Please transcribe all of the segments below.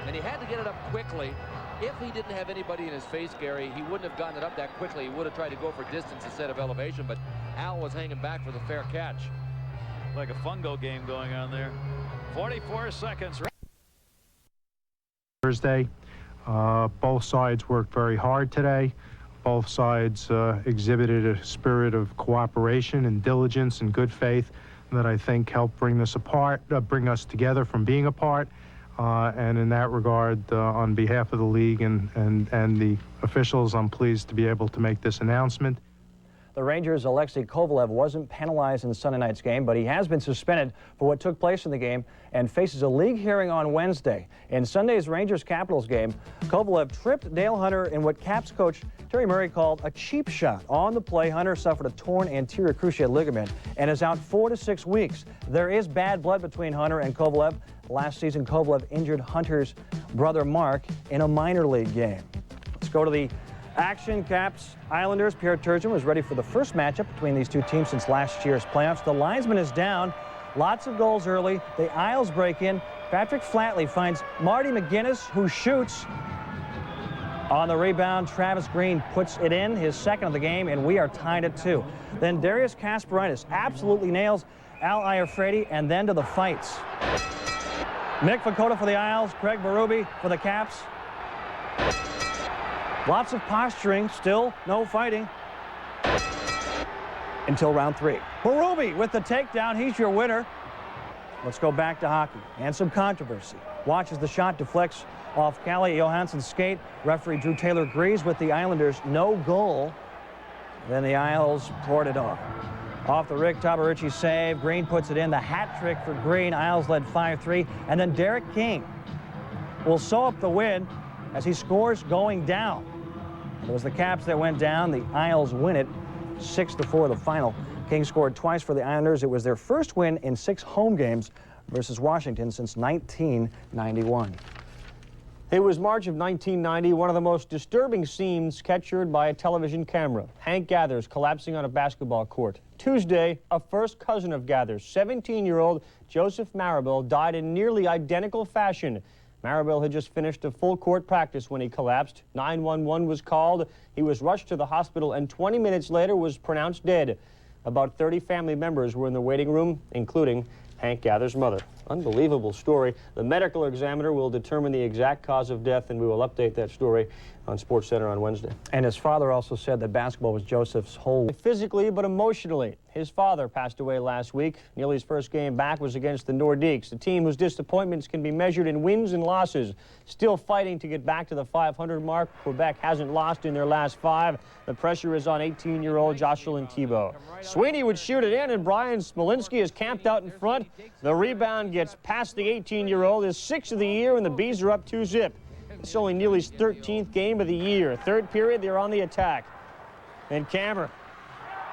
And he had to get it up quickly. If he didn't have anybody in his face, Gary, he wouldn't have gotten it up that quickly. He would have tried to go for distance instead of elevation, but Al was hanging back for the fair catch. Like a fungo game going on there. 44 seconds. Thursday, both sides worked very hard today. Both sides exhibited a spirit of cooperation and diligence and good faith that I think helped bring us together from being apart. And in that regard, on behalf of the league and the officials, I'm pleased to be able to make this announcement. The Rangers' Alexei Kovalev wasn't penalized in Sunday night's game, but he has been suspended for what took place in the game and faces a league hearing on Wednesday. In Sunday's Rangers-Capitals game, Kovalev tripped Dale Hunter in what Caps coach Terry Murray called a cheap shot. On the play, Hunter suffered a torn anterior cruciate ligament and is out 4 to 6 weeks. There is bad blood between Hunter and Kovalev. Last season, Kovalev injured Hunter's brother Mark in a minor league game. Let's go to the action. Caps Islanders. Pierre Turgeon was ready for the first matchup between these two teams since last year's playoffs. The linesman is down. Lots of goals early. The Isles break in. Patrick Flatley finds Marty McGuinness, who shoots. On the rebound, Travis Green puts it in, his second of the game, and we are tied at 2. Then Darius Kasparaitis absolutely nails Al Iafrate, and then to the fights. Nick Fakota for the Isles, Craig Berube for the Caps. Lots of posturing, still no fighting until round 3. Berube with the takedown, he's your winner. Let's go back to hockey and some controversy. Watches the shot, deflects off Calle Johansson's skate. Referee Drew Taylor agrees with the Islanders, no goal. Then the Isles poured it off. Off the Rick Tabaricci save, Green puts it in, the hat trick for Green. Isles led 5-3, and then Derek King will sew up the win as he scores going down. It was the Caps that went down. The Isles win it 6-4 the final. King scored twice for the Islanders. It was their first win in 6 home games versus Washington since 1991. It was March of 1990, one of the most disturbing scenes captured by a television camera. Hank Gathers collapsing on a basketball court. Tuesday, a first cousin of Gathers, 17-year-old Joseph Maribel, died in nearly identical fashion. Maribel had just finished a full court practice when he collapsed. 911 was called. He was rushed to the hospital and 20 minutes later was pronounced dead. About 30 family members were in the waiting room, including Hank Gathers' mother. Unbelievable story. The medical examiner will determine the exact cause of death, and we will update that story on SportsCenter on Wednesday. And his father also said that basketball was Joseph's whole. Physically, but emotionally. His father passed away last week. Neely's first game back was against the Nordiques, a team whose disappointments can be measured in wins and losses. Still fighting to get back to the 500 mark. Quebec hasn't lost in their last 5. The pressure is on 18-year-old Jocelyn Thibault. Sweeney would shoot it in, and Brian Smolinski is camped out in front. The rebound gets past the 18-year-old. His 6th of the year, and the Bees are up 2-zip. It's only Neely's 13th game of the year. Third period, they're on the attack. And Cameron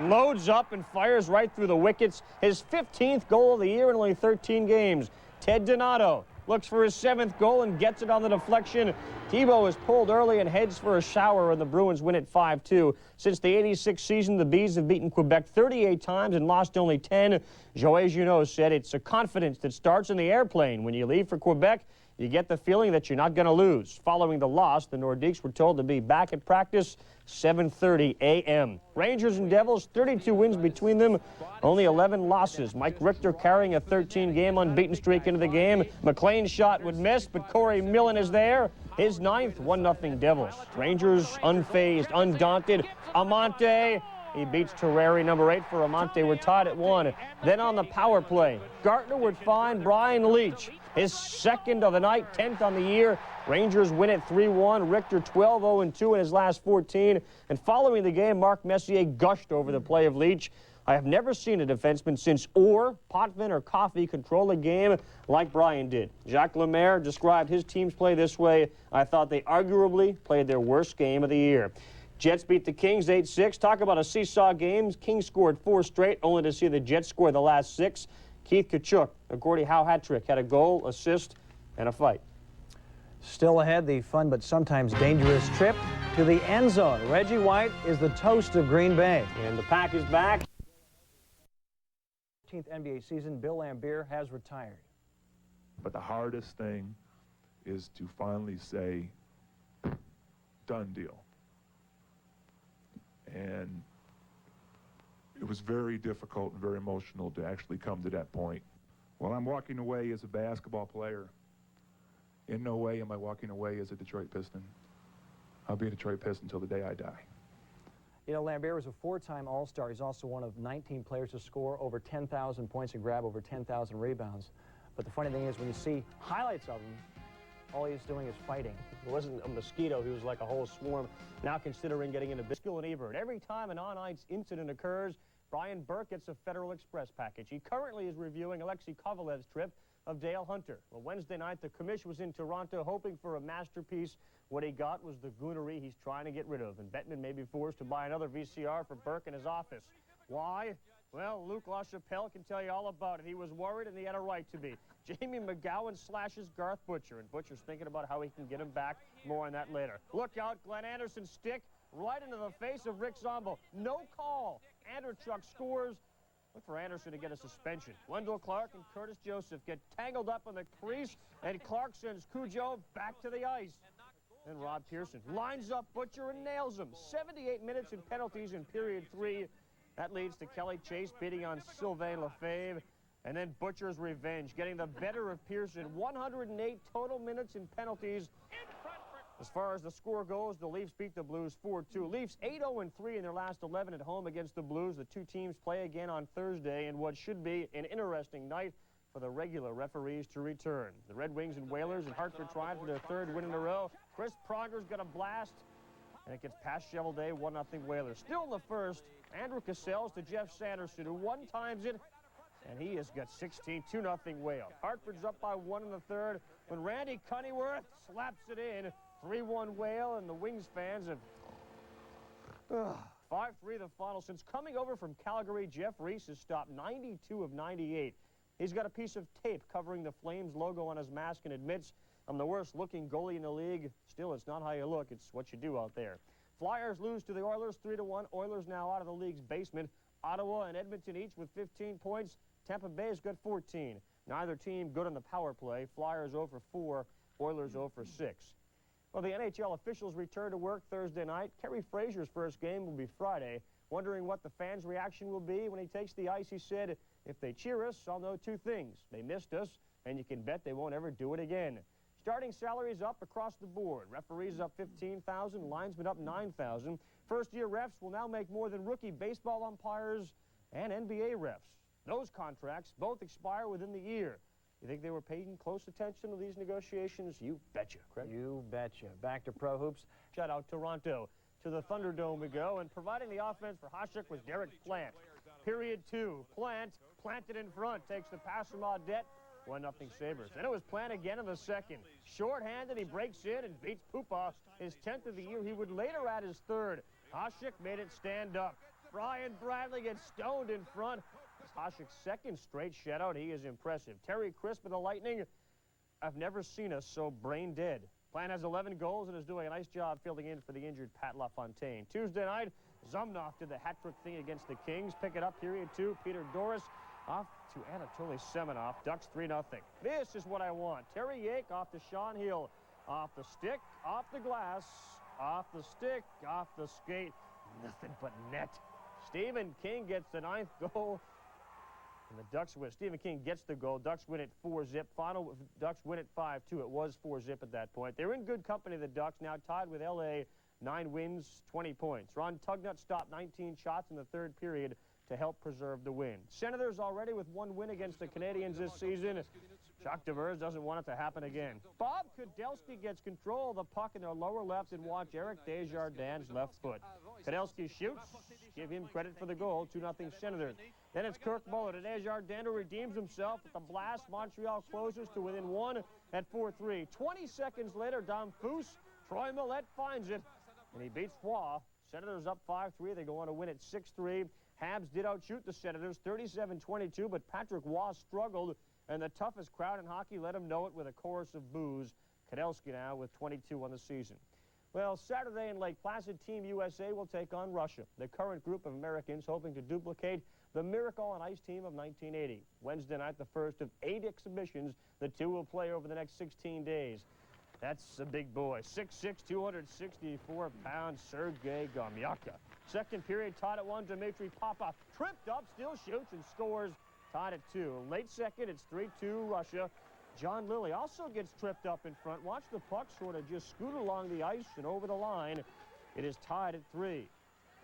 loads up and fires right through the wickets. His 15th goal of the year in only 13 games. Ted Donato looks for his 7th goal and gets it on the deflection. Thibault is pulled early and heads for a shower, and the Bruins win it 5-2. Since the '86 season, the Bees have beaten Quebec 38 times and lost only 10. Joël Junot said it's a confidence that starts in the airplane. When you leave for Quebec, you get the feeling that you're not going to lose. Following the loss, the Nordiques were told to be back at practice 7:30 a.m. Rangers and Devils, 32 wins between them, only 11 losses. Mike Richter carrying a 13-game unbeaten streak into the game. McLean's shot would miss, but Corey Millen is there. His 9th, 1-0 Devils. Rangers unfazed, undaunted. Amante, he beats Terreri, number 8 for Amante. We're tied at 1. Then on the power play, Gartner would find Brian Leach. His 2nd of the night, 10th on the year. Rangers win it 3-1. Richter 12-0-2 in his last 14. And following the game, Mark Messier gushed over the play of Leach. I have never seen a defenseman since Orr, Potvin, or Coffey control a game like Brian did. Jacques Lemaire described his team's play this way: I thought they arguably played their worst game of the year. Jets beat the Kings 8-6. Talk about a seesaw game. Kings scored 4 straight, only to see the Jets score the last 6. Keith Tkachuk, a Gordie Howe hat trick, had a goal, assist, and a fight. Still ahead, the fun but sometimes dangerous trip to the end zone. Reggie White is the toast of Green Bay. And the Pack is back. 15th NBA season, Bill Laimbeer has retired. But the hardest thing is to finally say, done deal. And it was very difficult and very emotional to actually come to that point. Well, I'm walking away as a basketball player. In no way am I walking away as a Detroit Piston. I'll be a Detroit Piston until the day I die. You know, Laimbeer was a four-time All-Star. He's also one of 19 players to score over 10,000 points and grab over 10,000 rebounds. But the funny thing is, when you see highlights of him, all he's doing is fighting. It wasn't a mosquito. He was like a whole swarm. Now considering getting into Biscuit and Ebert. Every time an on-ice incident occurs, Brian Burke gets a Federal Express package. He currently is reviewing Alexei Kovalev's trip of Dale Hunter. Well, Wednesday night, the commish was in Toronto hoping for a masterpiece. What he got was the goonery he's trying to get rid of. And Bettman may be forced to buy another VCR for Burke in his office. Why? Well, Luke LaChapelle can tell you all about it. He was worried, and he had a right to be. Jamie McGowan slashes Garth Butcher, and Butcher's thinking about how he can get him back. More on that later. Look out, Glenn Anderson's stick right into the face of Rick Zombo. No call. Anderchuk scores. Look for Anderson to get a suspension. Wendell Clark and Curtis Joseph get tangled up in the crease, and Clark sends Cujo back to the ice. And Rob Pearson lines up Butcher and nails him. 78 minutes in penalties in period 3. That leads to Kelly Chase beating on Sylvain Lefebvre. And then Butcher's revenge, getting the better of Pearson. 108 total minutes in penalties. As far as the score goes, the Leafs beat the Blues 4-2. Leafs 8-0-3 in their last 11 at home against the Blues. The two teams play again on Thursday in what should be an interesting night for the regular referees to return. The Red Wings and Whalers in Hartford trying for their third win in a row. Chris Pronger's got a blast, and it gets past Shovel Day, 1-0 Whalers. Still in the first, Andrew Cassell's to Jeff Sanderson, who one-times it, and he has got 16, 2-0 Whale. Hartford's up by 1 in the third when Randy Cunneyworth slaps it in. 3-1 Whale, and the Wings fans have 5-3 the final. Since coming over from Calgary, Jeff Reese has stopped 92 of 98. He's got a piece of tape covering the Flames logo on his mask and admits, I'm the worst looking goalie in the league. Still, it's not how you look, it's what you do out there. Flyers lose to the Oilers 3-1. Oilers now out of the league's basement. Ottawa and Edmonton each with 15 points. Tampa Bay's got 14. Neither team good on the power play. Flyers 0 for 4, Oilers 0 for 6. Well, the NHL officials return to work Thursday night. Kerry Frazier's first game will be Friday. Wondering what the fans' reaction will be when he takes the ice, he said, if they cheer us, I'll know two things. They missed us, and you can bet they won't ever do it again. Starting salaries up across the board. Referees up 15,000, linesmen up 9,000. First-year refs will now make more than rookie baseball umpires and NBA refs. Those contracts both expire within the year. You think they were paying close attention to these negotiations? You betcha, Craig. You betcha. Back to pro hoops. Shout out Toronto. To the Thunderdome we go, and providing the offense for Hasek was Derek Plant. Period 2. Plant planted in front, takes the pass from Audette. 1-0 Sabres. Then it was Plant again in the second. Short-handed, he breaks in and beats Pupa, his 10th of the year. He would later add his third. Hasek made it stand up. Brian Bradley gets stoned in front. It's Hasek's second straight shutout. He is impressive. Terry Crisp of the Lightning. I've never seen us so brain dead. Plant has 11 goals and is doing a nice job filling in for the injured Pat LaFontaine. Tuesday night, Zumnoff did the hat-trick thing against the Kings. Pick it up, period 2. Peter Doris off to Anatoly Semenov. Ducks 3-0. This is what I want. Terry Yake off to Sean Hill. Off the stick, off the glass, off the stick, off the skate. Nothing but net. Stephen King gets the 9th goal. And the Ducks win. Stephen King gets the goal. Ducks win it 4-0. Final Ducks win it 5-2. It was 4-0 at that point. They're in good company, the Ducks, now tied with L.A. 9 wins, 20 points. Ron Tugnut stopped 19 shots in the third period to help preserve the win. Senators already with 1 win against the Canadiens this season. Jacques Devers doesn't want it to happen again. Bob Kudelski gets control of the puck in their lower left and watch Eric Desjardins' left foot. Kudelski shoots. Give him credit for the goal. 2-0 Senators. Then it's Kirk Muller. Desjardins redeems himself with the blast. Montreal closes to within 1 at 4-3. 20 seconds later, Dom Foose, Troy Millette finds it, and he beats Roy. Senators up 5-3. They go on to win it 6-3. Habs did outshoot the Senators 37-22, but Patrick Waugh struggled, and the toughest crowd in hockey let him know it with a chorus of boos. Kudelski now with 22 on the season. Well, Saturday in Lake Placid, Team USA will take on Russia, the current group of Americans hoping to duplicate the Miracle on Ice team of 1980. Wednesday night, the first of 8 exhibitions the two will play over the next 16 days. That's a big boy. 6'6", 264-pound Sergei Gomyaka. Second period, tied at 1. Dmitry Popov tripped up, still shoots and scores. Tied at 2. Late second, it's 3-2 Russia. John Lilly also gets tripped up in front. Watch the puck sort of just scoot along the ice and over the line. It is tied at 3.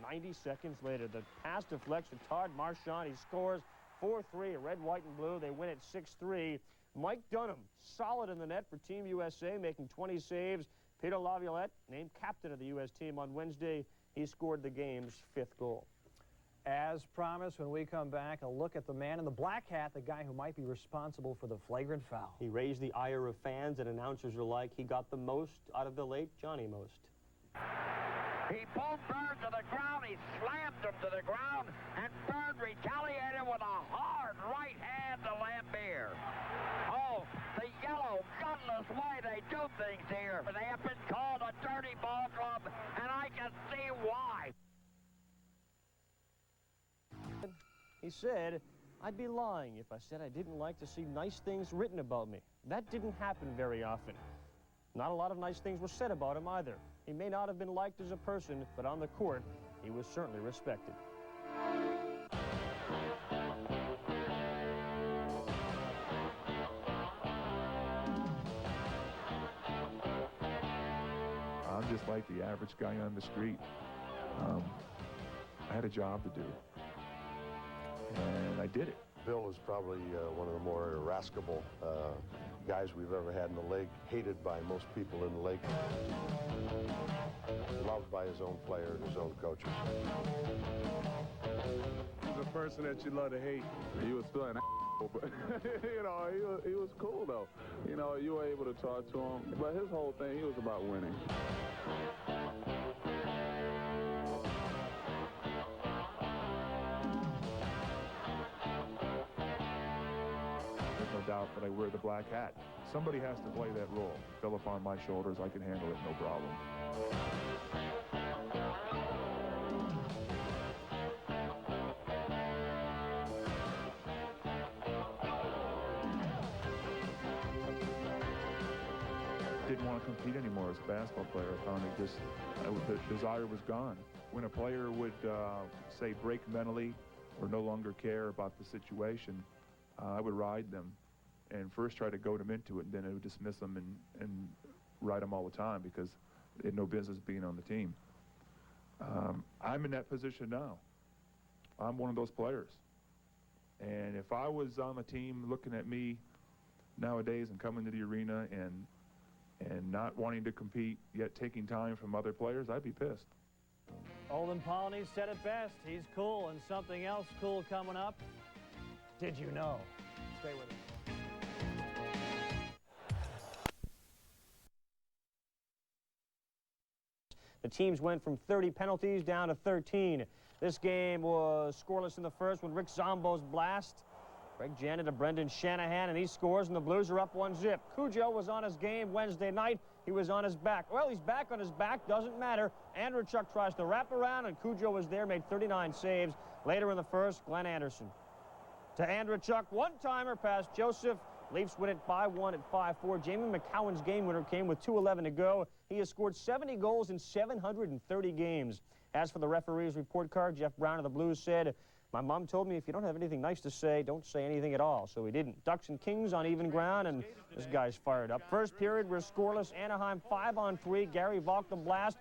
90 seconds later, the pass deflects to Todd Marchand. He scores 4-3, red, white, and blue. They win at 6-3. Mike Dunham, solid in the net for Team USA, making 20 saves. Peter Laviolette, named captain of the U.S. team on Wednesday. He scored the game's 5th goal. As promised, when we come back, a look at the man in the black hat, the guy who might be responsible for the flagrant foul. He raised the ire of fans and announcers alike. He got the most out of the late Johnny Most. He pulled Bure to the ground, he slammed him to the ground, and Bure retaliated with a hard right hand to Laimbeer. Oh, the yellow, gutless way they do things here. They have been called a dirty ball club, and I can see why. He said, I'd be lying if I said I didn't like to see nice things written about me. That didn't happen very often. Not a lot of nice things were said about him either. He may not have been liked as a person, but on the court, he was certainly respected. I'm just like the average guy on the street. I had a job to do, and I did it. Bill is probably one of the more irascible guys we've ever had in the league, hated by most people in the league, loved by his own player and his own coaches. He's a person that you love to hate. He was still an but you know, he was cool though. You know, you were able to talk to him, but his whole thing, he was about winning. No doubt that I wear the black hat. Somebody has to play that role. Fill up on my shoulders, I can handle it, no problem. Didn't want to compete anymore as a basketball player. I found the desire was gone. When a player would, say, break mentally or no longer care about the situation, I would ride them and first try to goad them into it, and then I would dismiss them and ride them all the time because they had no business being on the team. I'm in that position now. I'm one of those players. And if I was on the team looking at me nowadays and coming to the arena and not wanting to compete, yet taking time from other players, I'd be pissed. Olin Polynice said it best. He's cool, and something else cool coming up. Did you know? Stay with us. The teams went from 30 penalties down to 13. This game was scoreless in the first when Rick Zombo's blast. Greg Janet to Brendan Shanahan, and he scores, and the Blues are up 1-0. Cujo was on his game Wednesday night. He was on his back. Well, he's back on his back. Doesn't matter. Andreychuk tries to wrap around, and Cujo was there, made 39 saves. Later in the first, Glenn Anderson to Andreychuk. One-timer past Joseph. Leafs win it by 1 at 5-4. Jamie McCowan's game winner came with 2:11 to go. He has scored 70 goals in 730 games. As for the referee's report card, Jeff Brown of the Blues said, "My mom told me if you don't have anything nice to say, don't say anything at all." So he didn't. Ducks and Kings on even ground, and this guy's fired up. First period was scoreless. Anaheim 5-on-3. Gary Valk the blast.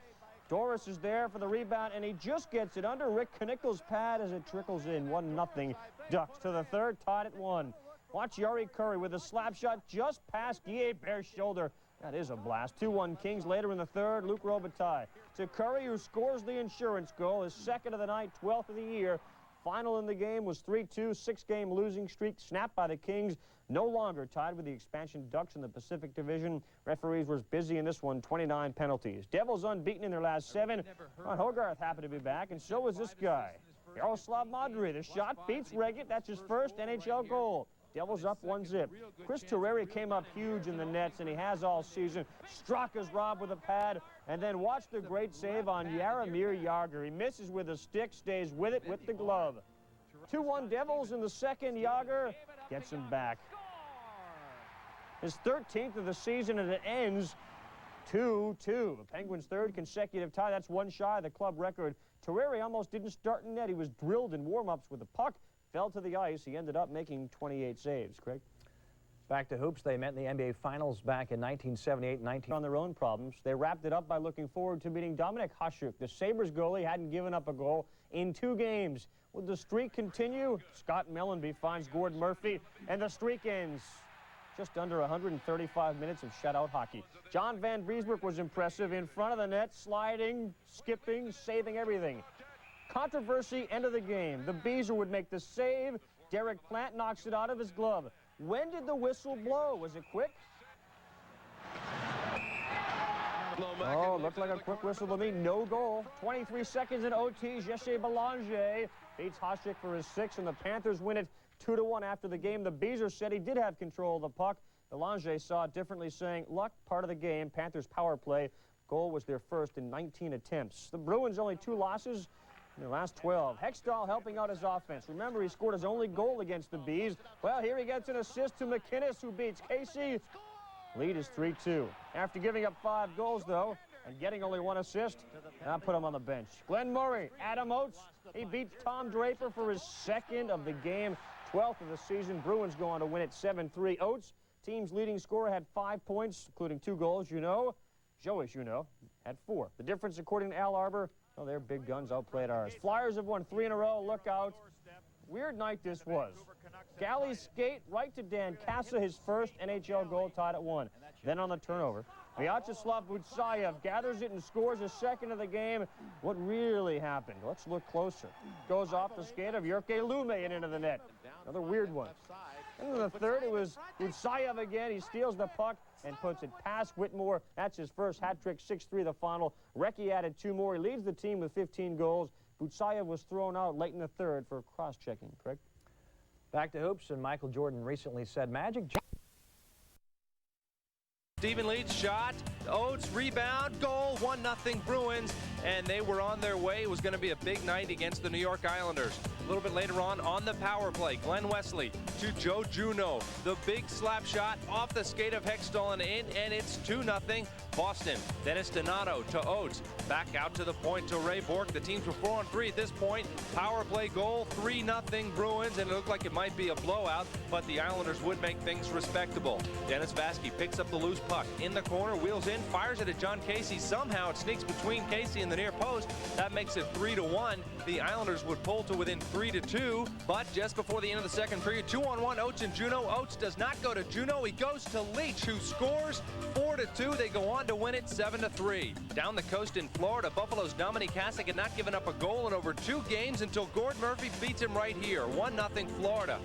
Doris is there for the rebound, and he just gets it under Rick Knickel's pad as it trickles in. 1-0. Ducks to the third, tied at 1. Watch Yari Curry with a slap shot just past Guy Bear's shoulder. That is a blast. 2-1 Kings. Later in the third, Luc Robitaille to Curry, who scores the insurance goal, his second of the night, 12th of the year. Final in the game was 3-2, 6-game losing streak snapped by the Kings. No longer tied with the expansion Ducks in the Pacific Division. Referees were busy in this one, 29 penalties. Devils unbeaten in their last 7. Ron Hogarth happened to be back, and so was this guy. Yaroslav Modry, the shot beats Reggett. That's his first NHL goal. Devils up 1-0. Chris Terreri came up huge in the nets, and he has all season. Straka's robbed with a pad, and then watch the great save on Jaromir Jagr. He misses with a stick, stays with it with the glove. 2-1 Devils in the second. Jagr gets him back. His 13th of the season, and it ends 2-2. The Penguins' third consecutive tie. That's one shy of the club record. Terreri almost didn't start in net. He was drilled in warm-ups with the puck. Fell to the ice. He ended up making 28 saves. Craig? Back to hoops. They met in the NBA Finals back in 1978-19. On their own problems, they wrapped it up by looking forward to meeting Dominik Hasek. The Sabres goalie hadn't given up a goal in 2 games. Will the streak continue? Scott Mellenby finds Gordon Murphy, and the streak ends. Just under 135 minutes of shutout hockey. John Van Vriesbroek was impressive in front of the net, sliding, skipping, saving everything. Controversy, end of the game. The Beezer would make the save. Derek Plant knocks it out of his glove. When did the whistle blow? Was it quick? Oh, looked like a quick whistle to me. No goal. 23 seconds in OT. Jesse Belanger beats Hasek for his 6th, and the Panthers win it 2-1 after the game. The Beezer said he did have control of the puck. Belanger saw it differently, saying, luck, part of the game. Panthers power play. Goal was their first in 19 attempts. The Bruins only 2 losses in their last 12. Hextall helping out his offense. Remember, he scored his only goal against the Bees. Well, here he gets an assist to McInnes, who beats Casey. Lead is 3-2. After giving up 5 goals, though, and getting only 1 assist, I put him on the bench. Glenn Murray, Adam Oates, he beats Tom Draper for his 2nd of the game, 12th of the season. Bruins go on to win it 7-3. Oates, team's leading scorer, had 5 points, including 2 goals. Joey, had 4. The difference, according to Al Arbor, well, their big guns outplayed ours. Flyers have won 3 in a row. Look out. Weird night this was. Galley skate right to Dan Casa, his first NHL goal, tied at 1. Then on the turnover, Vyacheslav Butsayev gathers it and scores his 2nd of the game. What really happened? Let's look closer. Goes off the skate of Jyrki Lume and into the net. Another weird one. And in the 3rd, it was Butsayev again. He steals the puck and puts it past Whitmore. That's his first hat trick, 6-3 the final. Recchi added 2 more. He leads the team with 15 goals. Butsayev was thrown out late in the 3rd for cross-checking. Correct? Back to hoops, and Michael Jordan recently said Magic. Stephen leads shot, Oates rebound, goal, 1-0 Bruins, and they were on their way. It was going to be a big night against the New York Islanders. A little bit later on the power play, Glenn Wesley to Joe Juneau. The big slap shot off the skate of Hextall and in, and it's 2-0 Boston. Dennis Donato to Oates. Back out to the point to Ray Bourque. The teams were 4-on-3 at this point. Power play goal, 3-0 Bruins, and it looked like it might be a blowout, but the Islanders would make things respectable. Dennis Vasky picks up the loose puck in the corner, wheels in, fires it at John Casey. Somehow it sneaks between Casey and the near post. That makes it 3-1. The Islanders would pull to within 3-2, but just before the end of the 2nd period, 2-on-1 Oates and Juneau. Oates does not go to Juneau. He goes to Leach, who scores 4-2. They go on to win it 7-3. Down the coast in Florida, Buffalo's Dominique Hasek had not given up a goal in over 2 games until Gord Murphy beats him right here, 1-0 Florida.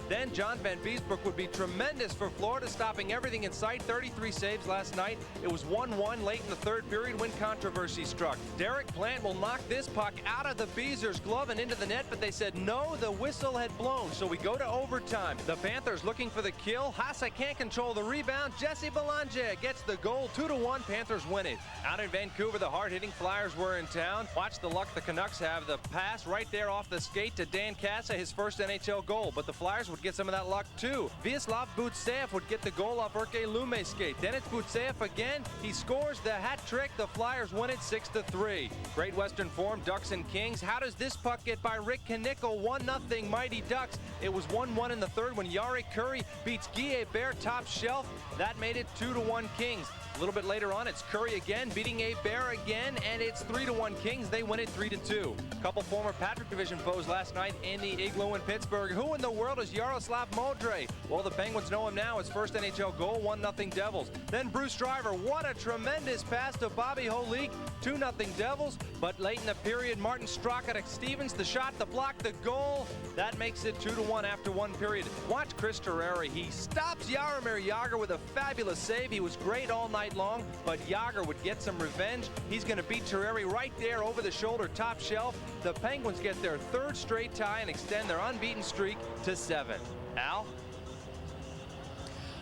Then John Van Vriesbroek would be tremendous for Florida, stopping everything in sight. 33 saves last night. It was 1-1 late in the 3rd period when controversy struck. Derek Plant will knock this puck out of the Beezer's glove and into the net, but they said no, the whistle had blown. So we go to overtime. The Panthers looking for the kill. Hasek can't control the rebound. Jesse Belanger gets the goal. 2-1, Panthers win it. Out in Vancouver, the hard-hitting Flyers were in town. Watch the luck the Canucks have. The pass right there off the skate to Dan Casa, his first NHL goal. But the Flyers would get some of that luck too. Vyacheslav Butsayev would get the goal off Jyrki Lume's skate. Then it's Butsayev again. He scores the hat trick. The Flyers win it 6-3. Great Western form, Ducks and Kings. How does this puck get by Rick Knickel? 1-0 Mighty Ducks. It was 1-1 in the 3rd when Yari Curry beats Guy Hebert top shelf. That made it 2-1 Kings. A little bit later on, it's Curry again, beating Hebert again, and it's 3-1 Kings. They win it 3-2. A couple former Patrick Division foes last night in the Igloo in Pittsburgh. Who in the world is Yaroslav Modre? Well, the Penguins know him now. His first NHL goal, 1-0 Devils. Then Bruce Driver, what a tremendous pass to Bobby Holik, 2-0 Devils. But late in the period, Martin Straka to Stevens, the shot, the block, the goal. That makes it 2-1 after 1 period. Watch Chris Terreri. He stops Jaromir Jagr with a fabulous save. He was great all night long, but Jagr would get some revenge. He's going to beat Terreri right there over the shoulder, top shelf. The Penguins get their 3rd straight tie and extend their unbeaten streak to 7. Al?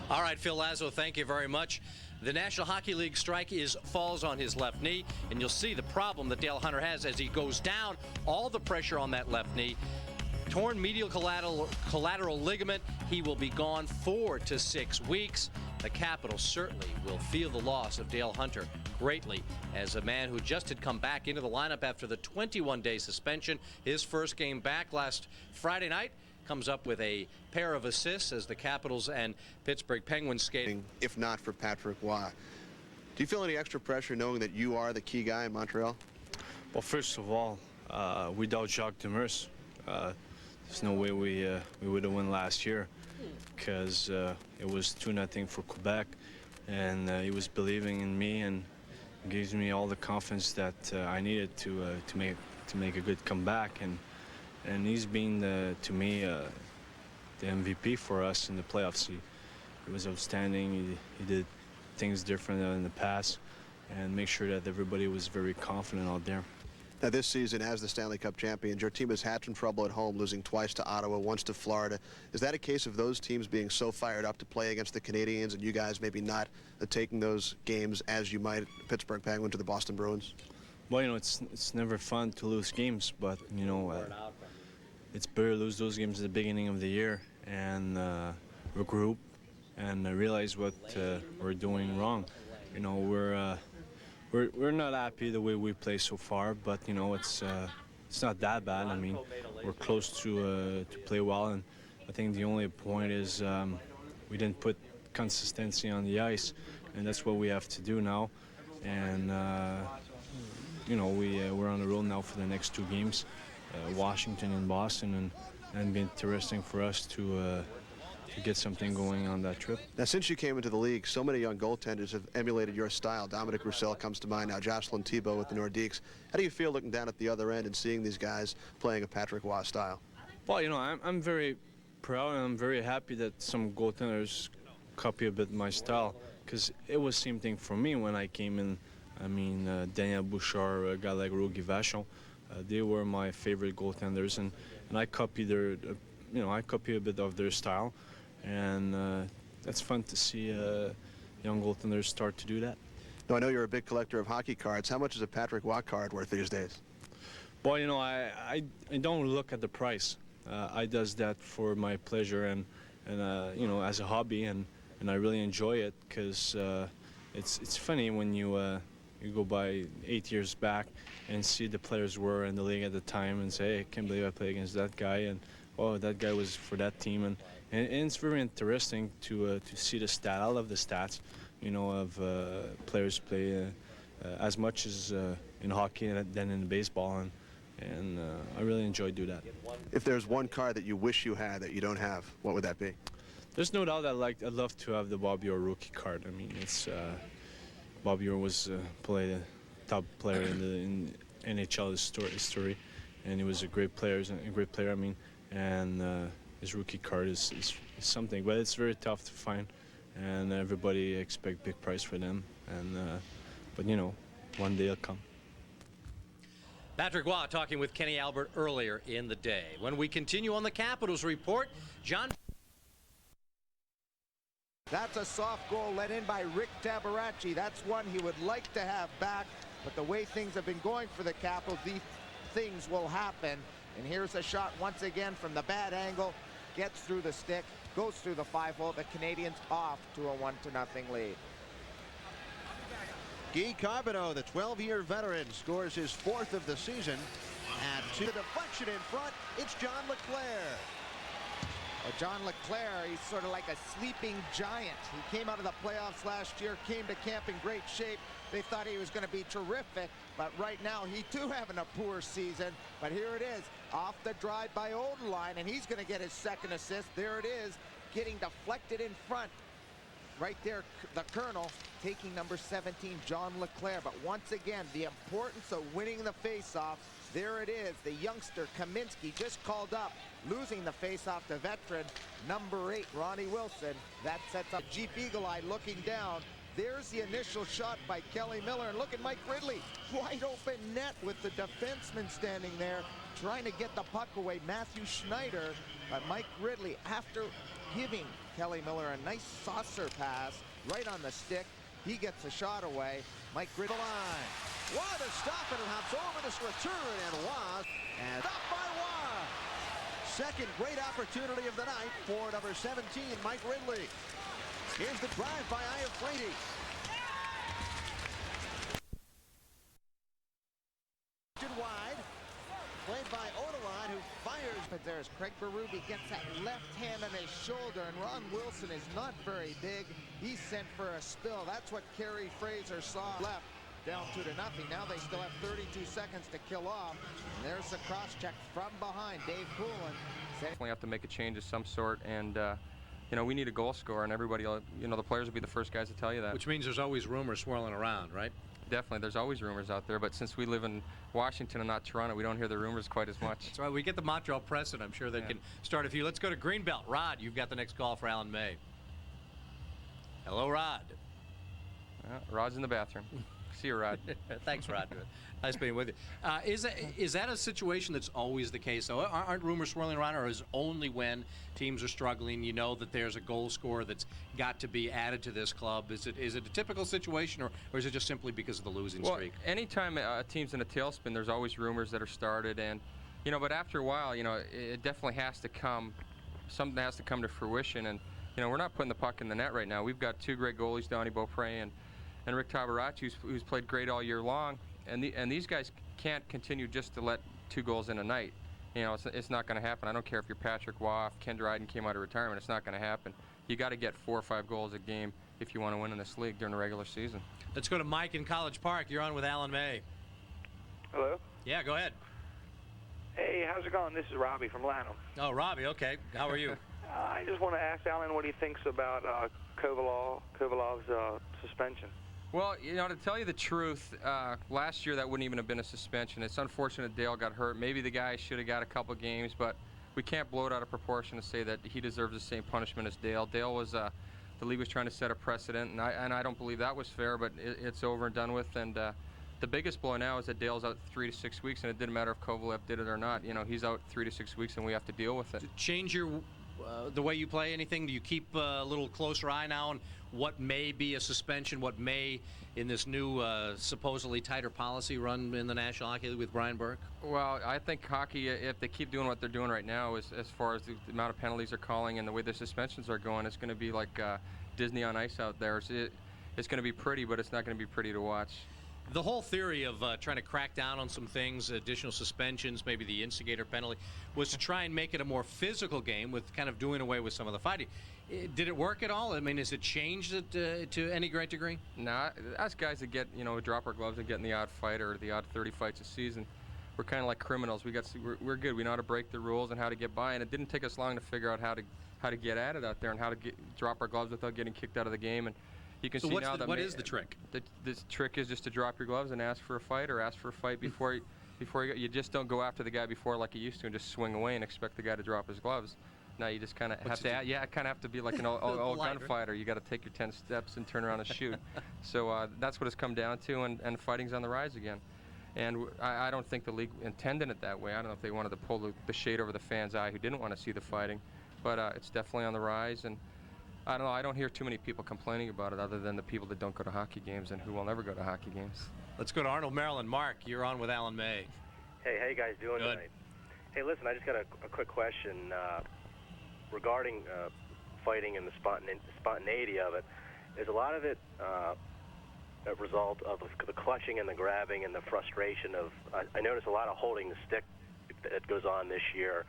All right, Phil Lazo, thank you very much. The National Hockey League strike falls on his left knee, and you'll see the problem that Dale Hunter has as he goes down, all the pressure on that left knee. Torn medial collateral ligament. He will be gone 4 to 6 weeks. the Capitals certainly will feel the loss of Dale Hunter greatly, as a man who just had come back into the lineup after the 21-day suspension. His first game back last Friday night comes up with a pair of assists as the Capitals and Pittsburgh Penguins skating. If not for Patrick Roy. Do you feel any extra pressure knowing that you are the key guy in Montreal? Well, first of all, without Jacques Demers, there's no way we would have won last year, because it was 2-0 for Quebec, and he was believing in me and gives me all the confidence that I needed to make a good comeback, and he's been to me the MVP for us in the playoffs. He was outstanding. He did things different than in the past, and make sure that everybody was very confident out there. Now, this season, as the Stanley Cup champions, your team has had some trouble at home, losing twice to Ottawa, once to Florida. Is that a case of those teams being so fired up to play against the Canadians, and you guys maybe not taking those games as you might Pittsburgh Penguins to the Boston Bruins? Well, you know, it's never fun to lose games, but, you know, it's better to lose those games at the beginning of the year and regroup and realize what we're doing wrong. You know, we're not happy the way we play so far, but you know, it's not that bad. I mean, we're close to play well, and I think the only point is we didn't put consistency on the ice, and that's what we have to do now. And you know, we're on the road now for the next 2 games, Washington and Boston, and it'd be interesting for us to get something going on that trip. Now, since you came into the league, so many young goaltenders have emulated your style. Dominic Roussel comes to mind now, Jocelyn Thibault with the Nordiques. How do you feel looking down at the other end and seeing these guys playing a Patrick Roy style? Well, you know, I'm very proud and I'm very happy that some goaltenders copy a bit my style, because it was the same thing for me when I came in. I mean, Daniel Bouchard, a guy like Rogie Vachon, they were my favorite goaltenders, and I copy their, you know, I copy a bit of their style. And that's fun to see young goaltenders start to do that. Now, I know you're a big collector of hockey cards. How much is a Patrick Roy card worth these days? Well, you know, I don't look at the price. I does that for my pleasure and you know, as a hobby, and I really enjoy it, because it's funny when you go by 8 years back and see the players were in the league at the time and say, hey, I can't believe I played against that guy, and oh, that guy was for that team, and it's very interesting to see the stat. I love the stats, you know, of players play as much as in hockey than in baseball, and I really enjoy doing that. If there's one card that you wish you had that you don't have, what would that be? There's no doubt I'd love to have the Bure rookie card. I mean, it's Bure was probably the top player in NHL history, and he was a great player. I mean, and his rookie card is something, but it's very tough to find, and everybody expect big price for them. And but you know, one day it'll come. Patrick Roy talking with Kenny Albert earlier in the day. When we continue on the Capitals report, John. That's a soft goal let in by Rick Tabaracci. That's one he would like to have back, but the way things have been going for the Capitals, these things will happen. And here's a shot once again from the bad angle, gets through the stick, goes through the 5-hole. The Canadians off to a 1-0 lead. Guy Carbonneau, the 12-year veteran, scores his 4th of the season. And to the deflection in front, it's John LeClair. Well, John LeClair, he's sort of like a sleeping giant. He came out of the playoffs last year, came to camp in great shape. They thought he was going to be terrific, but right now he too having a poor season. But here it is, off the drive by Odenline, and he's going to get his 2nd assist. There it is, getting deflected in front. Right there, the Colonel taking number 17, John LeClair. But once again, the importance of winning the faceoff. There it is, the youngster Kaminsky just called up, losing the faceoff to veteran number 8, Ronnie Wilson. That sets up Jeep Eagle Eye looking down. There's the initial shot by Kelly Miller, and look at Mike Ridley, wide open net with the defenseman standing there, trying to get the puck away, Matthew Schneider. But Mike Ridley, after giving Kelly Miller a nice saucer pass right on the stick, he gets a shot away. Mike Ridley. Roy to stop it, and hops over this return, and Roy, and up by Roy. 2nd great opportunity of the night for number 17, Mike Ridley. Here's the drive by Iafrate. Wide. Played by Oates, who fires. But there's Craig Berube gets that left hand on his shoulder, and Ron Wilson is not very big. He's sent for a spill. That's what Kerry Fraser saw. Left down 2-0. Now they still have 32 seconds to kill off. And there's the cross check from behind. Dave Poulin. We have to make a change of some sort, and you know, we need a goal scorer, and everybody, you know, the players will be the first guys to tell you that. Which means there's always rumors swirling around, right? Definitely, there's always rumors out there, but since we live in Washington and not Toronto, we don't hear the rumors quite as much. That's right. We get the Montreal Press, and I'm sure they can start a few. Let's go to Greenbelt. Rod, you've got the next call for Alan May. Hello, Rod. Rod's in the bathroom. See you, Rod. Thanks, Rod. Nice being with you. Is that a situation that's always the case, though? Aren't rumors swirling around, or is it only when teams are struggling, you know that there's a goal scorer that's got to be added to this club? Is it a typical situation, or is it just simply because of the losing streak? Anytime a team's in a tailspin, there's always rumors that are started, and you know, but after a while, you know, it definitely has to come. Something has to come to fruition, and you know, we're not putting the puck in the net right now. We've got two great goalies, Donnie Beaupre and Rick Tabaracci, who's played great all year long, and these guys can't continue just to let 2 goals in a night. You know, it's not going to happen. I don't care if you're Patrick Waugh, Ken Dryden came out of retirement. It's not going to happen. You got to get 4 or 5 goals a game if you want to win in this league during the regular season. Let's go to Mike in College Park. You're on with Alan May. Hello? Yeah, go ahead. Hey, how's it going? This is Robbie from Lanham. Oh, Robbie, okay. How are you? I just want to ask Alan what he thinks about Kovalov's suspension. Well, you know, to tell you the truth, last year that wouldn't even have been a suspension. It's unfortunate Dale got hurt. Maybe the guy should have got a couple games, but we can't blow it out of proportion to say that he deserves the same punishment as Dale. Dale was, the league was trying to set a precedent, and I don't believe that was fair, but it's over and done with. And the biggest blow now is that Dale's out 3 to 6 weeks, and it didn't matter if Kovalev did it or not. You know, he's out 3 to 6 weeks, and we have to deal with it. To change your the way you play anything? Do you keep a little closer eye now on what may be a suspension, what may, in this new supposedly tighter policy run in the National Hockey League with Brian Burke? Well, I think hockey, if they keep doing what they're doing right now, as far as the amount of penalties they're calling and the way the suspensions are going, it's going to be like Disney on ice out there. It's going to be pretty, but it's not going to be pretty to watch. The whole theory of trying to crack down on some things, additional suspensions, maybe the instigator penalty, was to try and make it a more physical game with kind of doing away with some of the fighting. Did it work at all? I mean, has it changed it to any great degree? Nah, us guys that get, you know, drop our gloves and get in the odd fight or the odd 30 fights a season, we're kind of like criminals. We're good. We know how to break the rules and how to get by, and it didn't take us long to figure out how to get at it out there and how to drop our gloves without getting kicked out of the game. And you can see now that what is the trick? The trick is just to drop your gloves and ask for a fight, or ask for a fight before you just don't go after the guy before like you used to and just swing away and expect the guy to drop his gloves. Now you just kind of have to be like an old gunfighter. You got to take your 10 steps and turn around and shoot. So that's what it's come down to, and fighting's on the rise again. And I don't think the league intended it that way. I don't know if they wanted to pull the shade over the fans' eye who didn't want to see the fighting, but it's definitely on the rise. And I don't know, I don't hear too many people complaining about it other than the people that don't go to hockey games and who will never go to hockey games. Let's go to Arnold, Maryland. Mark, you're on with Alan May. Hey, how you guys doing tonight? Hey, listen, I just got a quick question regarding fighting and the spontaneity of it. Is a lot of it a result of the clutching and the grabbing and the frustration of, I notice a lot of holding the stick that goes on this year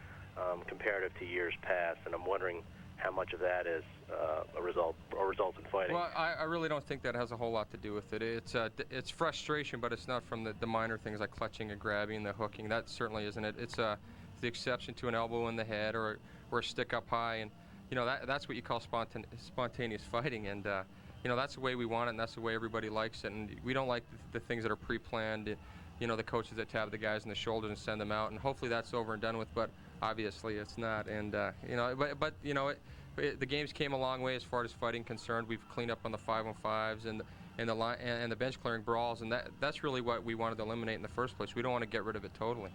comparative to years past, and I'm wondering how much of that is a result in fighting. Well, I really don't think that has a whole lot to do with it. It's frustration, but it's not from the minor things like clutching and grabbing, the hooking. That certainly isn't it. It's the exception to an elbow in the head or a stick up high, and you know that's what you call spontaneous fighting. And you know, that's the way we want it, and that's the way everybody likes it. And we don't like the things that are pre-planned. You know, the coaches that tap the guys in the shoulders and send them out, and hopefully that's over and done with. But obviously it's not. And you know, but you know, the games came a long way as far as fighting concerned. We've cleaned up on the 5-on-5s and the line and the bench clearing brawls, and that's really what we wanted to eliminate in the first place. We don't want to get rid of it totally.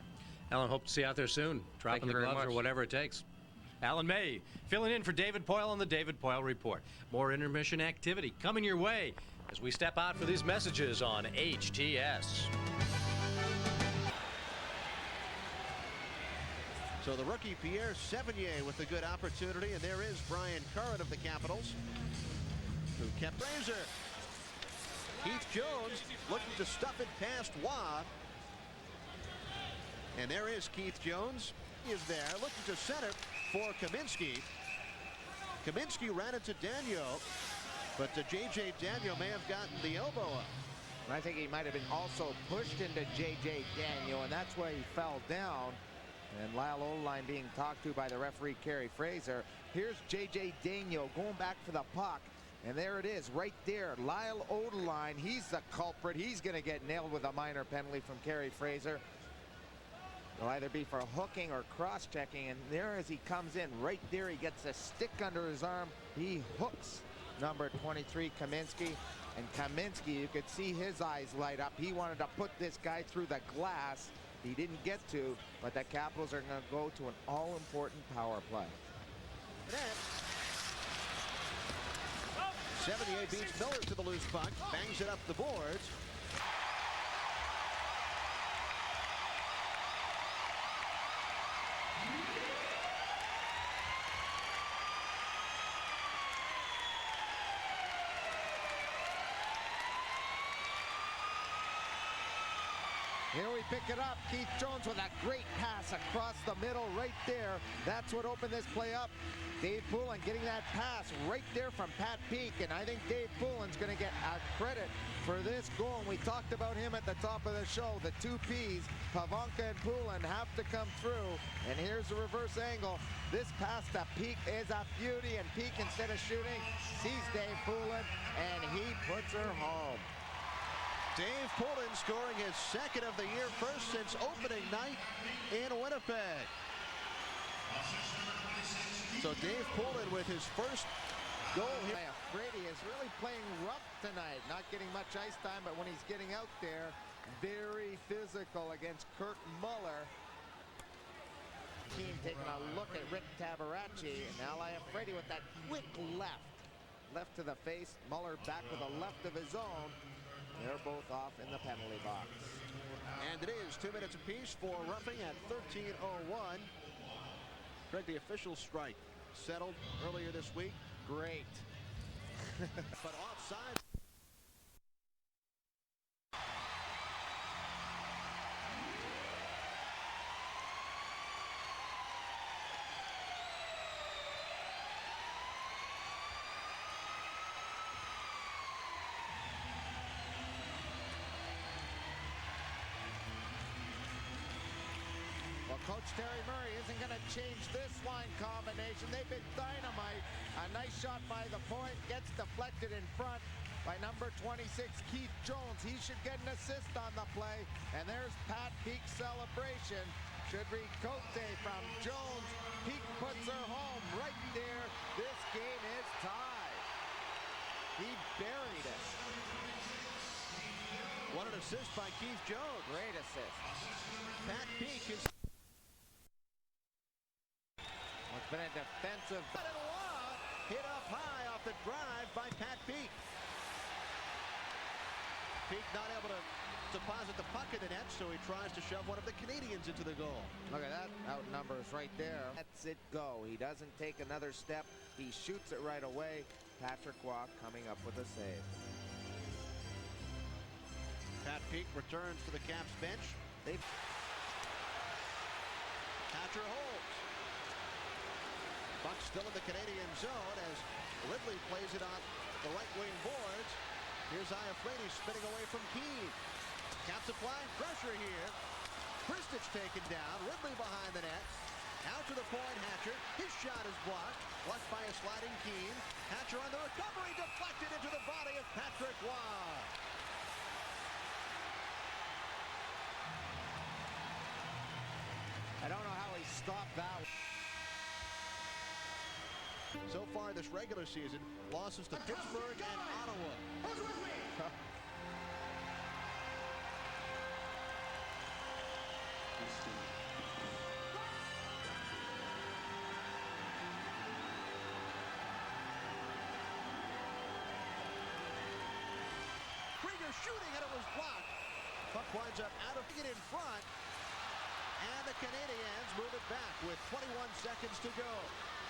Alan, hope to see you out there soon, dropping the gloves or whatever it takes. Alan May filling in for David Poyle on the David Poyle Report. More intermission activity coming your way as we step out for these messages on HTS. So the rookie Pierre Sevigny with a good opportunity, and there is Brian Curran of the Capitals. kept Fraser. Keith Jones looking to stuff it past Waugh. And there is Keith Jones. He is there looking to center for Kaminsky. Kaminsky ran into Daniel, but J.J. Daniel may have gotten the elbow up. I think he might have been also pushed into J.J. Daniel, and that's why he fell down. And Lyle Odeline being talked to by the referee, Kerry Fraser. Here's J.J. Daniel going back for the puck. And there it is right there. Lyle Odeline, he's the culprit. He's going to get nailed with a minor penalty from Kerry Fraser. It'll either be for hooking or cross-checking. And there as he comes in, right there, he gets a stick under his arm. He hooks number 23, Kaminsky. And Kaminsky, you could see his eyes light up. He wanted to put this guy through the glass. He didn't get to, but the Capitals are going to go to an all-important power play. 78 beats Miller to the loose puck, bangs it up the boards. Here we pick it up. Keith Jones with a great pass across the middle right there. That's what opened this play up. Dave Poulin getting that pass right there from Pat Peake. And I think Dave Poulin's going to get credit for this goal. And we talked about him at the top of the show. The two Ps, Pavanka and Poulin, have to come through. And here's the reverse angle. This pass to Peake is a beauty. And Peake, instead of shooting, sees Dave Poulin, and he puts her home. Dave Poulin scoring his second of the year, first since opening night in Winnipeg. So Dave Poulin with his first goal here. Brady is really playing rough tonight, not getting much ice time, but when he's getting out there, very physical against Kirk Muller. Team taking a look at Rick Tabaracci, and now Brady with that quick left to the face. Muller back with a left of his own. They're both off in the penalty box. And it is 2 minutes apiece for roughing at 13:01. Greg, the official strike settled earlier this week. Great. But offside. Coach Terry Murray isn't going to change this line combination. They've been dynamite. A nice shot by the point. Gets deflected in front by number 26, Keith Jones. He should get an assist on the play. And there's Pat Peake's celebration. Should read Cote from Jones. Peake puts her home right there. This game is tied. He buried it. What an assist by Keith Jones. Great assist. Pat Peake is... It's been a defensive. Hit up high off the drive by Pat Peake. Peake not able to deposit the puck in the net, so he tries to shove one of the Canadians into the goal. Look at that outnumbers right there. Lets it go. He doesn't take another step. He shoots it right away. Patrick Waugh coming up with a save. Pat Peake returns to the Caps bench. Hatcher holds. Puck still in the Canadian zone as Ridley plays it on the right wing boards. Here's Iafrate spinning away from Keane. Caps applying pressure here. Kristich taken down. Ridley behind the net. Out to the point, Hatcher. His shot is blocked. Blocked by a sliding Keane. Hatcher on the recovery, deflected into the body of Patrick Waugh. I don't know how he stopped that. So far this regular season, losses to Pittsburgh and Ottawa. Krieger shooting and it was blocked. Puck winds up out of it in front. And the Canadiens move it back with 21 seconds to go.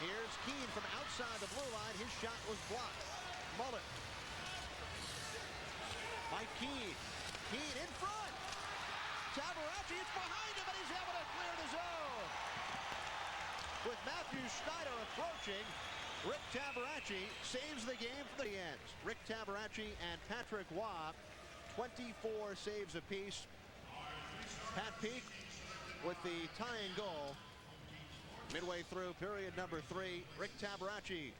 Here's Keane from outside the blue line. His shot was blocked. Mullet by Keane. Keane in front. Tabaracci, it's behind him, and he's able to clear the zone. With Matthew Schneider approaching, Rick Tabaracci saves the game for the ends. Rick Tabaracci and Patrick Waugh, 24 saves apiece. Pat Peake with the tying goal. Midway through period number 3, Rick Tabaracci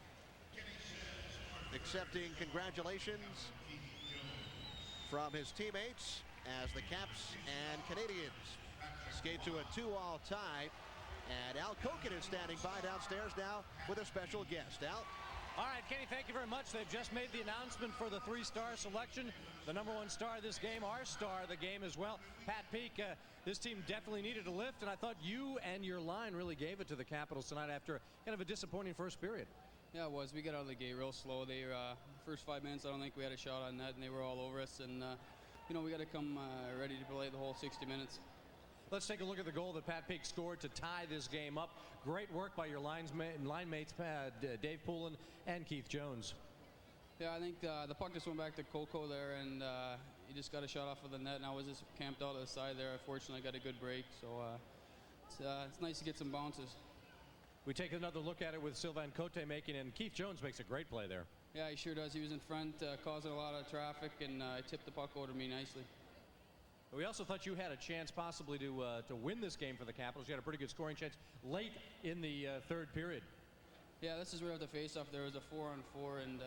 accepting congratulations from his teammates as the Caps and Canadians skate to a 2-all tie. And Al Koken is standing by downstairs now with a special guest. Al? All right, Kenny, thank you very much. They've just made the announcement for the 3-star selection. The #1 star of this game, our star of the game as well, Pat Peake. This team definitely needed a lift, and I thought you and your line really gave it to the Capitals tonight after kind of a disappointing first period. Yeah, it was. We got out of the gate real slow. They first 5 minutes, I don't think we had a shot on net, and they were all over us. And, you know, we got to come ready to play the whole 60 minutes. Let's take a look at the goal that Pat Peake scored to tie this game up. Great work by your line mates, Dave Poulin and Keith Jones. Yeah, I think the puck just went back to Coco there, and he just got a shot off of the net, and I was just camped out to the side there. Fortunately, got a good break, so it's nice to get some bounces. We take another look at it with Sylvain Cote making, and Keith Jones makes a great play there. Yeah, he sure does. He was in front, causing a lot of traffic, and tipped the puck over to me nicely. We also thought you had a chance possibly to win this game for the Capitals. You had a pretty good scoring chance late in the third period. Yeah, this is right after faceoff. There was a 4-on-4, and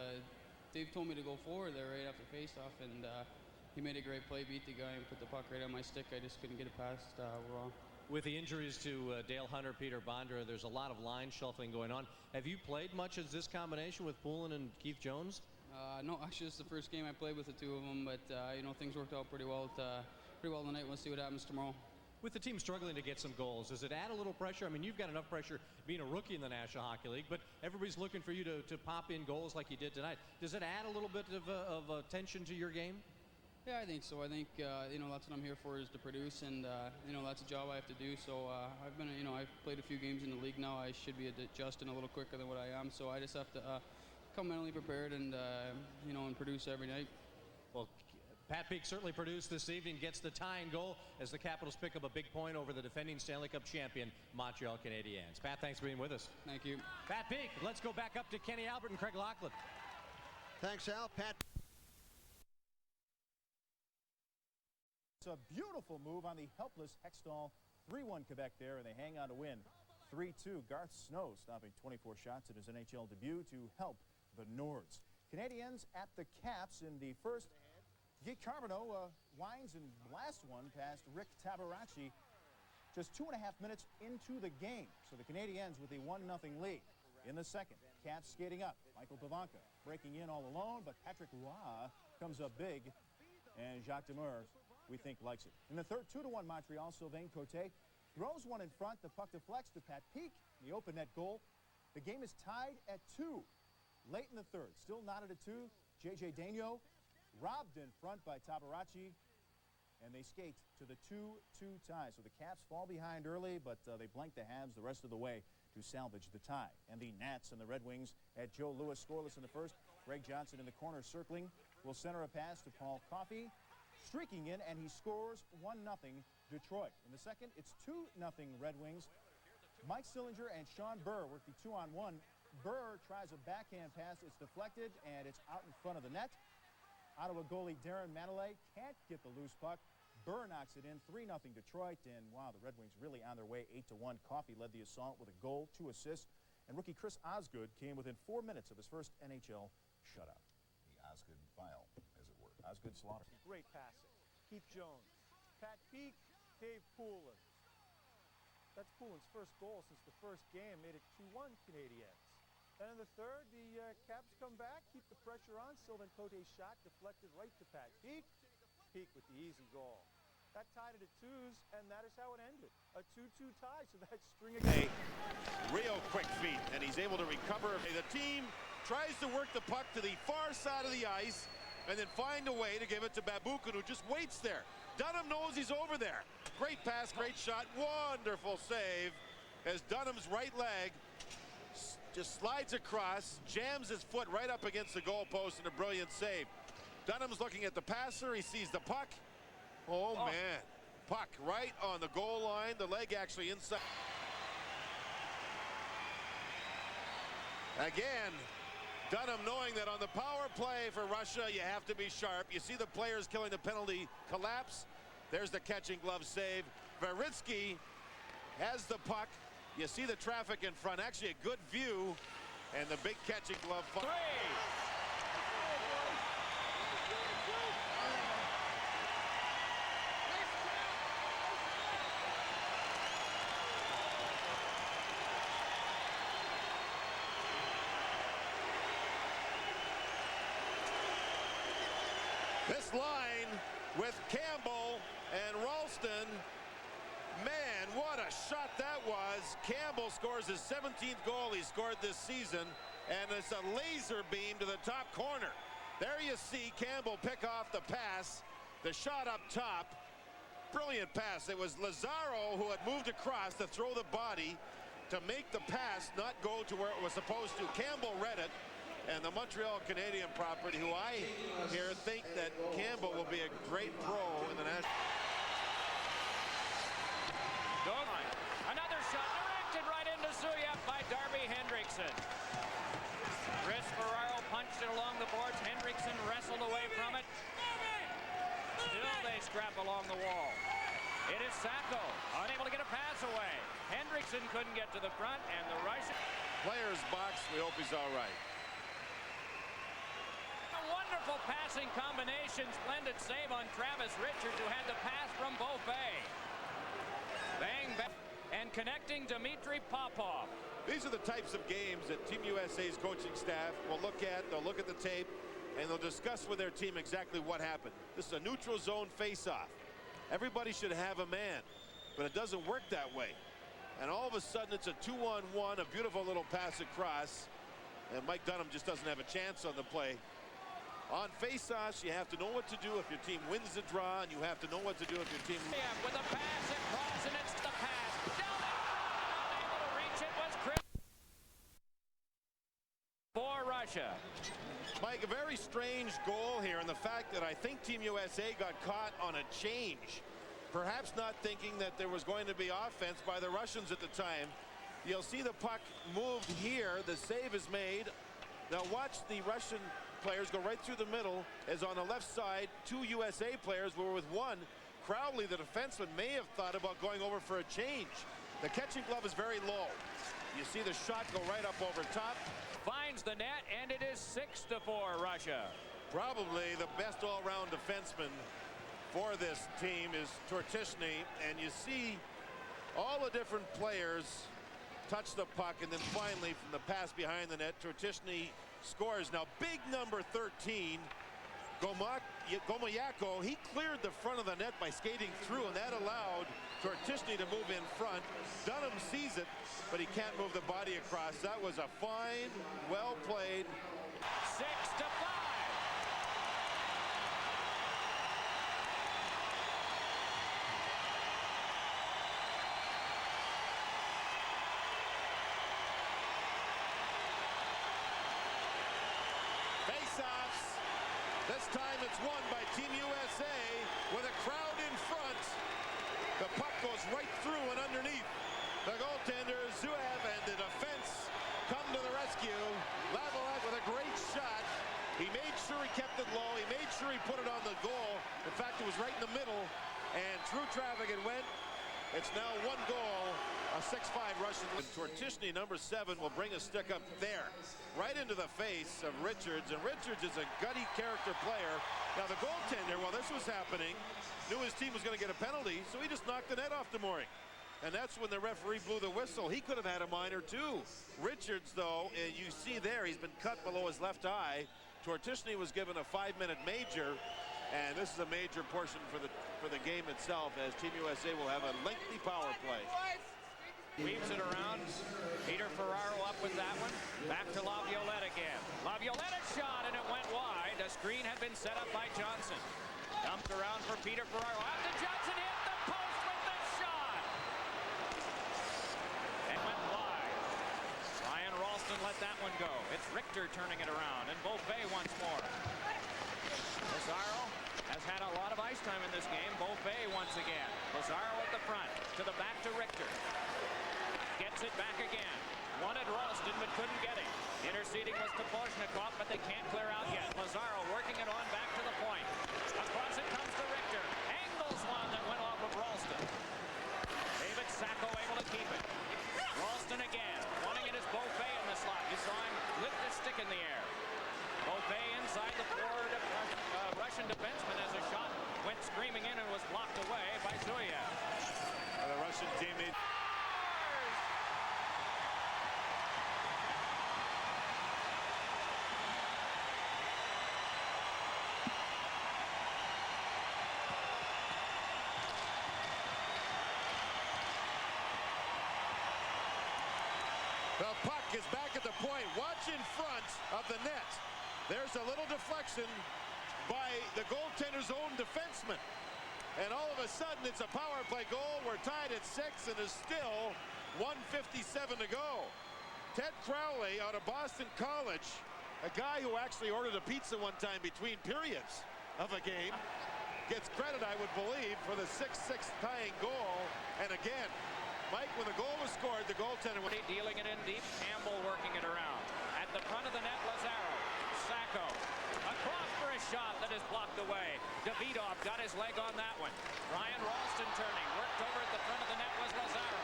Dave told me to go forward there right after faceoff, and he made a great play, beat the guy, and put the puck right on my stick. I just couldn't get it past wrong. With the injuries to Dale Hunter, Peter Bondra, there's a lot of line shuffling going on. Have you played much as this combination with Poulin and Keith Jones? No, actually, it's the first game I played with the two of them, but you know, things worked out pretty well tonight. We'll see what happens tomorrow. With the team struggling to get some goals, does it add a little pressure? I mean, you've got enough pressure being a rookie in the National Hockey League, but everybody's looking for you to pop in goals like you did tonight. Does it add a little bit of tension to your game? Yeah, I think so. I think you know, that's what I'm here for, is to produce, and you know, that's a job I have to do. So I've been, you know, I've played a few games in the league now. I should be adjusting a little quicker than what I am. So I just have to come mentally prepared and you know, and produce every night. Well, Pat Peake certainly produced this evening, gets the tying goal as the Capitals pick up a big point over the defending Stanley Cup champion Montreal Canadiens. Pat, thanks for being with us. Thank you. Pat Peake. Let's go back up to Kenny Albert and Craig Laughlin. Thanks, Al. Pat. It's a beautiful move on the helpless Hextall. 3-1 Quebec there, and they hang on to win 3-2. Garth Snow stopping 24 shots in his NHL debut to help the Nords. Canadiens at the Caps in the first. Guy Carbonneau winds and blasts one past Rick Tabaracci just 2.5 minutes into the game. So the Canadiens with a 1-0 lead. In the second, Caps skating up. Michael Pavanka breaking in all alone, but Patrick Roy comes up big, and Jacques Demers, we think, likes it. In the third, 2-1 Montreal, Sylvain Cote throws one in front. The puck deflects to Pat Peake. The open net goal. The game is tied at 2. Late in the third, still knotted at 2. J.J. Daigneault robbed in front by Tabaracci, and they skate to the 2-2 tie. So the Caps fall behind early, but they blank the Habs the rest of the way to salvage the tie. And the Nats and the Red Wings at Joe Louis, scoreless in the first. Greg Johnson in the corner circling, will center a pass to Paul Coffey, streaking in, and he scores 1-0 Detroit. In the second, it's 2-0 Red Wings. Mike Sillinger and Sean Bure work the 2-on-1. Bure tries a backhand pass. It's deflected, and it's out in front of the net. Ottawa goalie Darren Manillet can't get the loose puck. Bure knocks it in, 3-0 Detroit, and wow, the Red Wings really on their way, 8-1. Coffey led the assault with a goal, 2 assists, and rookie Chris Osgood came within 4 minutes of his first NHL shutout. The Osgood file, as it were. Osgood slaughter. Great passing. Keith Jones, Pat Peake, Dave Poulin. That's Poulin's first goal since the first game, made it 2-1 Canadiens. Then in the third, the Caps come back, keep the pressure on. Sylvain Cote's shot deflected right to Pat Peake. Peake with the easy goal. That tied it at 2s, and that is how it ended. A 2-2 tie, so that string again. Real quick feet, and he's able to recover. The team tries to work the puck to the far side of the ice, and then find a way to give it to Babukin, who just waits there. Dunham knows he's over there. Great pass, great shot, wonderful save as Dunham's right leg just slides across, jams his foot right up against the goalpost, and a brilliant save. Dunham's looking at the passer. He sees the puck. Oh, man. Puck right on the goal line. The leg actually inside. Again, Dunham knowing that on the power play for Russia, you have to be sharp. You see the players killing the penalty collapse. There's the catching glove save. Gretzky has the puck. You see the traffic in front. Actually, a good view. And the big catching glove. This line with Campbell and Ralston, man, what a shot that was. Campbell scores his 17th goal he scored this season, and it's a laser beam to the top corner. There you see Campbell pick off the pass, the shot up top. Brilliant pass. It was Lazaro who had moved across to throw the body to make the pass not go to where it was supposed to. Campbell read it. And the Montreal Canadian property, who I here think that Campbell will be a great pro in the national. Another shot directed right into Suyev by Darby Hendrickson. Chris Ferraro punched it along the boards. Hendrickson wrestled away from it. Still they scrap along the wall. It is Sacco, unable to get a pass away. Hendrickson couldn't get to the front, and the Russian players box. We hope he's all right. Wonderful passing combination. Splendid save on Travis Richards, who had the pass from Beaupre. Bang, bang, and connecting Dmitry Popov. These are the types of games that Team USA's coaching staff will look at. They'll look at the tape, and they'll discuss with their team exactly what happened. This is a neutral zone face-off. Everybody should have a man, but it doesn't work that way. And all of a sudden, it's a 2-on-1, a beautiful little pass across, and Mike Dunham just doesn't have a chance on the play. On face-offs, you have to know what to do if your team wins the draw, and you have to know what to do if your team... Yeah, with a pass across, and it's the pass. Down the front, unable to reach it was Chris for Russia. Mike, a very strange goal here, and the fact that I think Team USA got caught on a change. Perhaps not thinking that there was going to be offense by the Russians at the time. You'll see the puck moved here. The save is made. Now watch the Russian players go right through the middle, as on the left side, two USA players were with one. Crowley, the defenseman, may have thought about going over for a change. The catching glove is very low. You see the shot go right up over top. Finds the net, and it is 6-4 Russia. Probably the best all-round defenseman for this team is Tortishny, and you see all the different players touch the puck, and then finally from the pass behind the net, Tortishny scores. Now big number 13, Gomayako, he cleared the front of the net by skating through, and that allowed Tortishny to move in front. Dunham sees it, but he can't move the body across. That was a fine, well played. 6-5. This time it's won by Team USA with a crowd in front. The puck goes right through and underneath. The goaltender, Zuev, and the defense come to the rescue. Laviolette with a great shot. He made sure he kept it low. He made sure he put it on the goal. In fact, it was right in the middle, and through traffic it went. It's now 1 goal, a 6-5 Russian. Tortishny, number 7, will bring a stick up there, right into the face of Richards, and Richards is a gutty character player. Now the goaltender, while this was happening, knew his team was going to get a penalty, so he just knocked the net off the mooring. And that's when the referee blew the whistle. He could have had a minor too. Richards, though, you see there, he's been cut below his left eye. Tortishny was given a 5-minute major, and this is a major portion for the game itself, as Team USA will have a lengthy power play. Weaves it around. Peter Ferraro up with that one. Back to Laviolette again. Laviolette shot, and it went wide. A screen had been set up by Johnson. Dumped around for Peter Ferraro. Out to Johnson, hit the post with the shot. It went wide. Ryan Ralston let that one go. It's Richter turning it around, and Beaupre once more. Lazaro has had a lot of ice time in this game. Beaupre once again. Lazaro at the front. To the back to Richter. Gets it back again. Wanted Ralston, but couldn't get it. Interceding was Toposhnikov, but they can't clear out yet. Lazaro working it on back to the point. Across it comes to Richter. Angles one that went off of Ralston. David Sacco able to keep it. Ralston again. Wanting it is Beaupre in the slot. You saw him lift the stick in the air. Beaupre inside the forward Russian defenseman as a shot went screaming in and was blocked away by Zuyev. The Russian teammate. The puck is back at the point. Watch in front of the net. There's a little deflection by the goaltender's own defenseman. And all of a sudden, it's a power play goal. We're tied at 6, and there's still 1:57 to go. Ted Crowley out of Boston College, a guy who actually ordered a pizza one time between periods of a game, gets credit, I would believe, for the 6-6 tying goal. And again, Mike, when the goal was scored, the goaltender was dealing it in deep. Campbell working it around. At the front of the net, Lazaro. Sacco. Across for a shot that is blocked away. Davidov got his leg on that one. Ryan Ralston turning. Worked over at the front of the net was Lazaro.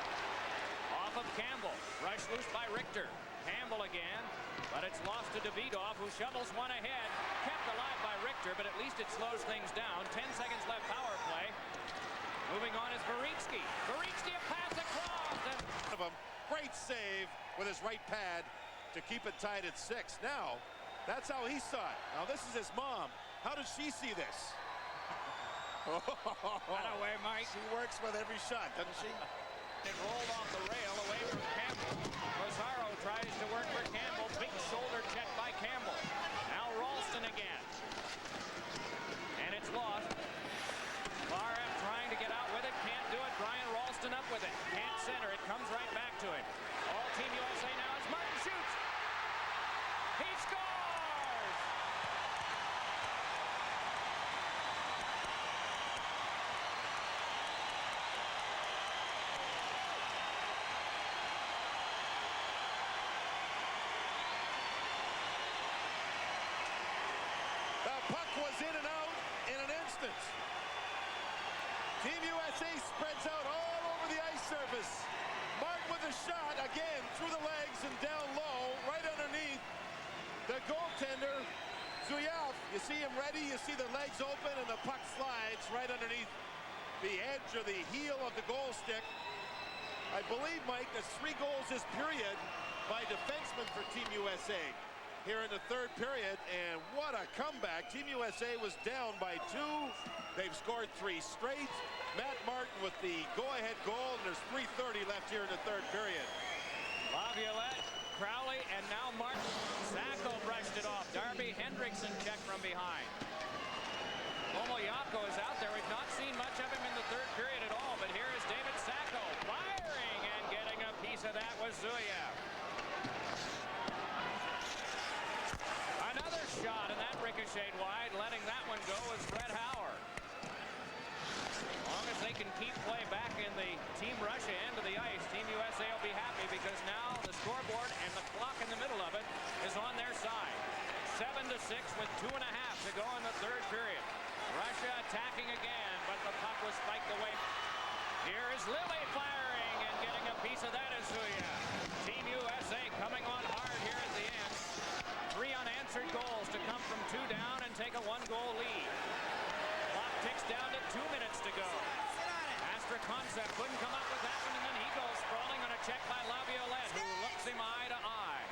Off of Campbell. Rushed loose by Richter. Campbell again. But it's lost to Davidov, who shovels one ahead. Kept alive by Richter, but at least it slows things down. 10 seconds left power play. Moving on is Gretzky. Gretzky a pass across. And great save with his right pad to keep it tied at 6. Now, that's how he saw it. Now, this is his mom. How does she see this? Run away, Mike. She works with every shot, doesn't she? It rolled off the rail away from Campbell. Lazaro tries to work for Campbell. Big shoulder check by Campbell. Now Ralston again. And it's lost. Barham trying to get out with it. Can't do it. Brian Ralston up with it. Can't center. It comes right back to him. All Team USA now as Martin shoots. He scores! The puck was in and out in an instant. Team USA spreads out all over the ice surface. Martin with a shot again through the legs and down low, right underneath the goaltender, Zuyev. You see him ready, you see the legs open, and the puck slides right underneath the edge or the heel of the goal stick. I believe, Mike, that's 3 goals this period by defensemen for Team USA here in the 3rd period, and what a comeback. Team USA was down by 2. They've scored 3 straight. Matt Martin with the go-ahead goal, and there's 3:30 left here in the 3rd period. Laviolette, Crowley, and now Martin. Sacco brushed it off. Darby Hendrickson checked from behind. Omoyako is out there. We've not seen much of him in the 3rd period at all, but here is David Sacco firing, and getting a piece of that was Zuyev. Another shot, and that ricocheted wide. Letting that one go is Fred Howard. As long as they can keep play back in the Team Russia end of the ice, Team USA will be happy, because now the scoreboard and the clock in the middle of it is on their side. 7-6 with 2.5 to go in the 3rd period. Russia attacking again, but the puck was spiked away. Here is Lily firing, and getting a piece of that is Zuyev. Team USA coming on hard here at the end. 3 unanswered goals to come from 2 down and take a 1-goal lead. Clock ticks down to 2 minutes to go. Astra Concept couldn't come up with that one, and then he goes sprawling on a check by Laviolette, who looks him eye to eye.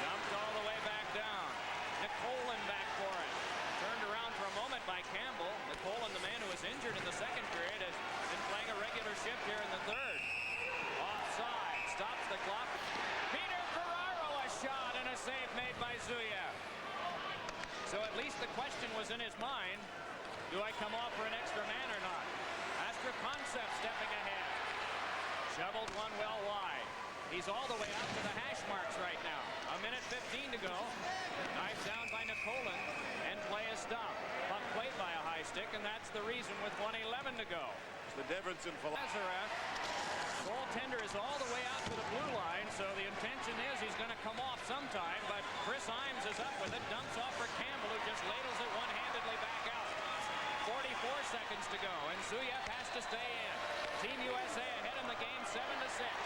Dumped all the way back down. Nicolin back for it. Turned around for a moment by Campbell. Nicolin, the man who was injured in the 2nd period, has been playing a regular shift here in the 3rd. Offside. Stops the clock. Peter Ferraro, a shot and a save made by Zuyev. So at least the question was in his mind, do I come off for an extra man or not? Astra Concept stepping ahead. Shoveled one well wide. He's all the way out to the hash marks right now. 1:15 to go. Knife down by Nicolin, and play is stopped. Puck played by a high stick, and that's the reason with 1:11 to go. It's the difference in philosophy. Goaltender is all the way out to the blue line, so the intention is he's going to come off sometime, but Chris Imes is up with it, dumps off for Campbell, who just ladles it one-handedly back out. 44 seconds to go, and Suyev has to stay in. Team USA ahead in the game, 7-6.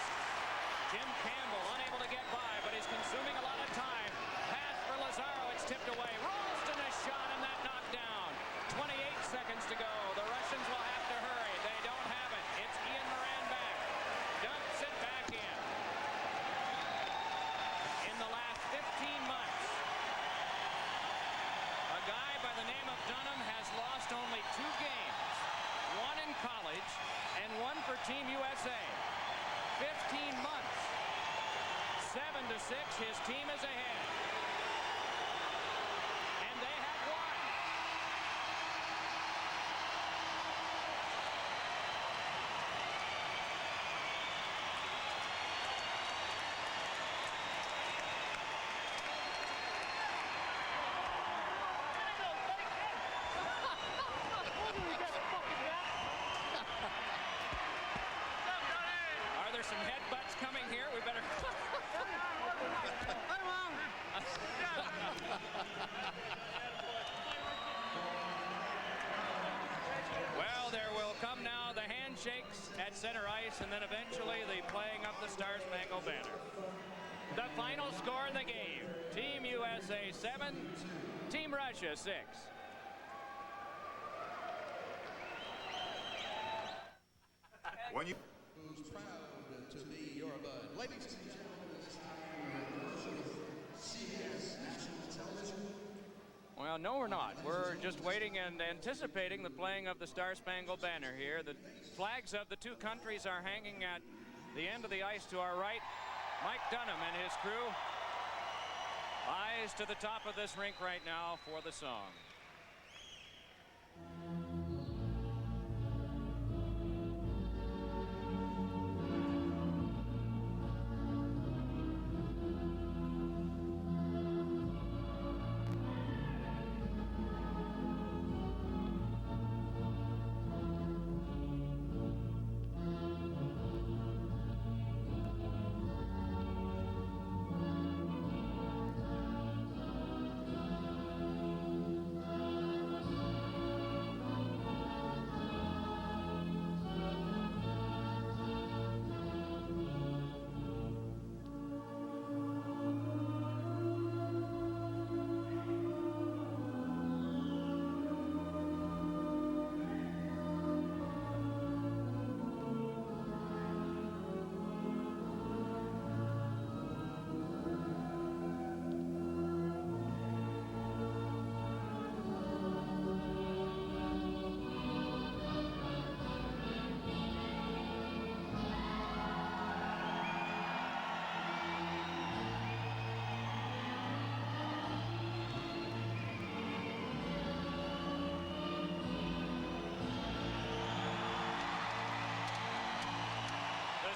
Jim Campbell unable to get by, but he's consuming a lot of time. Pass for Lazaro, it's tipped away. Ralston is shot, and that knocked down. 28 seconds to go. The Russians will have to hurry. They don't have it. It's Ian Moran back. Dumps it back in. In the last 15 months, a guy by the name of Dunham has lost only 2 games. 1 in college and 1 for Team USA. 15 months. 7-6, his team is ahead. And they have won. Are there some headbutts coming here? We better... Well, there will come now the handshakes at center ice, and then eventually the playing of the Star-Spangled Banner. The final score in the game, Team USA 7, Team Russia 6. When you... Who's proud to be your bud. Ladies and gentlemen, this time, CBS National Television. Well, no, we're not. We're just waiting and anticipating the playing of the Star-Spangled Banner here. The flags of the 2 countries are hanging at the end of the ice to our right. Mike Dunham and his crew. Eyes to the top of this rink right now for the song.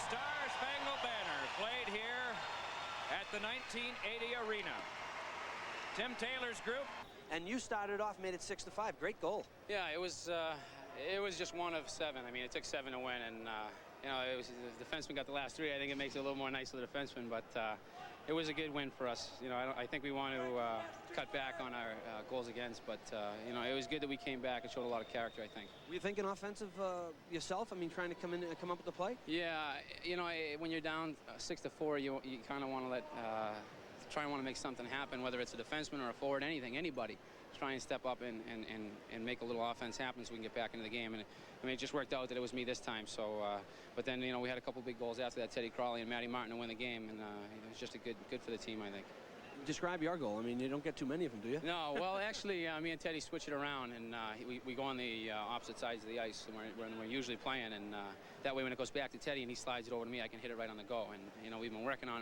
Star-Spangled Banner played here at the 1980 Arena. Tim Taylor's group. And you started off, made it 6-5. Great goal. Yeah, it was just 1 of 7. I mean, it took 7 to win, and you know, it was the defenseman got the last 3. I think it makes it a little more nice for the defenseman, but it was a good win for us. You know, I think we want to cut back on our goals against, but you know, it was good that we came back and showed a lot of character, I think. Were you thinking offensive yourself? I mean, trying to come in and come up with the play? Yeah, you know, when you're down 6-4, you kind of want to try and want to make something happen, whether it's a defenseman or a forward, anybody. Try and step up and make a little offense happen so we can get back into the game. And I mean, it just worked out that it was me this time. So, but then, you know, we had a couple big goals after that, Teddy Crawley and Matty Martin to win the game, and it was just a good for the team, I think. describe your goal? I mean, you don't get too many of them, do you? No, well, actually, me and Teddy switch it around, and we go on the opposite sides of the ice when we're usually playing, and that way when it goes back to Teddy and he slides it over to me, I can hit it right on the go. And, you know, we've been working on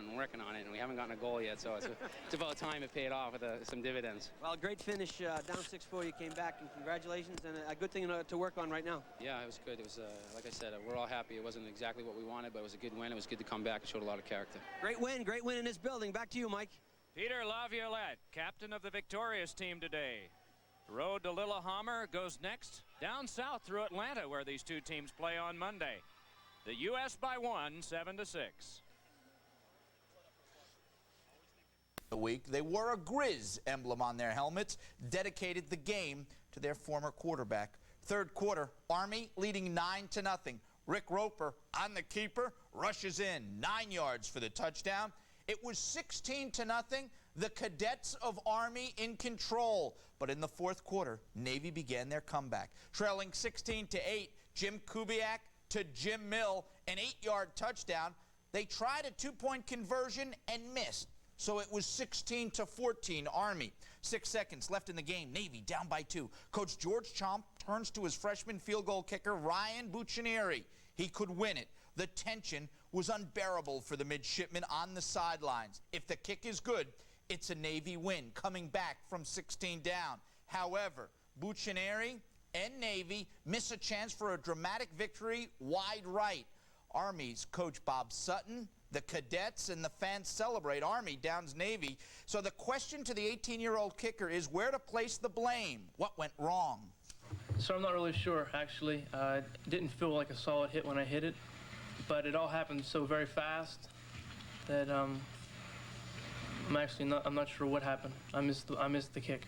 it, and we haven't gotten a goal yet, so it's about time it paid off with some dividends. Well, great finish, down 6-4, you came back, and congratulations, and a good thing to work on right now. Yeah, it was good. It was, like I said, we're all happy. It wasn't exactly what we wanted, but it was a good win. It was good to come back. It showed a lot of character. Great win in this building. Back to you, Mike. Peter Laviolette, captain of the victorious team today. Road to Lillehammer goes next, down south through Atlanta, where these two teams play on Monday. The U.S. by 1, 7-6. The week, they wore a Grizz emblem on their helmets, dedicated the game to their former quarterback. Third quarter, Army leading 9-0. Rick Roper, on the keeper, rushes in 9 yards for the touchdown. It was 16-0. The Cadets of Army in control. But in the fourth quarter, Navy began their comeback. Trailing 16-8, Jim Kubiak to Jim Mill, an 8-yard touchdown. They tried a 2-point conversion and missed. So it was 16-14 Army. 6 seconds left in the game. Navy down by 2. Coach George Chomp turns to his freshman field goal kicker, Ryan Buccianeri. He could win it. The tension was unbearable for the midshipmen on the sidelines. If the kick is good, it's a Navy win, coming back from 16 down. However, Buccianeri and Navy miss a chance for a dramatic victory wide right. Army's coach Bob Sutton, the cadets, and the fans celebrate. Army downs Navy. So the question to the 18-year-old kicker is where to place the blame. What went wrong? So I'm not really sure, actually. It didn't feel like a solid hit when I hit it, but it all happened so very fast that I'm not sure what happened. I missed the kick.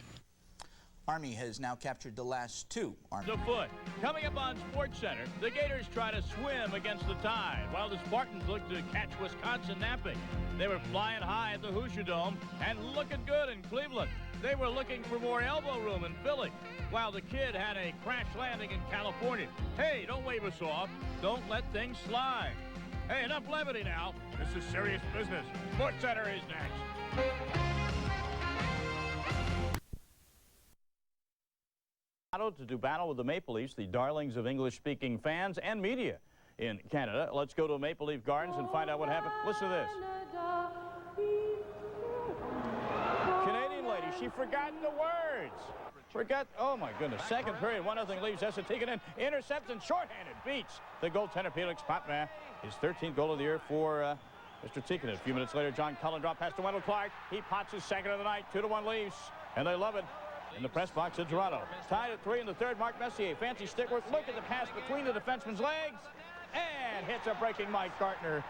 Army has now captured the last 2. The foot. Coming up on SportsCenter, the Gators try to swim against the tide, while the Spartans look to catch Wisconsin napping. They were flying high at the Hoosier Dome and looking good in Cleveland. They were looking for more elbow room in Philly, while the Kid had a crash landing in California. Hey, don't wave us off. Don't let things slide. Hey, enough levity now. This is serious business. SportsCenter is next. To do battle with the Maple Leafs, the darlings of English-speaking fans and media in Canada. Let's go to Maple Leaf Gardens and find out what happened. Listen to this. Canadian lady, she forgot the words. Oh my goodness. Second period, 1-0 Leafs. Tikkanen intercepts and shorthanded beats the goaltender Felix Potvin. His 13th goal of the year for Mr. Tikkanen. A few minutes later, John Cullen dropped past to Wendell Clark. He pots his second of the night. 2-1 Leafs, and they love it. In the press box in Toronto. Tied at 3 in the third, Mark Messier. Fancy stick work. Look at the pass between the defenseman's legs. And hits a breaking Mike Gartner.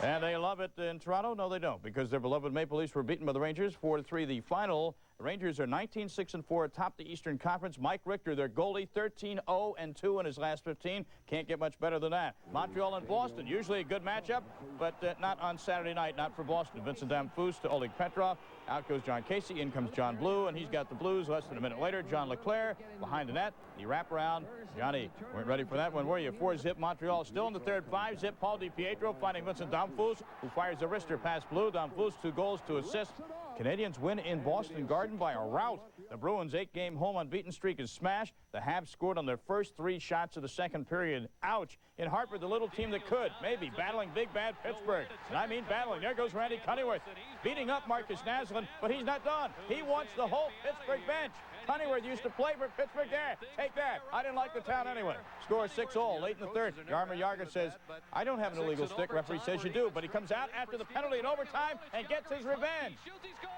And they love it in Toronto? No, they don't, because their beloved Maple Leafs were beaten by the Rangers 4-3. The final. The Rangers are 19-6-4 atop the Eastern Conference. Mike Richter, their goalie, 13-0-2 in his last 15. Can't get much better than that. Montreal and Boston, usually a good matchup, but not on Saturday night, not for Boston. Vincent Damphousse to Oleg Petrov. Out goes John Casey. In comes John Blue, and he's got the Blues. Less than a minute later, John Leclerc behind the net. The wraparound. Johnny, weren't ready for that one, were you? 4-zip Montreal still in the third. 5-zip Paul DiPietro finding Vincent Damphousse, who fires a wrister past Blue. Damphousse 2 goals to assist. Canadians win in Boston Garden by a rout. The Bruins' 8-game home unbeaten streak is smashed. The Habs scored on their first 3 shots of the second period. Ouch. In Hartford, the little team that could, maybe battling big bad Pittsburgh. And I mean battling. There goes Randy Cunneyworth, beating up Marcus Naslund, but he's not done. He wants the whole Pittsburgh bench. Cunneyworth used to play for Pittsburgh. There, take that. I didn't like the town anyway. Score 6-0 late in the third. Jaromir Jagr says, I don't have an illegal stick. Referee says you do, but he comes out after the penalty in overtime and gets his revenge.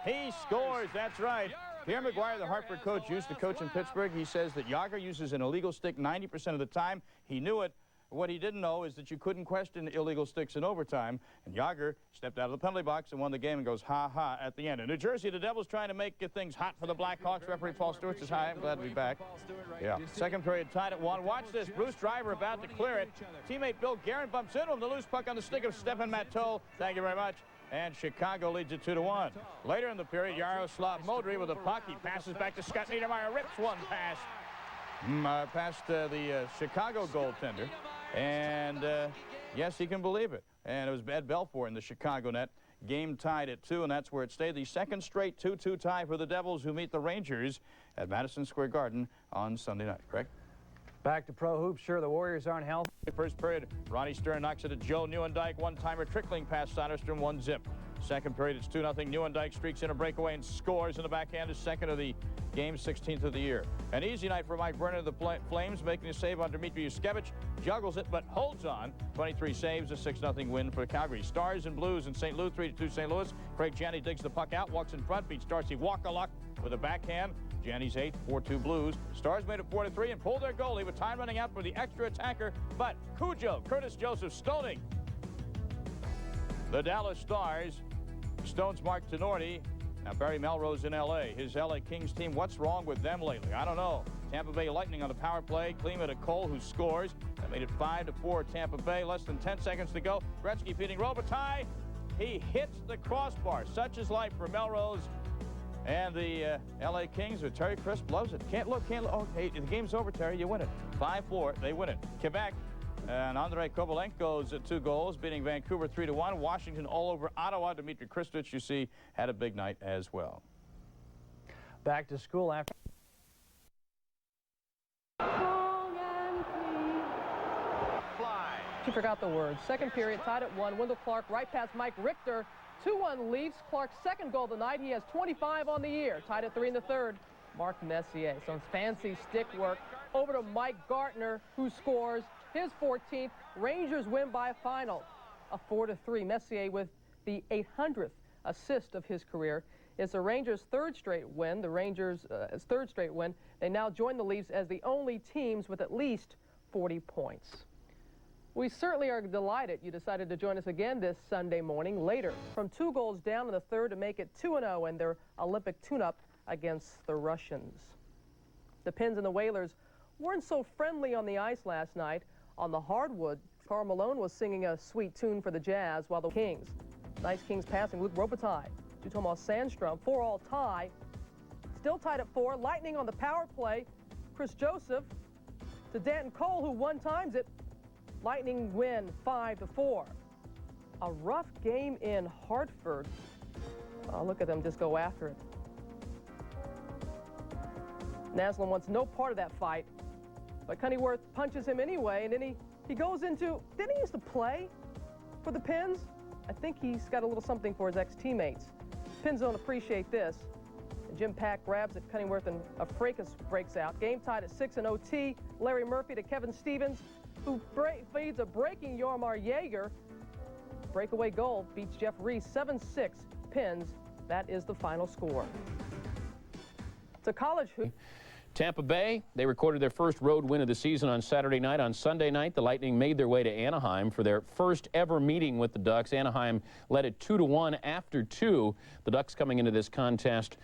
He scores, that's right. Pierre McGuire, the Hartford coach, used to coach in Pittsburgh. He says that Jagr uses an illegal stick 90% of the time. He knew it. What he didn't know is that you couldn't question illegal sticks in overtime. And Jagr stepped out of the penalty box and won the game and goes ha-ha at the end. In New Jersey, the Devils trying to make things hot for the Blackhawks. Referee Paul Stewart says, hi, I'm glad to be back. Yeah. Second period tied at 1. Watch this. Bruce Driver about to clear it. Teammate Bill Guerin bumps into him. The loose puck on the stick of Stephen Matteau. Thank you very much. And Chicago leads it 2-1. Later in the period, Yaroslav Modry with the puck. He passes back to Scott Niedermayer. Rips one pass past the Chicago goaltender. And yes, he can believe it. And it was Ed Belforur in the Chicago net. Game tied at 2, and that's where it stayed. The second straight 2-2 tie for the Devils, who meet the Rangers at Madison Square Garden on Sunday night. Correct? Back to pro hoops. Sure, the Warriors aren't healthy. First period, Ronnie Stern knocks it to Joe Nieuwendyk. One-timer trickling past Soderstrom, 1-zip. Second period, it's 2-0. Nieuwendyk streaks in a breakaway and scores in the backhand, his second of the game, 16th of the year. An easy night for Mike Brenner of the Flames, making a save on Dmitry Yushkevich. Juggles it, but holds on. 23 saves, a 6-0 win for Calgary. Stars and Blues in St. Louis, 3-2 St. Louis. Craig Janney digs the puck out, walks in front, beats Darcy Wakaluk with a backhand. Janney's 8, 4-2 Blues. Stars made it 4-3 and pulled their goalie with time running out for the extra attacker, but Cujo, Curtis Joseph, stoning the Dallas Stars. Stones Mark Tenorti. Now Barry Melrose in L.A. His L.A. Kings team, what's wrong with them lately? I don't know. Tampa Bay Lightning on the power play. Klima to Cole, who scores. That made it 5-4 Tampa Bay. Less than 10 seconds to go. Gretzky feeding Robitaille. He hits the crossbar. Such is life for Melrose and the L.A. Kings. Terry Crisp loves it. Can't look. Oh, hey, the game's over, Terry. You win it. 5-4. They win it. Quebec. And Andrei Kovalenko's 2 goals, beating Vancouver 3-1. Washington all over Ottawa. Dmitry Kristich, you see, had a big night as well. Back to school after. Fly. She forgot the words. Second period, tied at 1. Wendell Clark right past Mike Richter. 2-1 Leafs. Clark's second goal of the night. He has 25 on the year. Tied at 3 in the third. Mark Messier. Some fancy stick work. Over to Mike Gartner, who scores his 14th. Rangers win by a final, a 4-3. Messier with the 800th assist of his career. It's the Rangers' third straight win. The Rangers' third straight win. They now join the Leafs as the only teams with at least 40 points. We certainly are delighted you decided to join us again this Sunday morning. Later, from 2 goals down in the third to make it 2-0 in their Olympic tune-up against the Russians. The Pens and the Whalers weren't so friendly on the ice last night. On the hardwood, Karl Malone was singing a sweet tune for the Jazz, while the Kings. Nice Kings passing. Luke Robitaille to Tomas Sandstrom. 4-all tie. Still tied at 4. Lightning on the power play. Chris Joseph to Danton Cole, who one-times it. Lightning win 5-4. A rough game in Hartford. Oh, look at them just go after it. Naslund wants no part of that fight. But Cunnyworth punches him anyway, and then he goes into, didn't he used to play for the Pens? I think he's got a little something for his ex-teammates. Pens don't appreciate this. And Jim Pack grabs at Cunnyworth, and a fracas breaks out. Game tied at 6 in OT. Larry Murphy to Kevin Stevens, who feeds a breaking Jaromir Jagr. Breakaway goal beats Jeff Reese, 7-6 Pens. That is the final score. It's a college hoop. Tampa Bay, they recorded their first road win of the season on Saturday night. On Sunday night, the Lightning made their way to Anaheim for their first ever meeting with the Ducks. Anaheim led it 2-1 after 2. The Ducks coming into this contest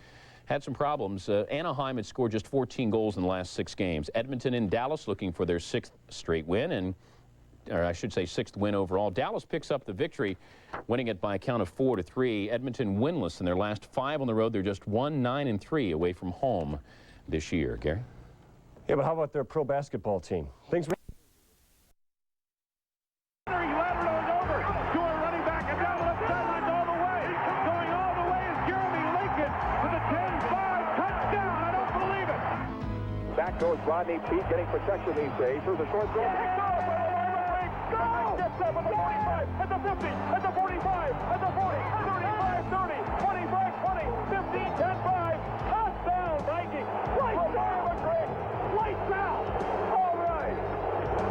had some problems. Anaheim had scored just 14 goals in the last 6 games. Edmonton and Dallas looking for their 6th straight win, or I should say 6th win overall. Dallas picks up the victory, winning it by a count of 4-3. Edmonton winless in their last 5 on the road. They're just 1-9-3 away from home this year. Gary? Yeah, but how about their pro basketball team? Things. He laterals over to a running back and down the left sideline all the way. Going all the way is Jeremy Lincoln with a 10-5 touchdown. I don't believe it. Back goes Rodney Peake, getting protection these days. Here's a short goal. Gets up at the 45, at the 50, at the 45, at the 40, 35, 30, 25, 20, 15, 10, 5. Touchdown, Vikings. Lights out. Lights out. All right.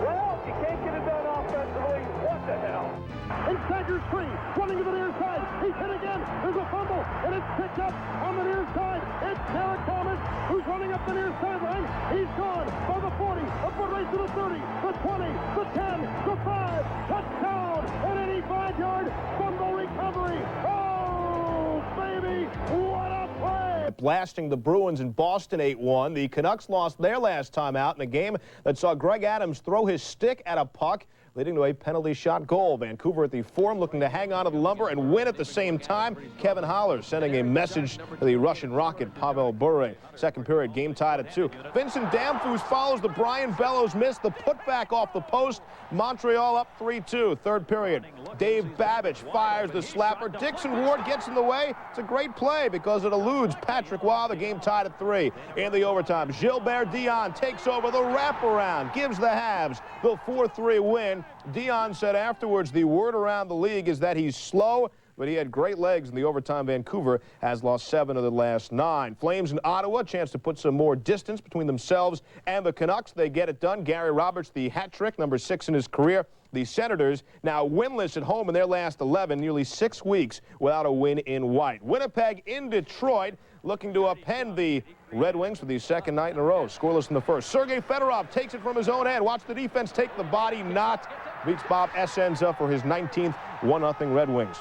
Well, you can't get it done offensively. What the hell? And Jagger's free, running to the near side. He's hit again. There's a fumble, and it's picked up on the near side. It's Derek Thomas, who's running up the near sideline. He's gone by the 40, a foot race to the 30, the 20, the 10, the 5. Touchdown, an 85-yard fumble recovery. Oh, baby, what a play! Blasting the Bruins in Boston 8-1. The Canucks lost their last time out in a game that saw Greg Adams throw his stick at a puck. leading to a penalty shot goal. Vancouver at the Forum looking to hang on to the lumber and win at the same time. Kevin Haller sending a message to the Russian rocket, Pavel Bure. Second period, game tied at 2. Vincent Damphus follows the Brian Bellows miss, the putback off the post. Montreal up 3-2. Third period, Dave Babbage fires the slapper. Dixon Ward gets in the way. It's a great play because it eludes Patrick Waugh. The game tied at 3. In the overtime, Gilbert Dion takes over the wraparound, gives the Habs the 4-3 win. Dion said afterwards the word around the league is that he's slow, but he had great legs in the overtime. Vancouver has lost 7 of the last 9. Flames in Ottawa, chance to put some more distance between themselves and the Canucks. They get it done. Gary Roberts, the hat trick, number 6 in his career. The Senators now winless at home in their last 11, nearly 6 weeks without a win in white. Winnipeg in Detroit, looking to upend the Red Wings for the second night in a row. Scoreless in the first. Sergei Fedorov takes it from his own end. Watch the defense take the body knot. Beats Bob Essenza for his 19th 1-0 Red Wings.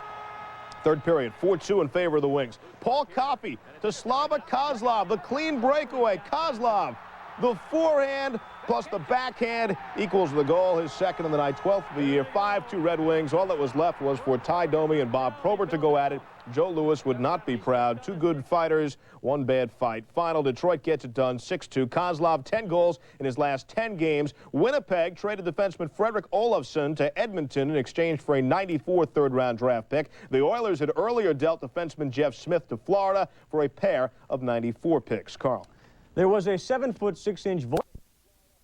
Third period, 4-2 in favor of the Wings. Paul Coffey to Slava Kozlov. The clean breakaway. Kozlov, the forehand plus the backhand equals the goal. His second of the night, 12th of the year. 5-2 Red Wings. All that was left was for Ty Domi and Bob Probert to go at it. Joe Louis would not be proud. 2 good fighters, 1 bad fight. Final, Detroit gets it done, 6-2. Kozlov, 10 goals in his last 10 games. Winnipeg traded defenseman Fredrik Olofsson to Edmonton in exchange for a 94 third-round draft pick. The Oilers had earlier dealt defenseman Jeff Smith to Florida for a pair of 94 picks. Carl. There was a 7-foot 6-inch voice.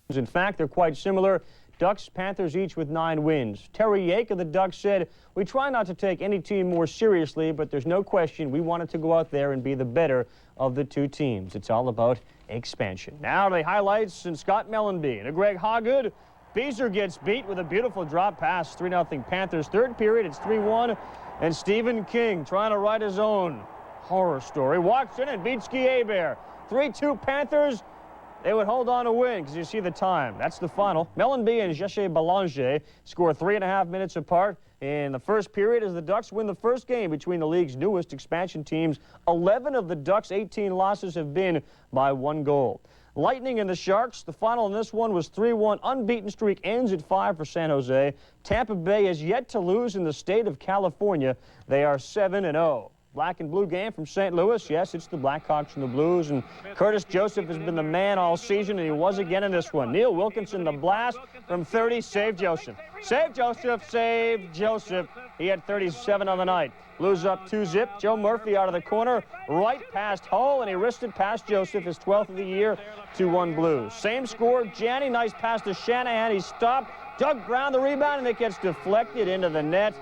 In fact, they're quite similar. Ducks, Panthers each with 9 wins. Terry Yake of the Ducks said, "We try not to take any team more seriously, but there's no question we wanted to go out there and be the better of the 2 teams. It's all about expansion." Now the highlights, and Scott Mellenby and a Greg Hoggood. Beezer gets beat with a beautiful drop pass. 3-0 Panthers. Third period, it's 3-1, and Stephen King trying to write his own horror story. Walks in and beats Guy Hebert. 3-2 Panthers. They would hold on to win because you see the time. That's the final. Mellenby and Jesse Belanger score 3.5 minutes apart in the first period as the Ducks win the first game between the league's newest expansion teams. 11 of the Ducks' 18 losses have been by 1 goal. Lightning and the Sharks, the final in this one was 3-1. Unbeaten streak ends at 5 for San Jose. Tampa Bay has yet to lose in the state of California. They are 7-0. Black and blue game from St. Louis. Yes, it's the Blackhawks and the Blues, and Curtis Joseph has been the man all season, and he was again in this one. Neil Wilkinson, the blast from 30, save Joseph. Save Joseph, save Joseph. He had 37 on the night. Blues up 2-zip. Joe Murphy out of the corner, right past Hull, and he wristed past Joseph, his 12th of the year, 2-1 Blues. Same score, Janney, nice pass to Shanahan. He stopped, dug ground the rebound, and it gets deflected into the net.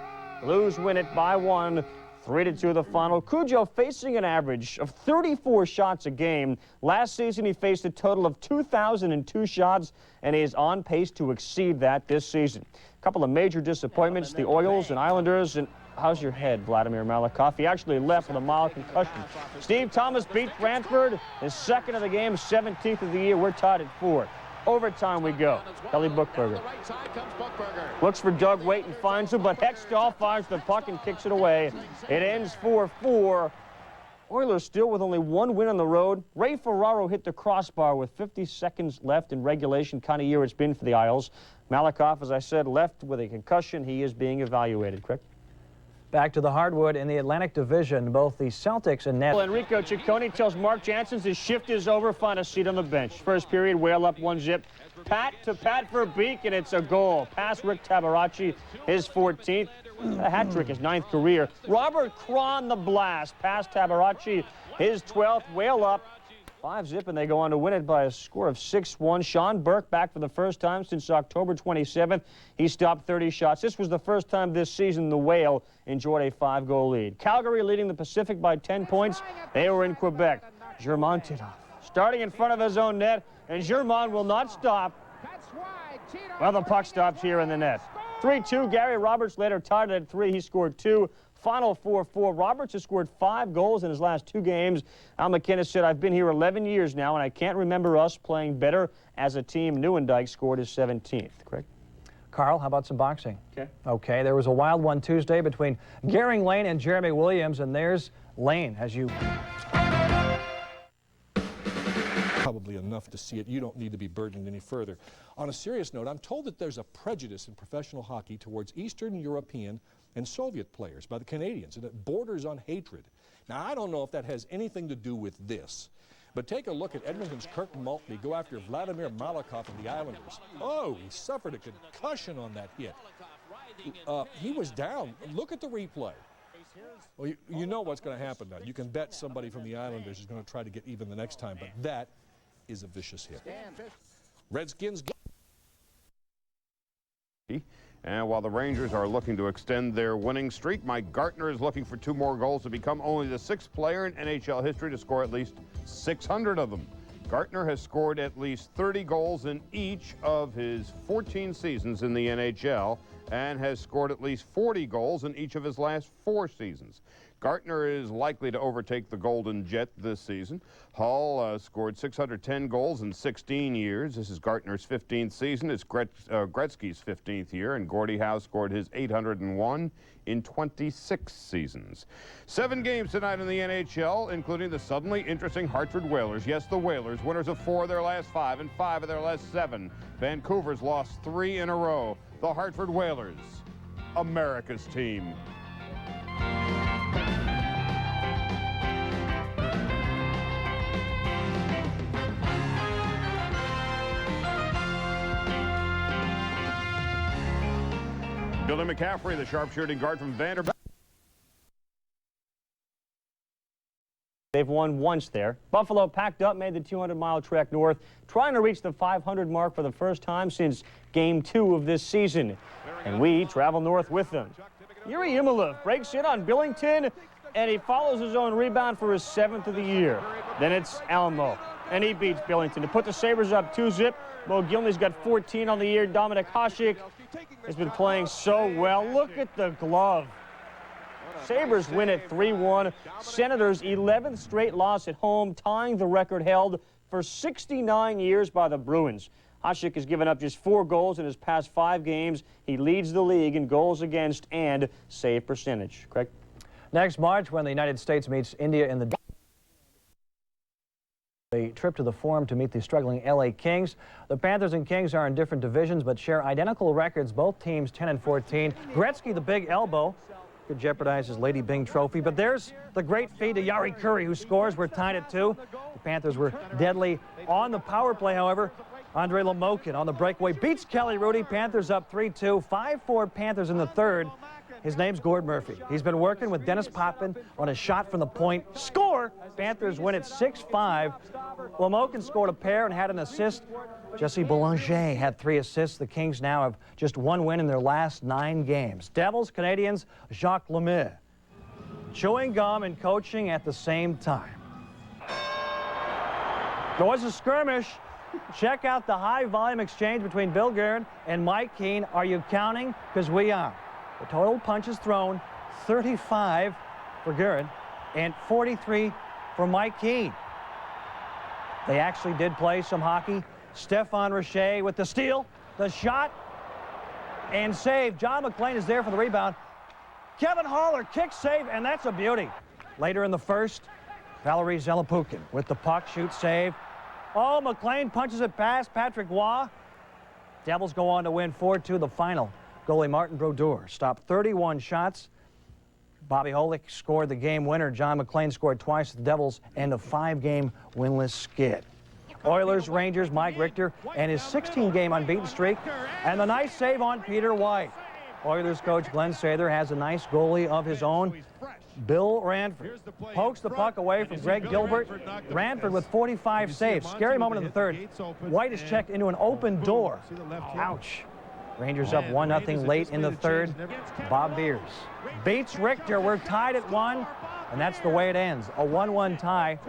Blues win it by 1. 3-2 the final. Cujo facing an average of 34 shots a game. Last season he faced a total of 2,002 shots, and he is on pace to exceed that this season. A couple of major disappointments, the Oilers and Islanders. And how's your head, Vladimir Malakoff? He actually left with a mild concussion. Steve Thomas beat Brantford, his second of the game, 17th of the year. We're tied at 4. Overtime we go. Kelly Buchberger looks for Doug Waite and finds him, but Hextall fires the puck and kicks it away. It ends 4-4. Oilers still with only 1 win on the road. Ray Ferraro hit the crossbar with 50 seconds left in regulation, kind of year it's been for the Isles. Malakoff, as I said, left with a concussion. He is being evaluated. Quick. Back to the hardwood in the Atlantic Division, both the Celtics and Nets. Enrico Ciccone tells Mark Jansen his shift is over, find a seat on the bench. First period, Whale up 1-zip. Pat for Peake, and it's a goal. Pass Rick Tabaracci, his 14th. A hat trick, his 9th career. Robert Cron, the blast. Pass Tabaracci, his 12th. Whale up 5-zip, and they go on to win it by a score of 6-1. Sean Burke back for the first time since October 27th. He stopped 30 shots. This was the first time this season the Whale enjoyed a 5-goal lead. Calgary leading the Pacific by 10 points. They were in Quebec. Germain Titoff starting in front of his own net, and Germain will not stop. Well, the puck stops here in the net. 3-2. Gary Roberts later tied it at 3. He scored 2. Final 4-4. Roberts has scored 5 goals in his last 2 games. Al McInnes said, "I've been here 11 years now, and I can't remember us playing better as a team." Nieuwendyk scored his 17th. Correct? Carl, how about some boxing? Okay. Okay, there was a wild one Tuesday between Gering Lane and Jeremy Williams, and there's Lane as you... Probably obviously enough to see it. You don't need to be burdened any further. On a serious note, I'm told that there's a prejudice in professional hockey towards Eastern European and Soviet players by the Canadians, and it borders on hatred. Now, I don't know if that has anything to do with this, but take a look at Edmonton's Kirk Maltby go after Vladimir Malakhov of the Islanders. Oh, he suffered a concussion on that hit. He was down. Look at the replay. Well, you know what's going to happen now. You can bet somebody from the Islanders is going to try to get even the next time, but that is a vicious hit. Redskins. And while the Rangers are looking to extend their winning streak, Mike Gartner is looking for 2 more goals to become only the 6th player in NHL history to score at least 600 of them. Gartner has scored at least 30 goals in each of his 14 seasons in the NHL and has scored at least 40 goals in each of his last 4 seasons. Gartner is likely to overtake the Golden Jet this season. Hall scored 610 goals in 16 years. This is Gartner's 15th season. It's Gretzky's 15th year, and Gordie Howe scored his 801 in 26 seasons. 7 games tonight in the NHL, including the suddenly interesting Hartford Whalers. Yes, the Whalers, winners of 4 of their last 5 and 5 of their last 7. Vancouver's lost 3 in a row. The Hartford Whalers, America's team. Billy McCaffrey, the sharpshooting guard from Vanderbilt. They've won once there. Buffalo packed up, made the 200-mile trek north, trying to reach the 500 mark for the first time since Game 2 of this season. And we travel north with them. Yuri Imalov breaks in on Billington, and he follows his own rebound for his 7th of the year. Then it's Almo, and he beats Billington to put the Sabres up 2-zip. Mo Gilney's got 14 on the year. Dominic Hasek has been playing so well. Look at the glove. Sabres win at 3-1. Senators' 11th straight loss at home, tying the record held for 69 years by the Bruins. Hasek has given up just 4 goals in his past 5 games. He leads the league in goals against and save percentage. Craig? Next March, when the United States meets India in the trip to the Forum to meet the struggling LA Kings. The Panthers and Kings are in different divisions but share identical records, both teams 10-14. Gretzky, the big elbow, could jeopardize his Lady Byng trophy, but there's the great feed to Jari Kurri, who scores. We're tied at 2. The Panthers were deadly on the power play, however. Andre Lamokin on the breakaway beats Kelly Rudy. Panthers up 3-2, 5-4 Panthers in the 3rd. His name's Gord Murphy. He's been working with Dennis Potvin on a shot from the point. Score! Panthers win at 6-5. Lamokin scored a pair and had an assist. Jesse Boulanger had 3 assists. The Kings now have just 1 win in their last 9 games. Devils, Canadians, Jacques Lemieux. Chewing gum and coaching at the same time. There was a skirmish. Check out the high-volume exchange between Bill Guerin and Mike Keane. Are you counting? Because we are. The total punches thrown, 35 for Guerin and 43 for Mike Keane. They actually did play some hockey. Stefan Richer with the steal, the shot, and save. John McClain is there for the rebound. Kevin Haller kick save, and that's a beauty. Later in the 1st, Valerie Zelapukin with the puck, shoot save. Oh, McClain punches it past Patrick Waugh. Devils go on to win 4-2 the final. Goalie Martin Brodeur stopped 31 shots. Bobby Holick scored the game winner. John McClain scored twice. The Devils end a 5-game winless skid. Oilers, Rangers, Mike Richter, and his 16-game unbeaten streak. And the nice save on Peter White. Oilers coach Glenn Sather has a nice goalie of his own. Bill Ranford pokes the puck away from Greg Gilbert. Ranford with 45 saves. Scary moment in the 3rd. White is checked into an open door. Ouch. Rangers up 1-0 late in the 3rd. Bob Beers beats Richter. We're tied at 1, and that's the way it ends. A 1-1 tie.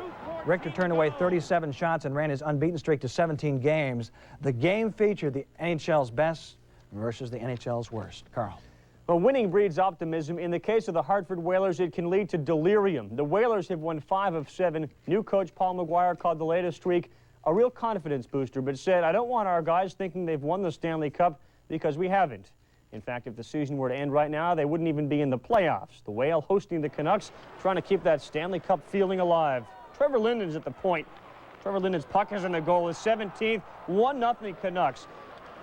Richter turned away 37 shots and ran his unbeaten streak to 17 games. The game featured the NHL's best versus the NHL's worst. Carl. Well, winning breeds optimism. In the case of the Hartford Whalers, it can lead to delirium. The Whalers have won 5 of 7. New coach Paul McGuire called the latest streak a real confidence booster, but said, I don't want our guys thinking they've won the Stanley Cup, because we haven't. In fact, if the season were to end right now, they wouldn't even be in the playoffs. The Whale hosting the Canucks, trying to keep that Stanley Cup feeling alive. Trevor Linden's at the point. Trevor Linden's puck is in the goal. His 17th, 1-0 Canucks.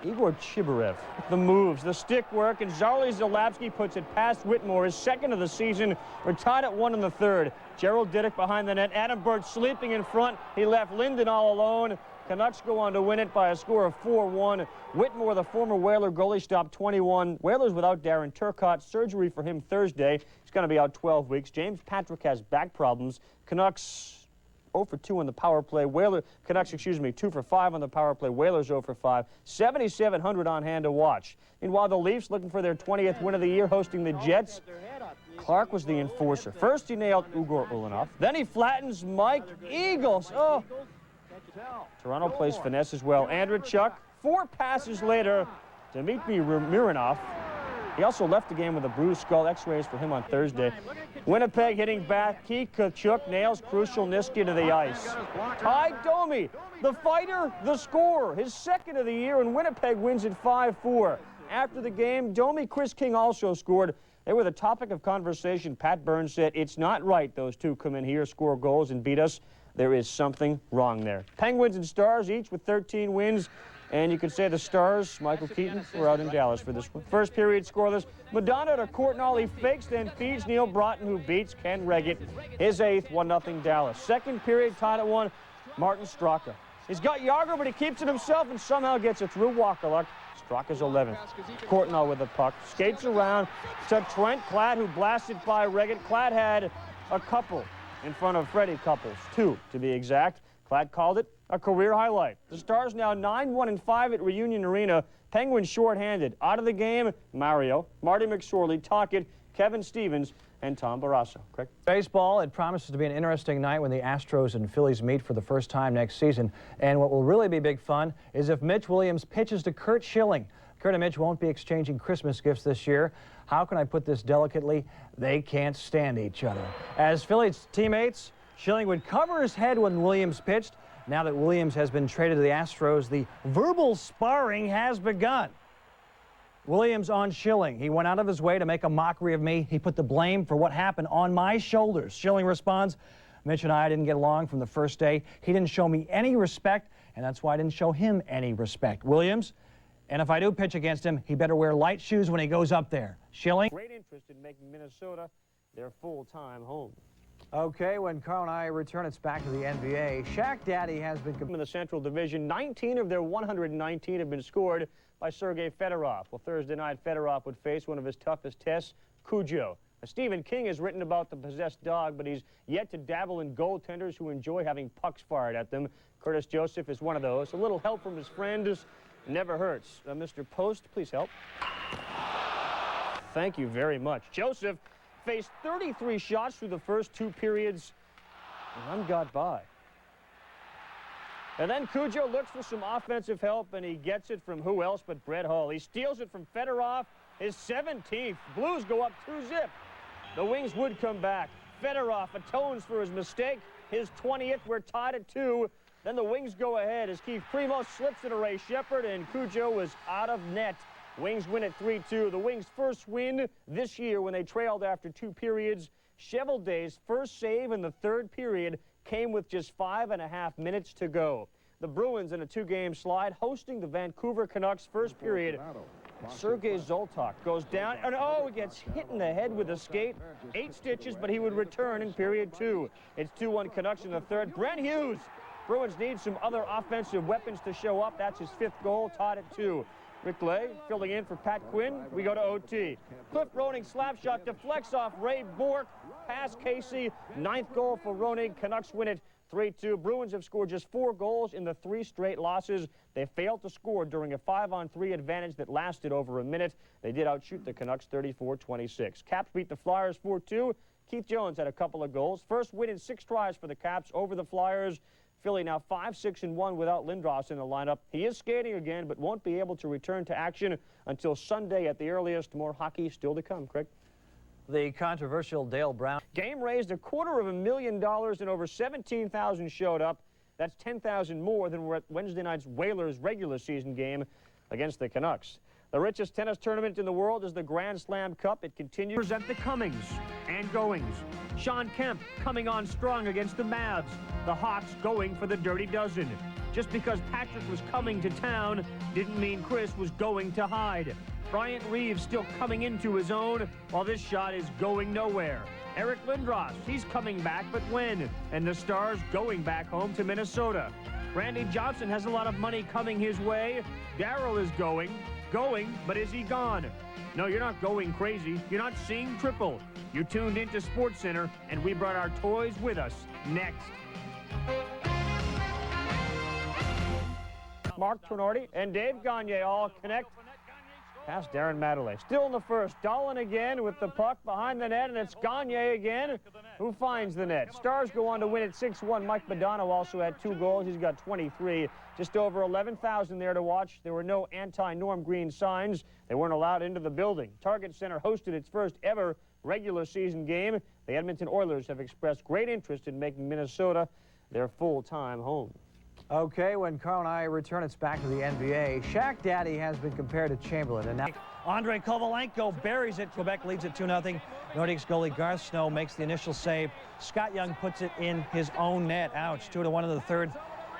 Igor Chibarev, the moves, the stick work, and Zarley Zalapsky puts it past Whitmore, his second of the season. We're tied at 1 in the third. Gerald Diduck behind the net. Adam Burt sleeping in front. He left Linden all alone. Canucks go on to win it by a score of 4-1. Whitmore, the former Whaler goalie, stopped 21. Whalers without Darren Turcotte. Surgery for him Thursday. He's going to be out 12 weeks. James Patrick has back problems. Canucks 0 for 2 on the power play. Canucks, 2 for 5 on the power play. Whalers 0 for 5. 7,700 on hand to watch. Meanwhile, the Leafs looking for their 20th win of the year, hosting the Jets. Clark was the enforcer. First, he nailed Igor Ulanov. Then he flattens Mike Eagles. Oh. Toronto plays finesse as well. Andreychuk, 4 passes later. Dmitry Mironov. He also left the game with a bruised skull. X-rays for him on Thursday. Winnipeg hitting back. Tkachuk nails Crucial Niski to the ice. Ty Domi, the fighter, the scorer. His second of the year, and Winnipeg wins it 5-4. After the game, Domi, Chris King also scored. They were the topic of conversation. Pat Burns said, it's not right those two come in here, score goals, and beat us. There is something wrong there. Penguins and Stars each with 13 wins. And you could say the Stars, Michael Keaton, were out in Dallas for this one. First period scoreless. Madonna to Courtnall. He fakes, then feeds Neil Broughton, who beats Ken Reggett. His 8th, 1-0 Dallas. Second period, tied at 1. Martin Straka. He's got Jagr, but he keeps it himself and somehow gets it through Wakaluk. Straka's 11th. Courtnall with the puck. Skates around to Trent Klatt, who blasted by Reggett. Klatt had a couple in front of Freddie Couples. 2, to be exact. Klatt called it a career highlight. The Stars now 9-1-5 at Reunion Arena. Penguins shorthanded. Out of the game, Mario, Marty McSorley, Tocchet, Kevin Stevens, and Tom Barrasso. Correct? Baseball, it promises to be an interesting night when the Astros and Phillies meet for the first time next season. And what will really be big fun is if Mitch Williams pitches to Curt Schilling. Curt and Mitch won't be exchanging Christmas gifts this year. How can I put this delicately? They can't stand each other. As Phillies teammates, Schilling would cover his head when Williams pitched. Now that Williams has been traded to the Astros, the verbal sparring has begun. Williams on Schilling. He went out of his way to make a mockery of me. He put the blame for what happened on my shoulders. Schilling responds, Mitch and I didn't get along from the first day. He didn't show me any respect, and that's why I didn't show him any respect. Williams, and if I do pitch against him, he better wear light shoes when he goes up there. Schilling. Great interest in making Minnesota their full-time home. Okay, when Carl and I return, it's back to the NBA. Shaq Daddy has been in the Central Division. 19 of their 119 have been scored by Sergei Fedorov. Well, Thursday night, Fedorov would face one of his toughest tests, Cujo. Now, Stephen King has written about the possessed dog, but he's yet to dabble in goaltenders who enjoy having pucks fired at them. Curtis Joseph is one of those. A little help from his friends never hurts. Mr. Post, please help. Thank you very much. Joseph faced 33 shots through the first 2 periods, and none got by. And then Cujo looks for some offensive help, and he gets it from who else but Brett Hull. He steals it from Fedorov, his 17th. Blues go up 2-zip. The Wings would come back. Fedorov atones for his mistake. His 20th, we're tied at 2. Then the Wings go ahead as Keith Primo slips it to Ray Shepherd, and Cujo was out of net. Wings win at 3-2. The Wings' first win this year when they trailed after 2 periods. Chevelday's first save in the 3rd period came with just 5.5 minutes to go. The Bruins in a 2-game slide hosting the Vancouver Canucks first period. Sergei Zoltak goes down, and he gets hit in the head with a skate. 8 stitches, but he would return in period 2. It's 2-1 Canucks in the 3rd. Brent Hughes. Bruins need some other offensive weapons to show up. That's his 5th goal, tied at 2. Rick Lay filling in for Pat Quinn. We go to OT. Cliff Roenick slap shot deflects off Ray Bourque. Pass Casey. 9th goal for Roenick. Canucks win it 3-2. Bruins have scored just 4 goals in the 3 straight losses. They failed to score during a 5-on-3 advantage that lasted over a minute. They did outshoot the Canucks 34-26. Caps beat the Flyers 4-2. Keith Jones had a couple of goals. First win in 6 tries for the Caps over the Flyers. Philly now 5-6-1 without Lindros in the lineup. He is skating again, but won't be able to return to action until Sunday at the earliest. More hockey still to come. Craig? The controversial Dale Brown. Game raised $250,000 and over 17,000 showed up. That's 10,000 more than were at Wednesday night's Whalers regular season game against the Canucks. The richest tennis tournament in the world is the Grand Slam Cup. It continues to present the comings and goings. Sean Kemp coming on strong against the Mavs. The Hawks going for the Dirty Dozen. Just because Patrick was coming to town didn't mean Chris was going to hide. Bryant Reeves still coming into his own, while this shot is going nowhere. Eric Lindros, he's coming back, but when? And the Stars going back home to Minnesota. Randy Johnson has a lot of money coming his way. Darryl is going, but is he gone? No, you're not going crazy. You're not seeing triple. You tuned into SportsCenter, and we brought our toys with us. Next. Mark Trenardi and Dave Gagne all connect past Darren Madeley. Still in the first. Dahlin again with the puck behind the net, and it's Gagne again who finds the net. Stars go on to win at 6-1. Mike Modano also had 2 goals. He's got 23. Just over 11,000 there to watch. There were no anti-Norm Green signs. They weren't allowed into the building. Target Center hosted its first ever regular season game. The Edmonton Oilers have expressed great interest in making Minnesota their full-time home. Okay, when Carl and I return, it's back to the NBA. Shaq Daddy has been compared to Chamberlain, and now Andrei Kovalenko buries it. Quebec leads at 2-0. Nordiques goalie Garth Snow makes the initial save. Scott Young puts it in his own net. Ouch, 2-1 in the third.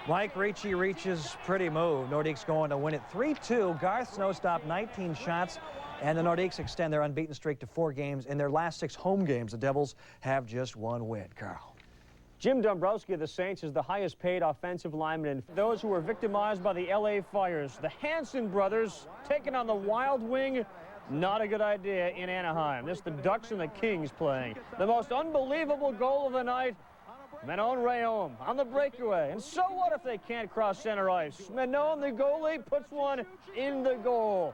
Mike Ricci reaches pretty move. Nordiques going to win it 3-2. Garth Snow stopped 19 shots, and the Nordiques extend their unbeaten streak to 4 games. In their last 6 home games, the Devils have just 1 win. Carl. Jim Dombrowski of the Saints is the highest paid offensive lineman in those who were victimized by the LA fires. The Hanson brothers taking on the Wild Wing. Not a good idea in Anaheim. This is the Ducks and the Kings playing. The most unbelievable goal of the night. Manon Rhéaume on the breakaway. And so what if they can't cross center ice? Manon, the goalie, puts one in the goal.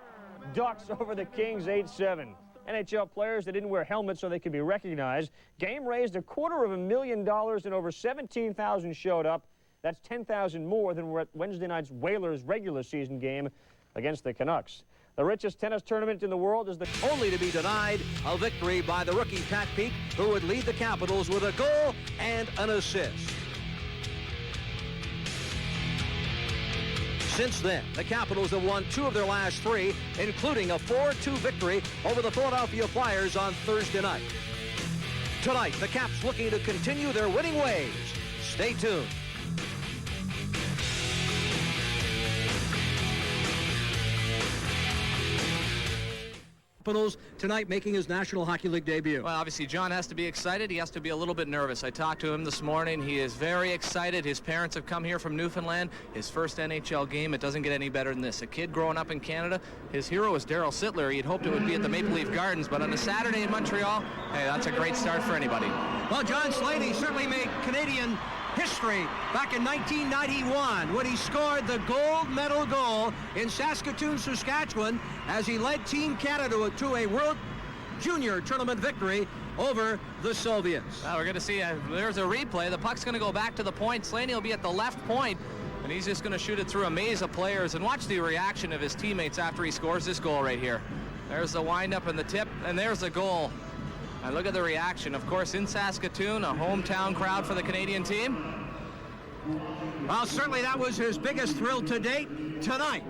Ducks over the Kings 8-7. NHL players that didn't wear helmets so they could be recognized. Game raised $250,000 and over 17,000 showed up. That's 10,000 more than were at Wednesday night's Whalers regular season game against the Canucks. The richest tennis tournament in the world is the... Only to be denied a victory by the rookie Pat Peake, who would lead the Capitals with a goal and an assist. Since then, the Capitals have won 2 of their last 3, including a 4-2 victory over the Philadelphia Flyers on Thursday night. Tonight, the Caps looking to continue their winning ways. Stay tuned. Tonight making his National Hockey League debut. Well, obviously, John has to be excited. He has to be a little bit nervous. I talked to him this morning. He is very excited. His parents have come here from Newfoundland. His first NHL game. It doesn't get any better than this. A kid growing up in Canada. His hero is Daryl Sittler. He'd hoped it would be at the Maple Leaf Gardens, but on a Saturday in Montreal, hey, that's a great start for anybody. Well, John Slaney certainly made Canadian history back in 1991 when he scored the gold medal goal in Saskatoon, Saskatchewan, as he led Team Canada to a World Junior Tournament victory over the Soviets. Well, we're going to see, there's a replay. The puck's going to go back to the point. Slaney will be at the left point, and he's just going to shoot it through a maze of players. And watch the reaction of his teammates after he scores this goal right here. There's the windup and the tip, and there's the goal. And look at the reaction. Of course, in Saskatoon, a hometown crowd for the Canadian team. Well, certainly that was his biggest thrill to date. Tonight,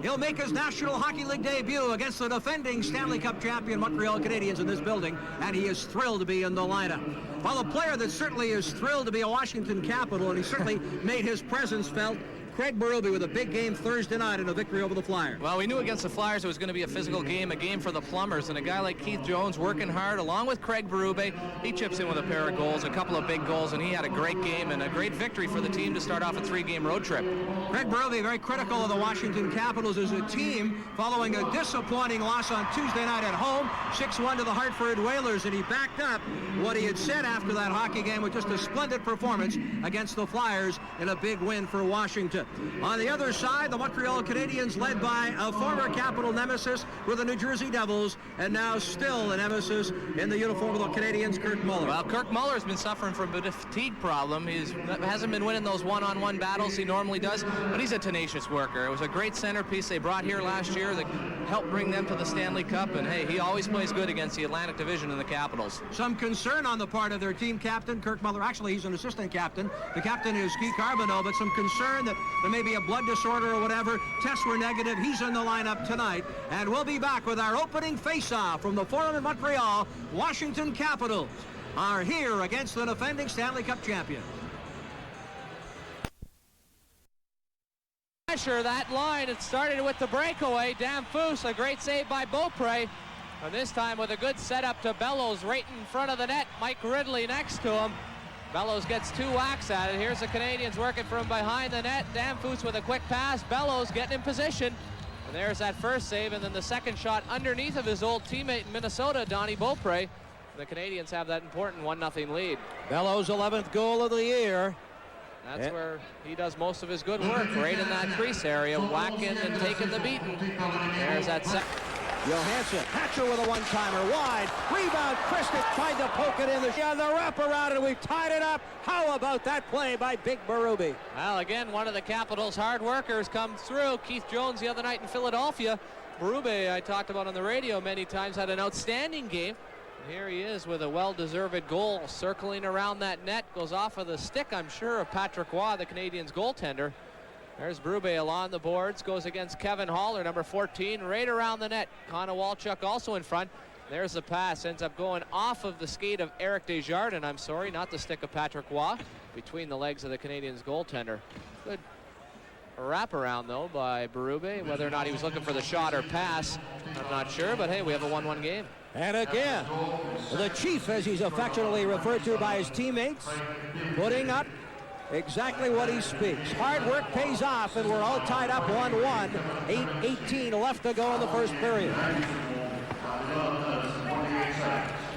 he'll make his National Hockey League debut against the defending Stanley Cup champion Montreal Canadiens in this building, and he is thrilled to be in the lineup. Well, a player that certainly is thrilled to be a Washington Capital, and he certainly made his presence felt, Craig Berube with a big game Thursday night and a victory over the Flyers. Well, we knew against the Flyers it was going to be a physical game, a game for the Plumbers, and a guy like Keith Jones working hard along with Craig Berube. He chips in with a pair of goals, a couple of big goals, and he had a great game and a great victory for the team to start off a 3-game road trip. Craig Berube very critical of the Washington Capitals as a team following a disappointing loss on Tuesday night at home, 6-1 to the Hartford Whalers, and he backed up what he had said after that hockey game with just a splendid performance against the Flyers in a big win for Washington. On the other side, the Montreal Canadiens, led by a former Capital nemesis with the New Jersey Devils, and now still a nemesis in the uniform of the Canadiens, Kirk Muller. Well, Kirk Muller's been suffering from a fatigue problem. He hasn't been winning those one-on-one battles he normally does, but he's a tenacious worker. It was a great centerpiece they brought here last year that helped bring them to the Stanley Cup, and hey, he always plays good against the Atlantic Division and the Capitals. Some concern on the part of their team captain, Kirk Muller. Actually, he's an assistant captain. The captain is Guy Carbonneau, but some concern that there may be a blood disorder or whatever. Tests were negative. He's in the lineup tonight. And we'll be back with our opening face-off from the Forum in Montreal. Washington Capitals are here against the defending Stanley Cup champions. Pressure, that line. It started with the breakaway. Damphousse, a great save by Beaupre. And this time with a good setup to Bellows right in front of the net. Mike Ridley next to him. Bellows gets 2 whacks at it. Here's the Canadians working from behind the net. Damphousse with a quick pass. Bellows getting in position. And there's that first save, and then the second shot underneath of his old teammate in Minnesota, Donnie Beaupre. The Canadians have that important 1-0 lead. Bellows' 11th goal of the year. That's where he does most of his good work, right in that crease area, whacking and taking the beating. There's that second. Johansson, Hatcher with a one-timer, wide, rebound, Christic tried to poke it in the wraparound, and we've tied it up. How about that play by Big Berube? Well, again, one of the Capitals' hard workers comes through. Keith Jones the other night in Philadelphia. Berube, I talked about on the radio many times, had an outstanding game. And here he is with a well-deserved goal, circling around that net, goes off of the stick, I'm sure, of Patrick Roy, the Canadians' goaltender. There's Berube along the boards, goes against Kevin Haller, number 14, right around the net. Connor Walchuk also in front. There's the pass, ends up going off of the skate of Eric Desjardins, I'm sorry, not the stick of Patrick Roy, between the legs of the Canadians' goaltender. Good wraparound, though, by Berube. Whether or not he was looking for the shot or pass, I'm not sure, but hey, we have a 1-1 game. And again, the Chief, as he's affectionately referred to by his teammates, putting up exactly what he speaks. Hard work pays off, and we're all tied up 1-1. 8:18 left to go in the first period.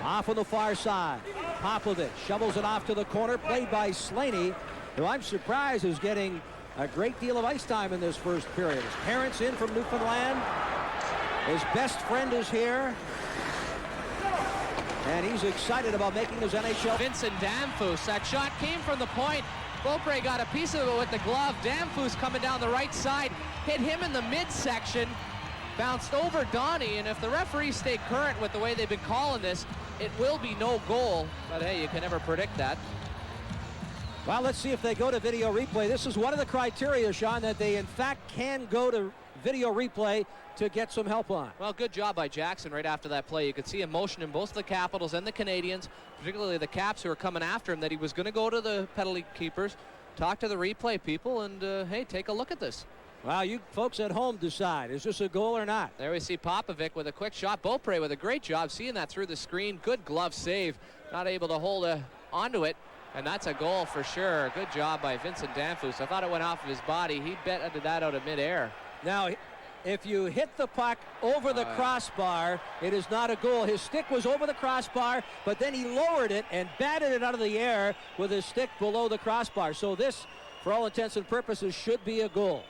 Off on the far side. Popovich shovels it off to the corner, played by Slaney, who I'm surprised is getting a great deal of ice time in this first period. His parents in from Newfoundland. His best friend is here. And he's excited about making his NHL. Vincent Damphousse, that shot came from the point. Beaupre got a piece of it with the glove. Damphousse coming down the right side, hit him in the midsection, bounced over Donnie, and if the referees stay current with the way they've been calling this, it will be no goal. But hey, you can never predict that. Well, let's see if they go to video replay. This is one of the criteria, Sean, that they in fact can go to video replay to get some help on. Well, good job by Jackson right after that play. You could see emotion in both the Capitals and the Canadians, particularly the Caps who are coming after him, that he was going to go to the penalty keepers, talk to the replay people, and hey, take a look at this. Well, you folks at home decide. Is this a goal or not? There we see Popovic with a quick shot. Beaupre with a great job seeing that through the screen. Good glove save. Not able to hold onto it. And that's a goal for sure. Good job by Vincent Damphousse. I thought it went off of his body. He betted that out of midair. Now, if you hit the puck over the crossbar, it is not a goal. His stick was over the crossbar, but then he lowered it and batted it out of the air with his stick below the crossbar. So this, for all intents and purposes, should be a goal.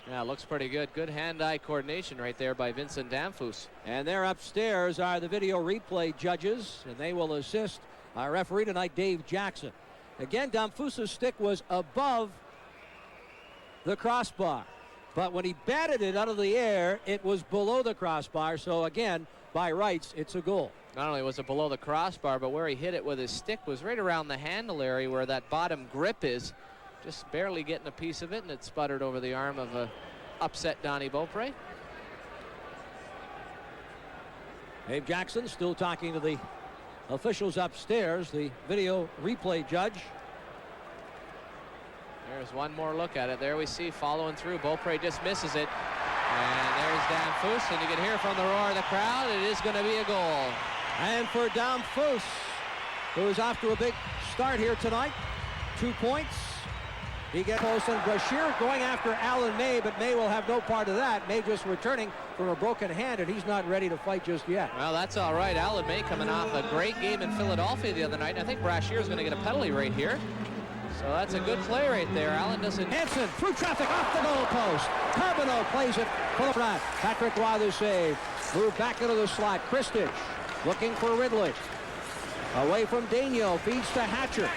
Yeah, looks pretty good. Good hand-eye coordination right there by Vincent Damphousse. And there upstairs are the video replay judges, and they will assist our referee tonight, Dave Jackson. Again, Damfousse's stick was above the crossbar. But when he batted it out of the air, it was below the crossbar. So again, by rights, it's a goal. Not only was it below the crossbar, but where he hit it with his stick was right around the handle area where that bottom grip is. Just barely getting a piece of it, and it sputtered over the arm of a upset Donnie Beaupre. Dave Jackson still talking to the officials upstairs, the video replay judge. There's one more look at it. There we see following through. Beaupre just misses it. And there's Damphousse, and you can hear from the roar of the crowd, it is going to be a goal. And for Damphousse, who is off to a big start here tonight, 2 points. He gets close, and Brashear going after Alan May, but May will have no part of that. May just returning from a broken hand, and he's not ready to fight just yet. Well, that's all right. Alan May coming off a great game in Philadelphia the other night. I think Brashear is going to get a penalty right here. So that's a good play right there. Allen doesn't... Hansen through traffic off the goal post. Carbonneau plays it for the front. Patrick Roy the save. Move back into the slot. Christich looking for Ridley. Away from Daigneault. Feeds to Hatcher.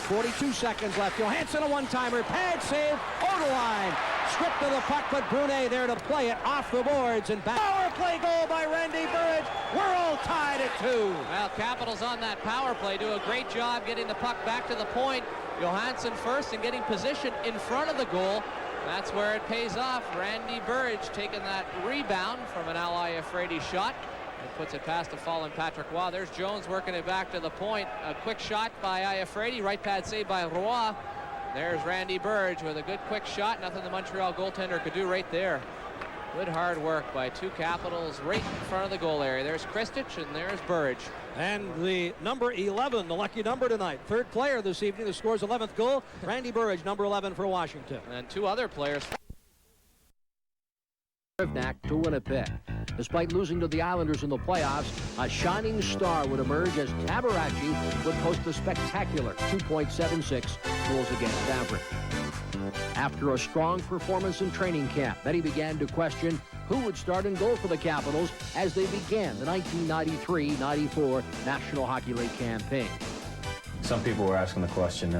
42 seconds left. Johansson a one-timer. Pad save. Over the line. Stripped of the puck, but Brunet there to play it off the boards and back. Power play goal by Randy Burridge. We're all tied at 2. Well, Capitals on that power play do a great job getting the puck back to the point. Johansson first and getting position in front of the goal. That's where it pays off. Randy Burridge taking that rebound from an Al Iafrate shot. And puts it past the fallen Patrick Roy. There's Jones working it back to the point. A quick shot by Iafrate. Right pad saved by Roy. There's Randy Burridge with a good quick shot. Nothing the Montreal goaltender could do right there. Good hard work by two Capitals right in front of the goal area. There's Kristich and there's Burridge. And the number 11, the lucky number tonight. Third player this evening that scores 11th goal. Randy Burridge, number 11 for Washington. And two other players. To Winnipeg. Despite losing to the Islanders in the playoffs, a shining star would emerge as Tabarachi would post a spectacular 2.76 goals against average. After a strong performance in training camp, many began to question who would start in goal for the Capitals as they began the 1993-94 National Hockey League campaign. Some people were asking the question,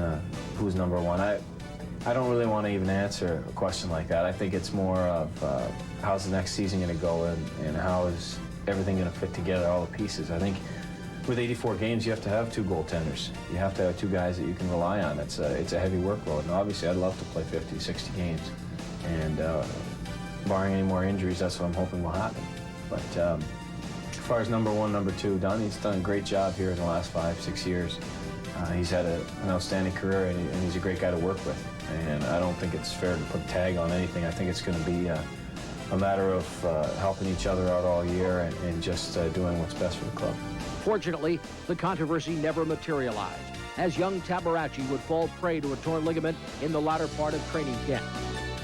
who's number one? I don't really want to even answer a question like that. I think it's more of how's the next season going to go and how is everything going to fit together, all the pieces. I think with 84 games, you have to have two goaltenders. You have to have two guys that you can rely on. It's a heavy workload. And obviously, I'd love to play 50, 60 games. And barring any more injuries, that's what I'm hoping will happen. But as far as number one, number two, Donnie's done a great job here in the last 5, 6 years. He's had an outstanding career, and he's a great guy to work with. And I don't think it's fair to put a tag on anything. I think it's going to be a matter of helping each other out all year and just doing what's best for the club. Fortunately, the controversy never materialized, as young Tabarachi would fall prey to a torn ligament in the latter part of training camp.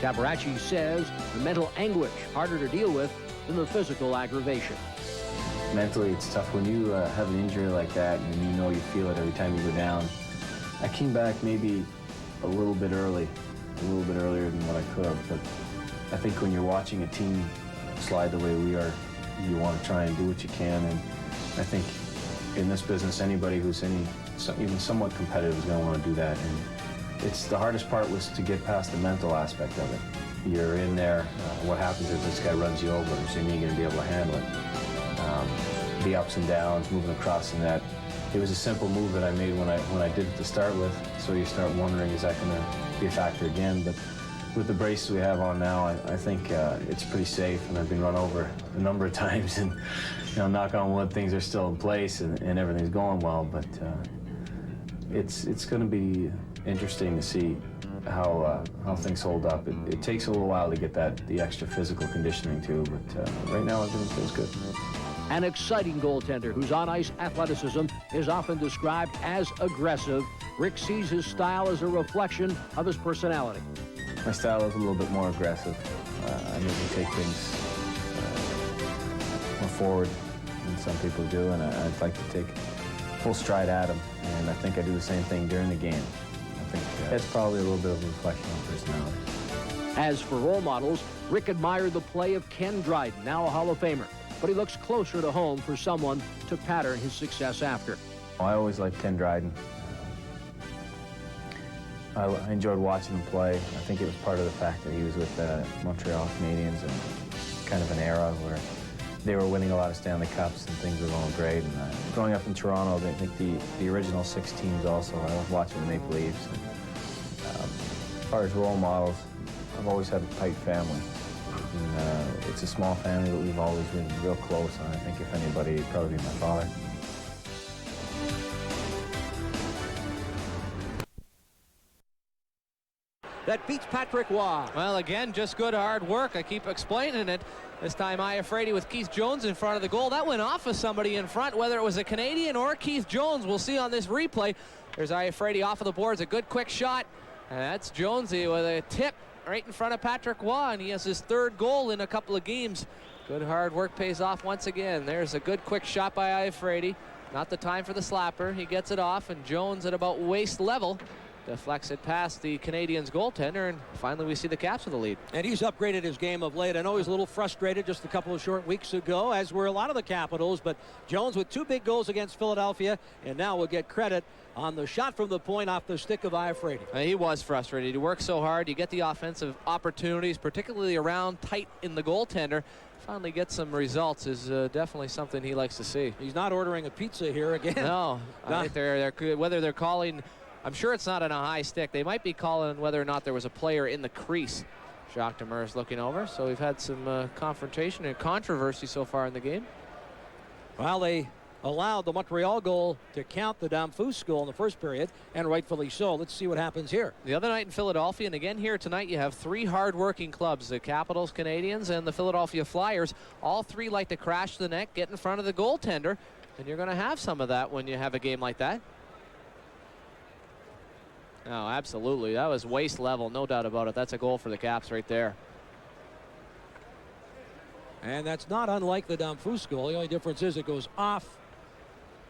Tabarachi says the mental anguish harder to deal with than the physical aggravation. Mentally, it's tough when you have an injury like that and you know you feel it every time you go down. I came back maybe a little bit earlier than what I could have, but I think when you're watching a team slide the way we are, you want to try and do what you can, and I think in this business, anybody who's even somewhat competitive is going to want to do that, and it's the hardest part was to get past the mental aspect of it. You're in there, what happens if this guy runs you over? Is he going to be able to handle it? The ups and downs, moving across the net. It was a simple move that I made when I did it to start with, so you start wondering, is that going to be a factor again? But with the brace we have on now, I think it's pretty safe, and I've been run over a number of times, and knock on wood, things are still in place and everything's going well, but it's going to be interesting to see how things hold up. It takes a little while to get the extra physical conditioning too, but right now everything feels good. An exciting goaltender whose on-ice athleticism is often described as aggressive. Rick sees his style as a reflection of his personality. My style is a little bit more aggressive. I maybe take things more forward than some people do, and I'd like to take full stride at them, and I think I do the same thing during the game. I think that's probably a little bit of a reflection on personality. As for role models, Rick admired the play of Ken Dryden, now a Hall of Famer, but he looks closer to home for someone to pattern his success after. I always liked Ken Dryden. I enjoyed watching him play. I think it was part of the fact that he was with the Montreal Canadiens and kind of an era where they were winning a lot of Stanley Cups and things were going great. And growing up in Toronto, I think the original 6 teams also, I was watching the Maple Leafs. And, as far as role models, I've always had a tight family. And, it's a small family, but we've always been real close. And I think if anybody, it'd probably be my father. That beats Patrick Roy. Well, again, just good hard work. I keep explaining it. This time, Iafrate with Keith Jones in front of the goal. That went off of somebody in front, whether it was a Canadian or Keith Jones. We'll see on this replay. There's Iafrate off of the boards. A good quick shot. And that's Jonesy with a tip right in front of Patrick Roy, and he has his 3rd goal in a couple of games. Good hard work pays off once again. There's a good quick shot by Iafrate. Not the time for the slapper. He gets it off, and Jones at about waist level deflects it past the Canadiens goaltender, and finally we see the Caps with the lead. And he's upgraded his game of late. I know he's a little frustrated just a couple of short weeks ago, as were a lot of the Capitals, but Jones with 2 big goals against Philadelphia, and now will get credit on the shot from the point off the stick of Iafrate. He was frustrated. He worked so hard. You get the offensive opportunities, particularly around tight in the goaltender. Finally get some results is definitely something he likes to see. He's not ordering a pizza here again. No, I think they're whether they're calling, I'm sure it's not on a high stick. They might be calling whether or not there was a player in the crease Jacques Demers looking over. So we've had some confrontation and controversy so far in the game. Well, they allowed the Montreal goal to count the Damphousse goal in the first period, and rightfully so. Let's see what happens here. The other night in Philadelphia, and again here tonight, you have three hard-working clubs, the Capitals, Canadiens, and the Philadelphia Flyers. All three like to crash the net, get in front of the goaltender, and you're going to have some of that when you have a game like that. Oh, absolutely. That was waist level, no doubt about it. That's a goal for the Caps right there. And that's not unlike the Damphousse goal. The only difference is it goes off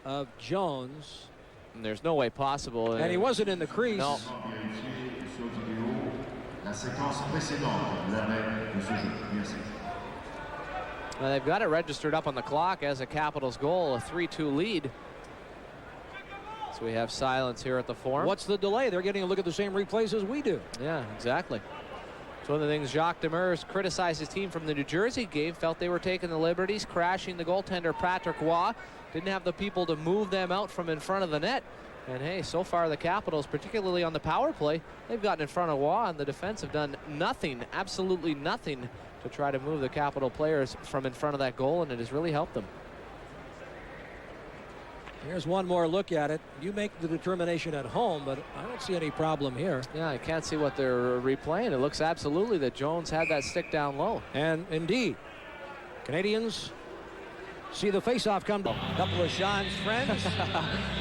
of Jones. And there's no way possible. And he wasn't in the crease. No. Well, they've got it registered up on the clock as a Capitals goal, a 3-2 lead. So we have silence here at the Forum. What's the delay? They're getting a look at the same replays as we do. Yeah, exactly. It's one of the things Jacques Demers criticized his team from the New Jersey game, felt they were taking the liberties, crashing the goaltender Patrick Roy, didn't have the people to move them out from in front of the net. And hey, so far the Capitals, particularly on the power play, they've gotten in front of Roy, and the defense have done nothing, absolutely nothing, to try to move the Capital players from in front of that goal, and it has really helped them. Here's one more look at it. You make the determination at home, but I don't see any problem here. Yeah, I can't see what they're replaying. It looks absolutely that Jones had that stick down low. And indeed, Canadians see the faceoff come. A couple of Sean's friends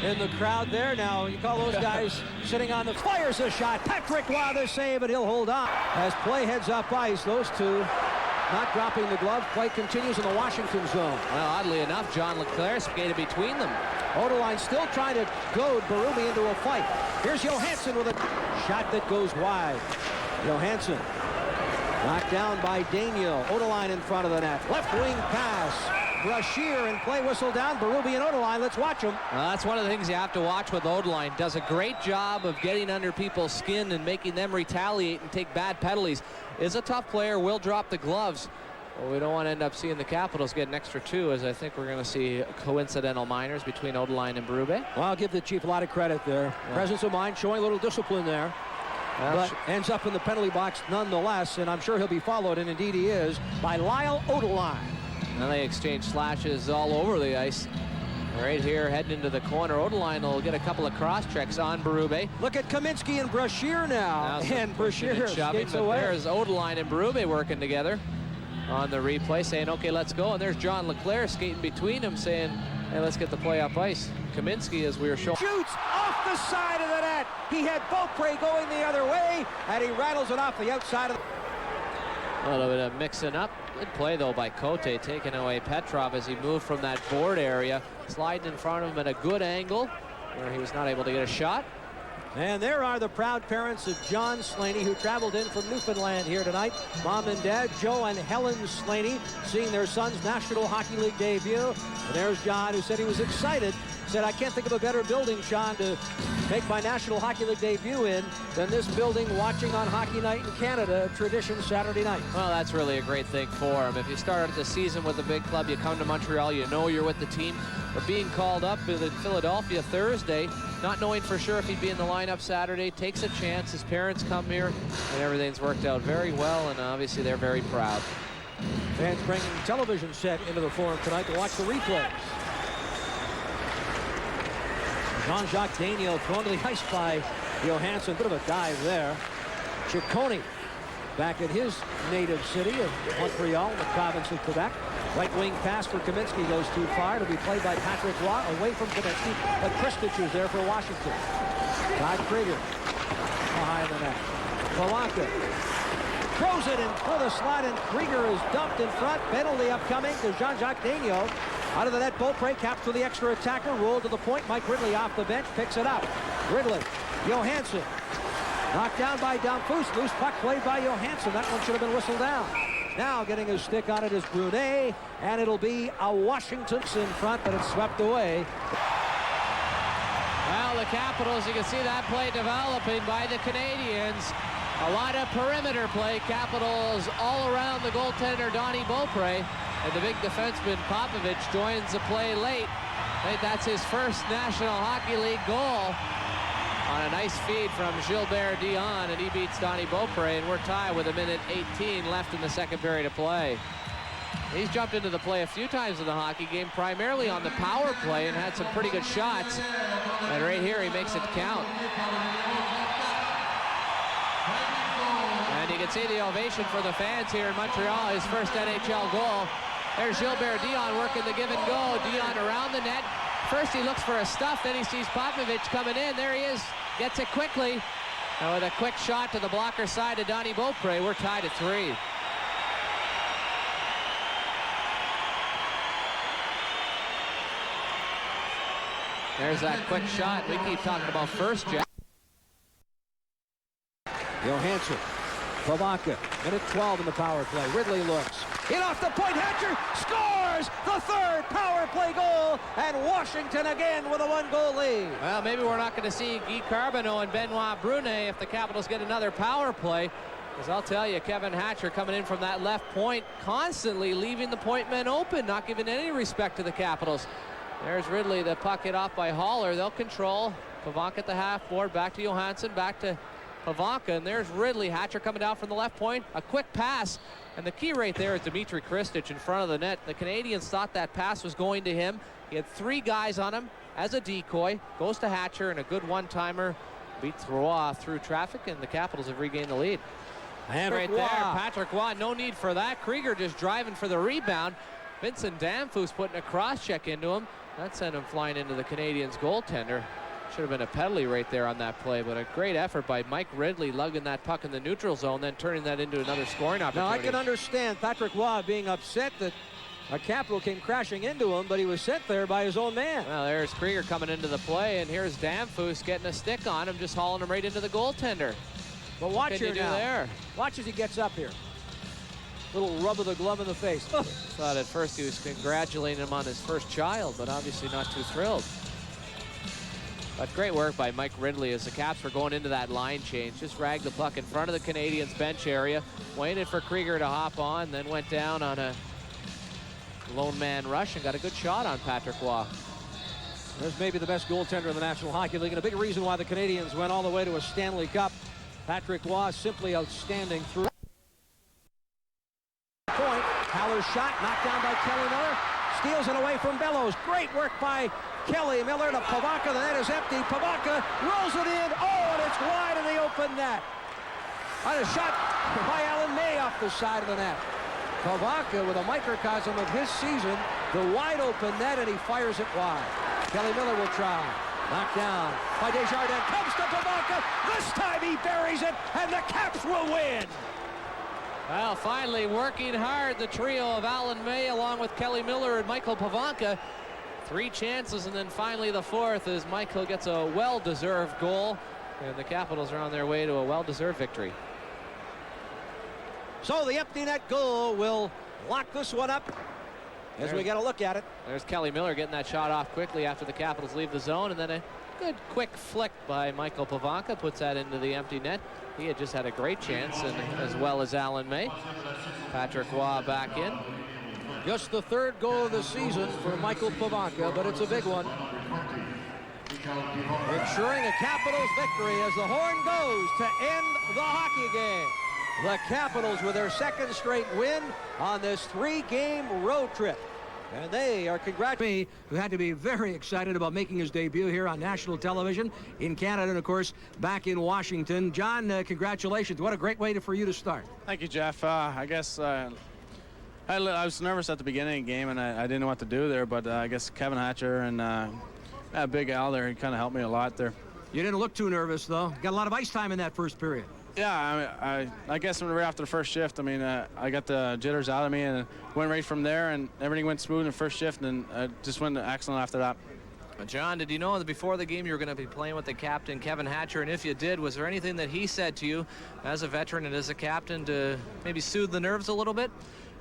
in the crowd there. Now, you call those guys sitting on the... Fires a shot. Patrick Roy, the save, and he'll hold on. As play heads up ice, those two not dropping the glove. Play continues in the Washington zone. Well, oddly enough, John Leclerc skated between them. Oderline still trying to goad Berube into a fight. Here's Johansson with a shot that goes wide. Johansson knocked down by Daniel. Oderline in front of the net. Left wing pass. Brashear and play whistle down. Berube and Oderline. Let's watch them. That's one of the things you have to watch with Oderline. Does a great job of getting under people's skin and making them retaliate and take bad penalties. Is a tough player, will drop the gloves. Well, we don't want to end up seeing the Capitals get an extra two, as I think we're going to see coincidental minors between Oderline and Berube. Well, I'll give the Chief a lot of credit there. Yeah. Presence of mind, showing a little discipline there. But ends up in the penalty box nonetheless, and I'm sure he'll be followed, and indeed he is, by Lyle Oderline. Now they exchange slashes all over the ice. Right here, heading into the corner. Oderline will get a couple of cross-checks on Berube. Look at Kaminsky and Brashear now. And Brashear skates away. There's Oderline and Berube working together on the replay, saying, okay, let's go. And there's John Leclerc skating between them, saying, hey, let's get the play up ice. Kaminsky, as we were showing. Shoots off the side of the net. He had Beaupre going the other way, and he rattles it off the outside of the... A little bit of mixing up. Good play, though, by Cote, taking away Petrov as he moved from that board area, sliding in front of him at a good angle where he was not able to get a shot. And there are the proud parents of John Slaney, who traveled in from Newfoundland here tonight. Mom and Dad, Joe and Helen Slaney, seeing their son's National Hockey League debut. And there's John, who said he was excited. Said, I can't think of a better building, Sean, to make my National Hockey League debut in than this building, watching on Hockey Night in Canada, tradition Saturday night. Well, that's really a great thing for him. If you start the season with a big club, you come to Montreal, you know you're with the team. But being called up in Philadelphia Thursday, not knowing for sure if he'd be in the lineup Saturday, takes a chance. His parents come here, and everything's worked out very well, and obviously they're very proud. Fans bringing television set into the Forum tonight to watch the replays. Jean-Jacques Daniel thrown to the ice by Johansson. Bit of a dive there. Ciccone back at his native city of Montreal, the province of Quebec. Right wing pass for Kaminsky goes too far. To be played by Patrick Roy away from Kaminsky. But Kristich is there for Washington. Todd Krieger behind the net. Palanka throws it in for the slot, and Krieger is dumped in front. Penalty upcoming to Jean-Jacques Daniel. Out of the net, Beaupre caps for the extra attacker. Rolled to the point. Mike Ridley off the bench, picks it up. Ridley, Johansson. Knocked down by Damphousse. Loose puck played by Johansson. That one should have been whistled down. Now getting his stick on it is Brunet, and it'll be a Washington's in front, but it's swept away. Well, the Capitals, you can see that play developing by the Canadians. A lot of perimeter play. Capitals all around the goaltender, Donnie Beaupre. And the big defenseman, Popovich, joins the play late. I think that's his first National Hockey League goal. on a nice feed from Gilbert Dion, and he beats Donnie Beaupre, and we're tied with 1:18 left in the second period of play. He's jumped into the play a few times in the hockey game, primarily on the power play, and had some pretty good shots. And right here, he makes it count. And you can see the ovation for the fans here in Montreal, his first NHL goal. There's Gilbert Dion working the give and go. Dion around the net. First he looks for a stuff, then he sees Popovich coming in. There he is, gets it quickly. And with a quick shot to the blocker side to Donnie Beaupre, we're tied at 3. There's that quick shot. We keep talking about first, Jack. Johansson, Pivonka, minute 12 in the power play. Ridley looks. In off the point, Hatcher scores the third power play goal, and Washington again with a 1-goal lead. Well, maybe we're not going to see Guy Carbonneau and Benoit Brunet if the Capitals get another power play. Because I'll tell you, Kevin Hatcher coming in from that left point, constantly leaving the point men open, not giving any respect to the Capitals. There's Ridley, the puck hit off by Haller. They'll control. Pivonka at the half board, back to Johansson, back to Pivonka, and there's Ridley. Hatcher coming down from the left point. A quick pass, and the key right there is Dmitry Kristich in front of the net. The Canadians thought that pass was going to him. He had 3 guys on him as a decoy. Goes to Hatcher, and a good one-timer. Beats Roy through traffic, and the Capitals have regained the lead. And right there, Patrick Roy, no need for that. Krieger just driving for the rebound. Vincent Damphou's putting a cross-check into him. That sent him flying into the Canadians' goaltender. Should have been a penalty right there on that play, but a great effort by Mike Ridley, lugging that puck in the neutral zone, then turning that into another scoring opportunity. Now, I can understand Patrick Roy being upset that a Capital came crashing into him, but he was sent there by his own man. Well, there's Krieger coming into the play, and here's Damphou's getting a stick on him, just hauling him right into the goaltender. But watch here now. There? Watch as he gets up here. Little rub of the glove in the face. Thought at first he was congratulating him on his first child, but obviously not too thrilled. But great work by Mike Ridley as the Caps were going into that line change. Just ragged the puck in front of the Canadians' bench area, waited for Krieger to hop on, then went down on a lone man rush and got a good shot on Patrick Roy. There's maybe the best goaltender in the National Hockey League, and a big reason why the Canadians went all the way to a Stanley Cup. Patrick Roy simply outstanding through. Point. Haller's shot knocked down by Kelly Miller. Steals it away from Bellows. Great work by Kelly Miller to Pivonka. The net is empty. Pivonka rolls it in. Oh, and it's wide in the open net. On a shot by Alan May off the side of the net. Pivonka with a microcosm of his season. The wide open net, and he fires it wide. Kelly Miller will try. Knocked down by Desjardins. Comes to Pivonka. This time he buries it, and the Caps will win. Well, finally working hard, the trio of Alan May along with Kelly Miller and Michael Pivonka. 3 chances, and then finally the 4th as Michael gets a well-deserved goal, and the Capitals are on their way to a well-deserved victory. So the empty net goal will lock this one up as we get a look at it. There's Kelly Miller getting that shot off quickly after the Capitals leave the zone, and then a good quick flick by Michael Pivonka puts that into the empty net. He had just had a great chance, and as well as Alan May. Patrick Roy back in. Just the 3rd goal of the season for Michael Pivonka, but it's a big one. Ensuring a Capitals victory as the horn goes to end the hockey game. The Capitals with their 2nd straight win on this 3-game road trip. And they are congratulating me, who had to be very excited about making his debut here on national television in Canada and, of course, back in Washington. John, congratulations. What a great way for you to start. Thank you, Jeff. I guess I was nervous at the beginning of the game, and I didn't know what to do there, but I guess Kevin Hatcher and Big Al there, he kind of helped me a lot there. You didn't look too nervous, though. Got a lot of ice time in that first period. Yeah, I guess right after the first shift, I got the jitters out of me and went right from there, and everything went smooth in the first shift, and just went excellent after that. John, did you know that before the game you were going to be playing with the captain, Kevin Hatcher, and if you did, was there anything that he said to you as a veteran and as a captain to maybe soothe the nerves a little bit?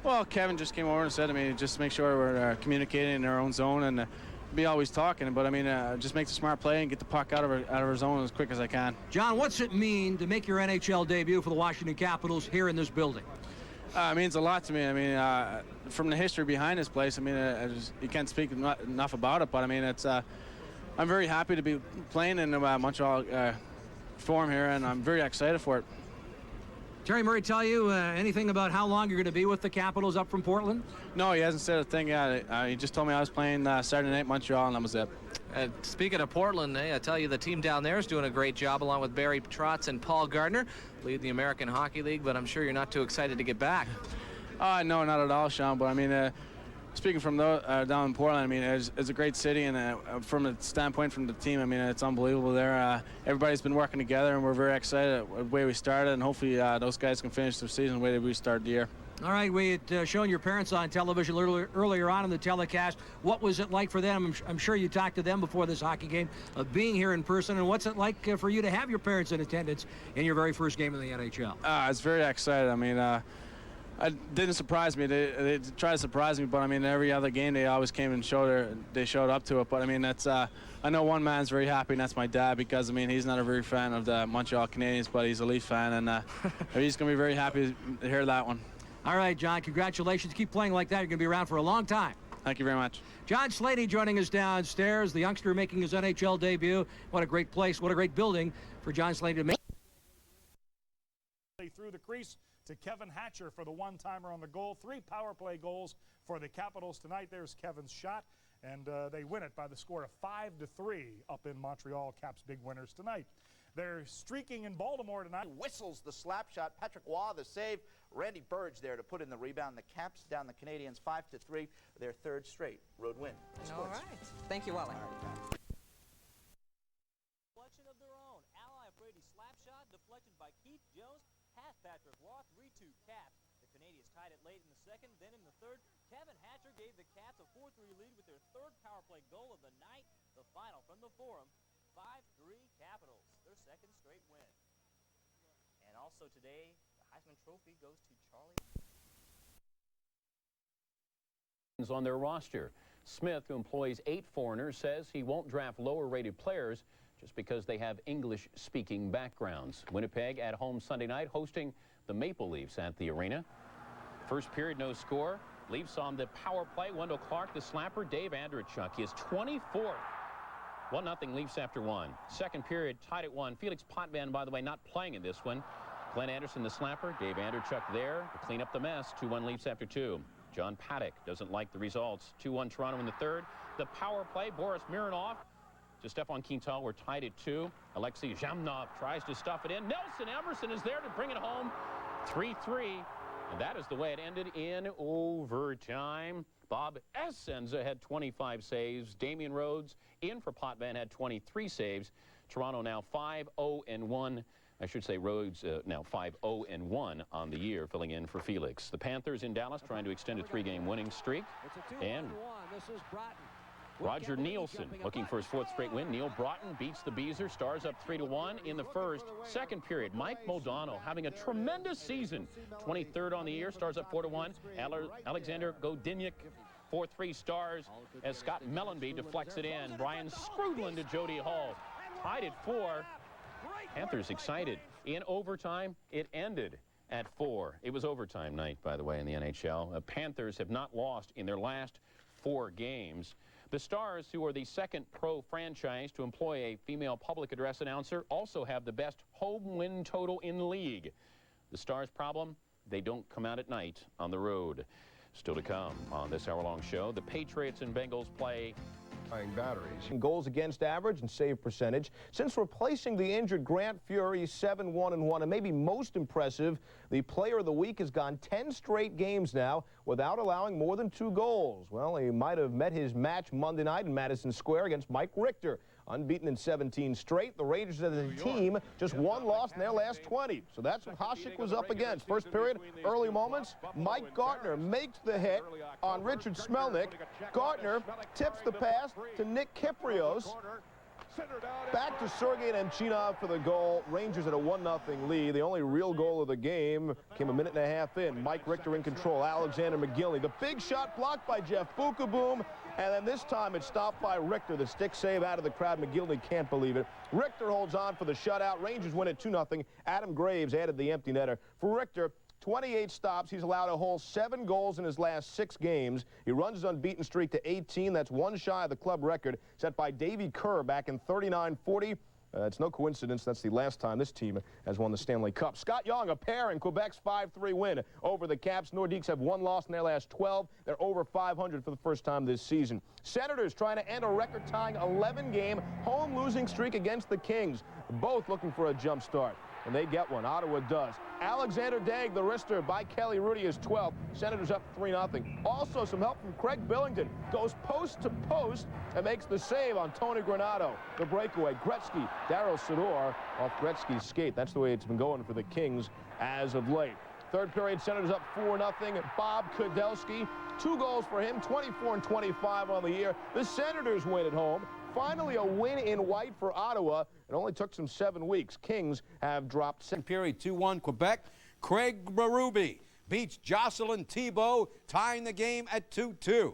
Well, Kevin just came over and said to me, just make sure we're communicating in our own zone and be always talking, but just make the smart play and get the puck out of our zone as quick as I can. John, what's it mean to make your NHL debut for the Washington Capitals here in this building? It means a lot to me. From the history behind this place, you can't speak enough about it, but it's I'm very happy to be playing in Montreal form here, and I'm very excited for it. Terry Murray tell you anything about how long you're going to be with the Capitals up from Portland? No, he hasn't said a thing yet. He just told me I was playing Saturday night Montreal, and that was it. Speaking of Portland, I tell you the team down there is doing a great job along with Barry Trotz and Paul Gardner, lead the American Hockey League, but I'm sure you're not too excited to get back. No, not at all, Sean, but I mean, speaking from down in Portland, I mean, it's a great city, and from the standpoint from the team, I mean, it's unbelievable there. Everybody's been working together, and we're very excited the way we started, and hopefully those guys can finish the season the way that we started the year. All right, we had shown your parents on television earlier on in the telecast. What was it like for them? I'm sure you talked to them before this hockey game, being here in person, and what's it like for you to have your parents in attendance in your very first game in the NHL? It's very exciting. I mean, it didn't surprise me. They tried to surprise me, but I mean, every other game they always came and showed up to it. But I mean, that's I know one man's very happy, and that's my dad, because I mean, he's not a very fan of the Montreal Canadiens, but he's a Leaf fan, and he's gonna be very happy to hear that one. All right, John, congratulations. Keep playing like that. You're gonna be around for a long time. Thank you very much. John Slaney joining us downstairs, the youngster making his NHL debut. What a great place, what a great building for John Slaney to make. Through the crease to Kevin Hatcher for the one-timer on the goal. 3 power play goals for the Capitals tonight. There's Kevin's shot, and they win it by the score of 5-3 up in Montreal. Caps big winners tonight. They're streaking in Baltimore tonight. Whistles the slap shot. Patrick Waugh the save. Randy Burge there to put in the rebound. The Caps down the Canadiens 5-3. Their 3rd straight road win. All right. Thank you, Wally. Deflection of their own. Ally Brady slap shot. Deflected by Keith Jones. Past Patrick Waugh. 3-2 Caps. The Canadiens tied it late in the second. Then in the third, Kevin Hatcher gave the Caps a 4-3 lead with their 3rd power play goal of the night. The final from the Forum. 5-3 Capitals, their 2nd straight win. And also today, the Heisman Trophy goes to Charlie. On their roster, Smith, who employs 8 foreigners, says he won't draft lower-rated players just because they have English-speaking backgrounds. Winnipeg at home Sunday night, hosting the Maple Leafs at the arena. First period, no score. Leafs on the power play. Wendell Clark, the slapper. Dave Andreychuk, his 24th. 1-0 Leafs after 1. Second period tied at 1. Felix Potvin, by the way, not playing in this one. Glenn Anderson, the slapper. Dave Andreychuk there to clean up the mess. 2-1 Leafs after 2. John Paddock doesn't like the results. 2-1 Toronto in the third. The power play. Boris Mironov to Stefan Quintal. We're tied at 2. Alexei Zhamnov tries to stuff it in. Nelson Emerson is there to bring it home. 3-3. And that is the way it ended in overtime. Bob Essenza had 25 saves. Damian Rhodes in for Potvin had 23 saves. Toronto now 5-0-1. I should say Rhodes now 5-0-1 on the year, filling in for Felix. The Panthers in Dallas trying to extend a 3-game winning streak. And Roger Nielsen looking for his 4th straight win. Neil Broughton beats the Beezer. Stars up 3-1 in the first. Second period, Mike Modano having a tremendous season. 23rd on the year. Stars up 4-1. Alexander Godinnik 4-3 Stars as Scott Mellenby deflects it in. Brian Scrudland to Jody Hall. Tied at 4. Panthers excited. In overtime, it ended at 4. It was overtime night, by the way, in the NHL. The Panthers have not lost in their last 4 games. The Stars, who are the 2nd pro franchise to employ a female public address announcer, also have the best home win total in the league. The Stars' problem, they don't come out at night on the road. Still to come on this hour-long show, the Patriots and Bengals play batteries. Goals against average and save percentage. Since replacing the injured Grant Fury, 7-1-1, and maybe most impressive, the player of the week has gone 10 straight games now without allowing more than 2 goals. Well, he might have met his match Monday night in Madison Square against Mike Richter. Unbeaten in 17 straight. The Rangers as a team just 1 loss in their last 20. So that's what Hasek was up against. First period, early moments. Mike Gartner makes the hit on Richard Smelnick. Gartner tips the pass to Nick Kyprios. Back to Sergei Nemchinov for the goal. Rangers at a 1-0 lead. The only real goal of the game came a minute and a half in. Mike Richter in control. Alexander McGillney. The big shot blocked by Jeff Bukaboom. And then this time it's stopped by Richter. The stick save out of the crowd. McGillney can't believe it. Richter holds on for the shutout. Rangers win at 2-0. Adam Graves added the empty netter. For Richter, 28 stops. He's allowed a whole 7 goals in his last 6 games. He runs his unbeaten streak to 18. That's one shy of the club record set by Davey Kerr back in 39-40. It's no coincidence that's the last time this team has won the Stanley Cup. Scott Young, a pair in Quebec's 5-3 win over the Caps. Nordiques have 1 loss in their last 12. They're over 500 for the first time this season. Senators trying to end a record-tying 11-game home losing streak against the Kings. Both looking for a jump start. And they get one. Ottawa does. Alexander Daig, the wrister by Kelly Rudy, is 12. Senators up 3-0. Also some help from Craig Billington. Goes post to post and makes the save on Tony Granato. The breakaway. Gretzky, Daryl Sador off Gretzky's skate. That's the way it's been going for the Kings as of late. Third period, Senators up 4-0. Bob Kudelski, 2 goals for him, 24-25 on the year. The Senators win at home. Finally, a win in white for Ottawa. It only took some 7 weeks. Kings have dropped. Second period, 2-1 Quebec. Craig Berube beats Jocelyn Thibault, tying the game at 2-2.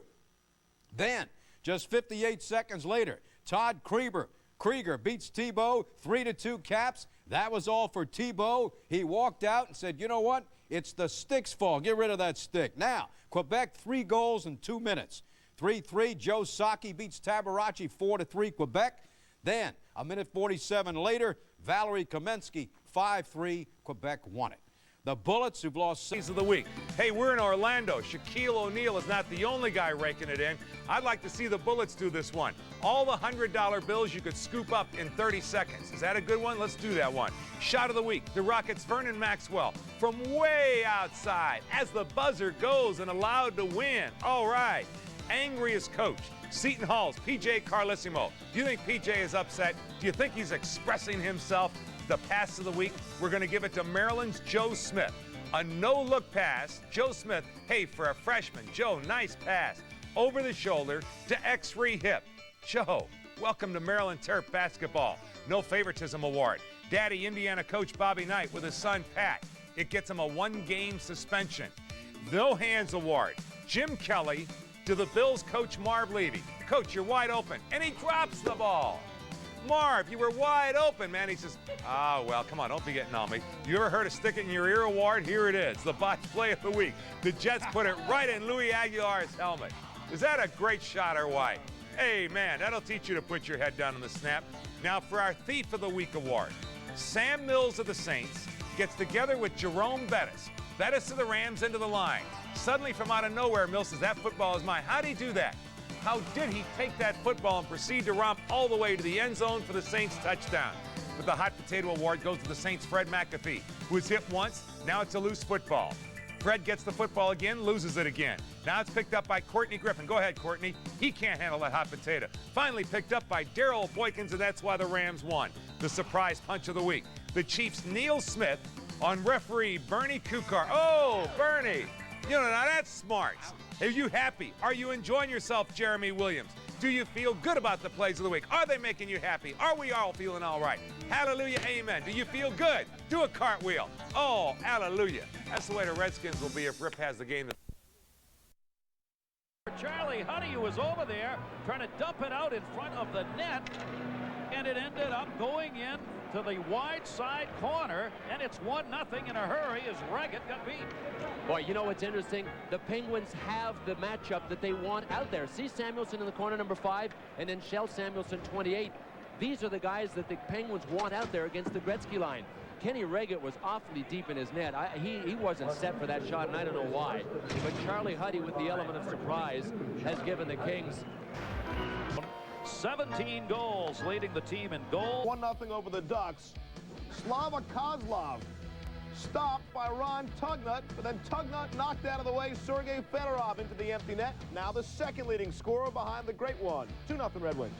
Then, just 58 seconds later, Todd Krieger beats Thibault, 3-2 Caps. That was all for Thibault. He walked out and said, you know what? It's the stick's fault. Get rid of that stick. Now, Quebec, 3 goals in 2 minutes. 3-3, Joe Saki beats Tabarachi 4-3 Quebec. Then, a minute 47 later, Valerie Kamensky 5-3, Quebec won it. The Bullets, who've lost 6 of the week. Hey, we're in Orlando. Shaquille O'Neal is not the only guy raking it in. I'd like to see the Bullets do this one. All the $100 bills you could scoop up in 30 seconds. Is that a good one? Let's do that one. Shot of the week, the Rockets' Vernon Maxwell from way outside as the buzzer goes and allowed to win. All right. Angriest coach, Seton Hall's P.J. Carlissimo. Do you think P.J. is upset? Do you think he's expressing himself? The pass of the week, we're going to give it to Maryland's Joe Smith. A no-look pass. Joe Smith, hey, for a freshman, Joe, nice pass. Over the shoulder to X-Free hip. Joe, welcome to Maryland Terp basketball. No favoritism award. Daddy Indiana coach Bobby Knight with his son Pat. It gets him a 1-game suspension. No hands award. Jim Kelly to the Bills coach Marv Levy. Coach, you're wide open. And he drops the ball. Marv, you were wide open, man. He says, well, come on, don't be getting on me. You ever heard a stick it in your ear award? Here it is, the botch play of the week. The Jets put it right in Louis Aguilar's helmet. Is that a great shot or what? Hey, man, that'll teach you to put your head down on the snap. Now for our Thief of the Week award. Sam Mills of the Saints gets together with Jerome Bettis. Bettis of the Rams into the line. Suddenly from out of nowhere, Mills says, that football is mine. How'd he do that? How did he take that football and proceed to romp all the way to the end zone for the Saints touchdown? But the Hot Potato Award goes to the Saints' Fred McAfee, who was hit once, now it's a loose football. Fred gets the football again, loses it again. Now it's picked up by Courtney Griffin. Go ahead, Courtney. He can't handle that hot potato. Finally picked up by Darryl Boykins, and that's why the Rams won. The surprise punch of the week. The Chiefs' Neil Smith on referee Bernie Kukar. Oh, Bernie. You know, now that's smart. Are you happy? Are you enjoying yourself, Jeremy Williams? Do you feel good about the plays of the week? Are they making you happy? Are we all feeling all right? Hallelujah, amen. Do you feel good? Do a cartwheel. Oh, hallelujah. That's the way the Redskins will be if Rip has the game. Charlie Huddy, who was over there trying to dump it out in front of the net, and it ended up going in to the wide side corner, and it's 1-0 in a hurry as Reggett got beat. Boy, you know what's interesting? The Penguins have the matchup that they want out there. See Samuelson in the corner, number 5, and then Shell Samuelson, 28. These are the guys that the Penguins want out there against the Gretzky line. Kenny Reggett was awfully deep in his net. He wasn't set for that shot, and I don't know why. But Charlie Huddy, with the element of surprise, has given the Kings 17 goals, leading the team in goal. 1-0 over the Ducks. Slava Kozlov stopped by Ron Tugnut, but then Tugnut knocked out of the way Sergei Fedorov into the empty net. Now the second leading scorer behind the great one. 2-0 Red Wings.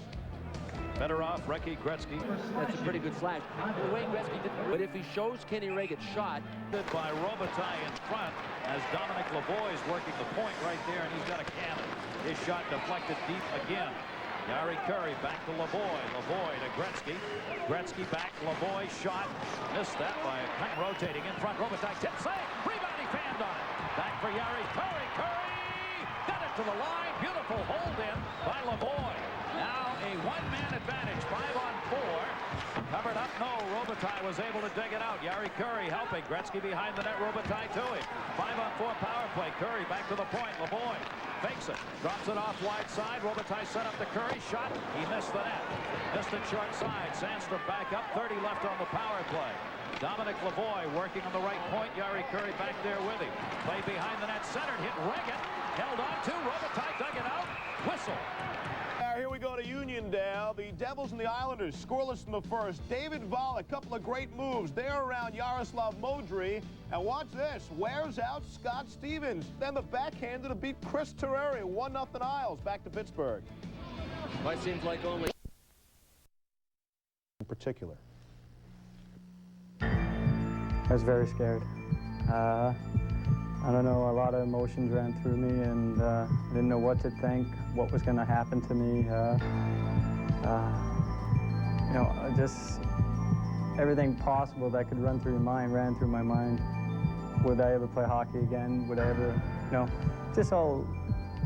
Fedorov, Recchi, Gretzky. That's a pretty good slash. The way Gretzky did, but if he shows Kenny Reggett's shot. By Robitaille in front as Dominic Lavoie is working the point right there, and he's got a cannon. His shot deflected deep again. Yari Curry back to Lavoie. Lavoie to Gretzky. Gretzky back. Lavoie shot. Missed that by rotating in front. Robitaille tip save. Rebound, he fanned on it. Back for Yari Curry. Curry got it to the line. Beautiful hold in by Lavoie. Now a one-man advantage. 5-on-4. Covered up, no. Robitaille was able to dig it out. Jari Kurri helping. Gretzky behind the net. Robitaille to him. 5-on-4 power play. Kurri back to the point. Lemieux fakes it. Drops it off wide side. Robitaille set up to Kurri. Shot. He missed the net. Missed it short side. Sandstrom back up. 30 left on the power play. Dominic Lavoie working on the right point. Jari Kurri back there with him. Play behind the net. Centered. Hit Reagan. Held on to. Robitaille dug it out. Whistle. Here we go to Uniondale. The Devils and the Islanders scoreless in the first. David Voll, a couple of great moves. They're around Yaroslav Modry. And watch this. Wears out Scott Stevens. Then the backhander to beat Chris Terreri. 1-0 Isles. Back to Pittsburgh. Well, it seems like only... In particular. I was very scared. I don't know, a lot of emotions ran through me, and I didn't know what to think, what was going to happen to me. You know, just everything possible that could run through your mind ran through my mind. Would I ever play hockey again? Would I ever, you know, just all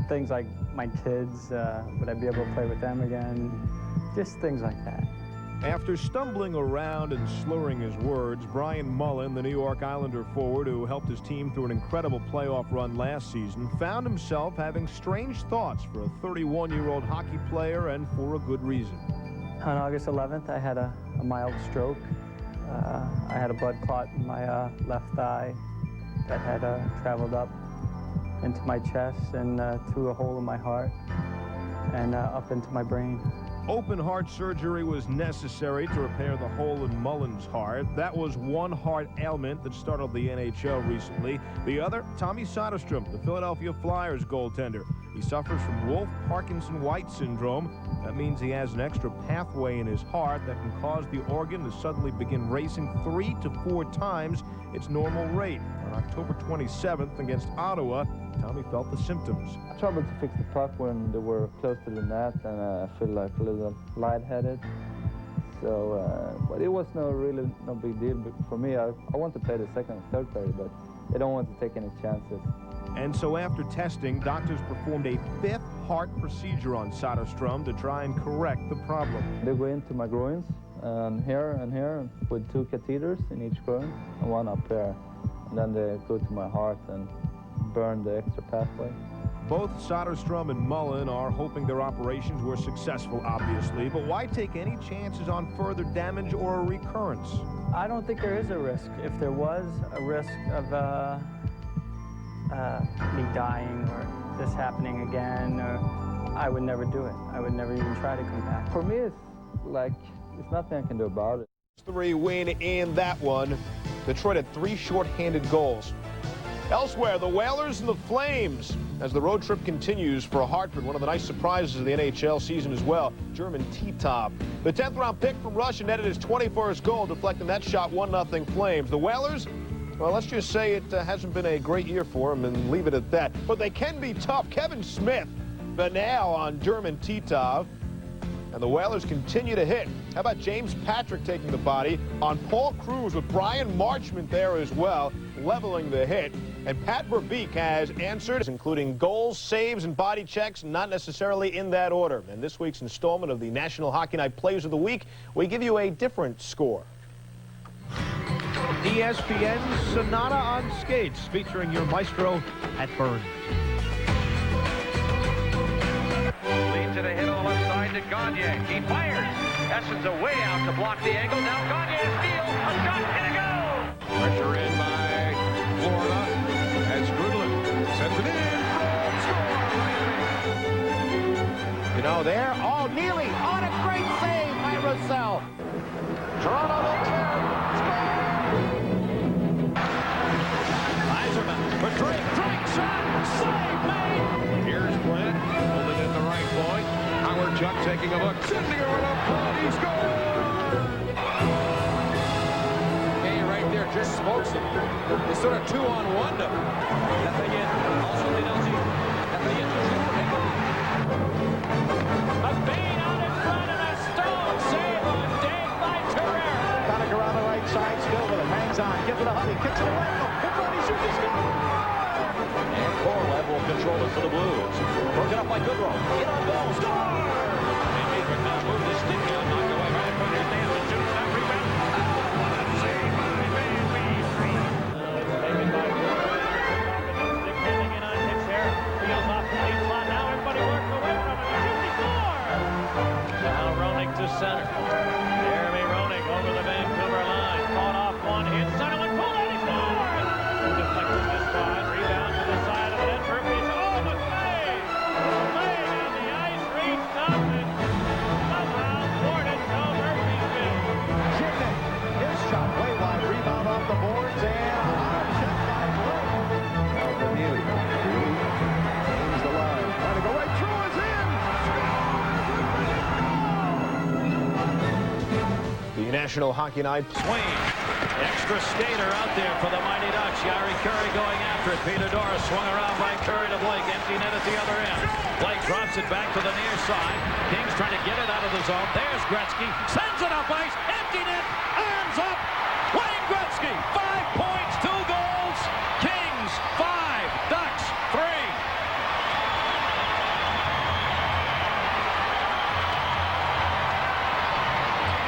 things like my kids, would I be able to play with them again? Just things like that. After stumbling around and slurring his words, Brian Mullen, the New York Islander forward who helped his team through an incredible playoff run last season, found himself having strange thoughts for a 31-year-old hockey player, and for a good reason. On August 11th, I had a mild stroke. I had a blood clot in my left thigh that had traveled up into my chest and through a hole in my heart and up into my brain. Open heart surgery was necessary to repair the hole in Mullen's heart. That was one heart ailment that startled the NHL recently. The other, Tommy Soderstrom, the Philadelphia Flyers goaltender. He suffers from Wolff-Parkinson-White syndrome. That means he has an extra pathway in his heart that can cause the organ to suddenly begin racing 3 to 4 times its normal rate. On October 27th against Ottawa, Tommy felt the symptoms. I struggled to fix the puck when they were close to the net, and I feel like a little lightheaded. So, but it was no big deal. But for me, I want to play the second and third period, but they don't want to take any chances. And so after testing, doctors performed a 5th heart procedure on Soderstrom to try and correct the problem. They go into my groins, and here, with 2 catheters in each groin, and 1 up there. And then they go to my heart and burn the extra pathway. Both Soderstrom and Mullen are hoping their operations were successful, obviously, but why take any chances on further damage or a recurrence? I don't think there is a risk. If there was a risk of me dying or this happening again, I would never do it. I would never even try to come back. For me, it's like, there's nothing I can do about it. 3 win in that one. Detroit had 3 shorthanded goals. Elsewhere, the Whalers and the Flames, as the road trip continues for Hartford, one of the nice surprises of the NHL season as well, German Titov. The 10th round pick from Russia netted his 21st goal, deflecting that shot 1-0 Flames. The Whalers, well, let's just say it hasn't been a great year for them and leave it at that. But they can be tough. Kevin Smith, but now on German Titov. And the Whalers continue to hit. How about James Patrick taking the body on Paul Cruz with Brian Marchment there as well, leveling the hit. And Pat Peake has answered, including goals, saves, and body checks, not necessarily in that order. And this week's installment of the National Hockey Night Players of the Week, we give you a different score. ESPN's Sonata on Skates, featuring your maestro at Burns. Lead to the hit on the left side to Gagne. He fires. Essence away out to block the angle. Now Gagne steal. A shot and a go. Pressure in by Florida as Grudlin sends it in. You know, there. Oh, Neely on a great save by Russell. Toronto will turn. Yzerman for Drake. Drake shot. Save made. Here's Brent holding in the right point. Howard Chuck taking a look. Sending it right up front. He scored. Hey, right there just smokes it. It's sort of 2-on-1 to Lafayette. Also Linelzi. Lafayette a Bain out in front and a stone save on Dave by Terreri. Got to go around the right side, still with it. Hangs on, gives it a honey, kicks it away. He shoots, he scores! And Kovalev will control it for the Blues. Broken up by Goodrow. In on goal, score! And Matrix now moving his stick down, knocked away right in front of his hands and shoots that National Hockey Night. Swing. Extra skater out there for the Mighty Ducks. Jari Kurri going after it. Peter Doris swung around by Kurri to Blake. Empty net at the other end. Blake drops it back to the near side. Kings trying to get it out of the zone. There's Gretzky. Sends it up ice. Empty net. Arms up. Wayne Gretzky. 5 points, 2 goals. Kings 5. Ducks 3.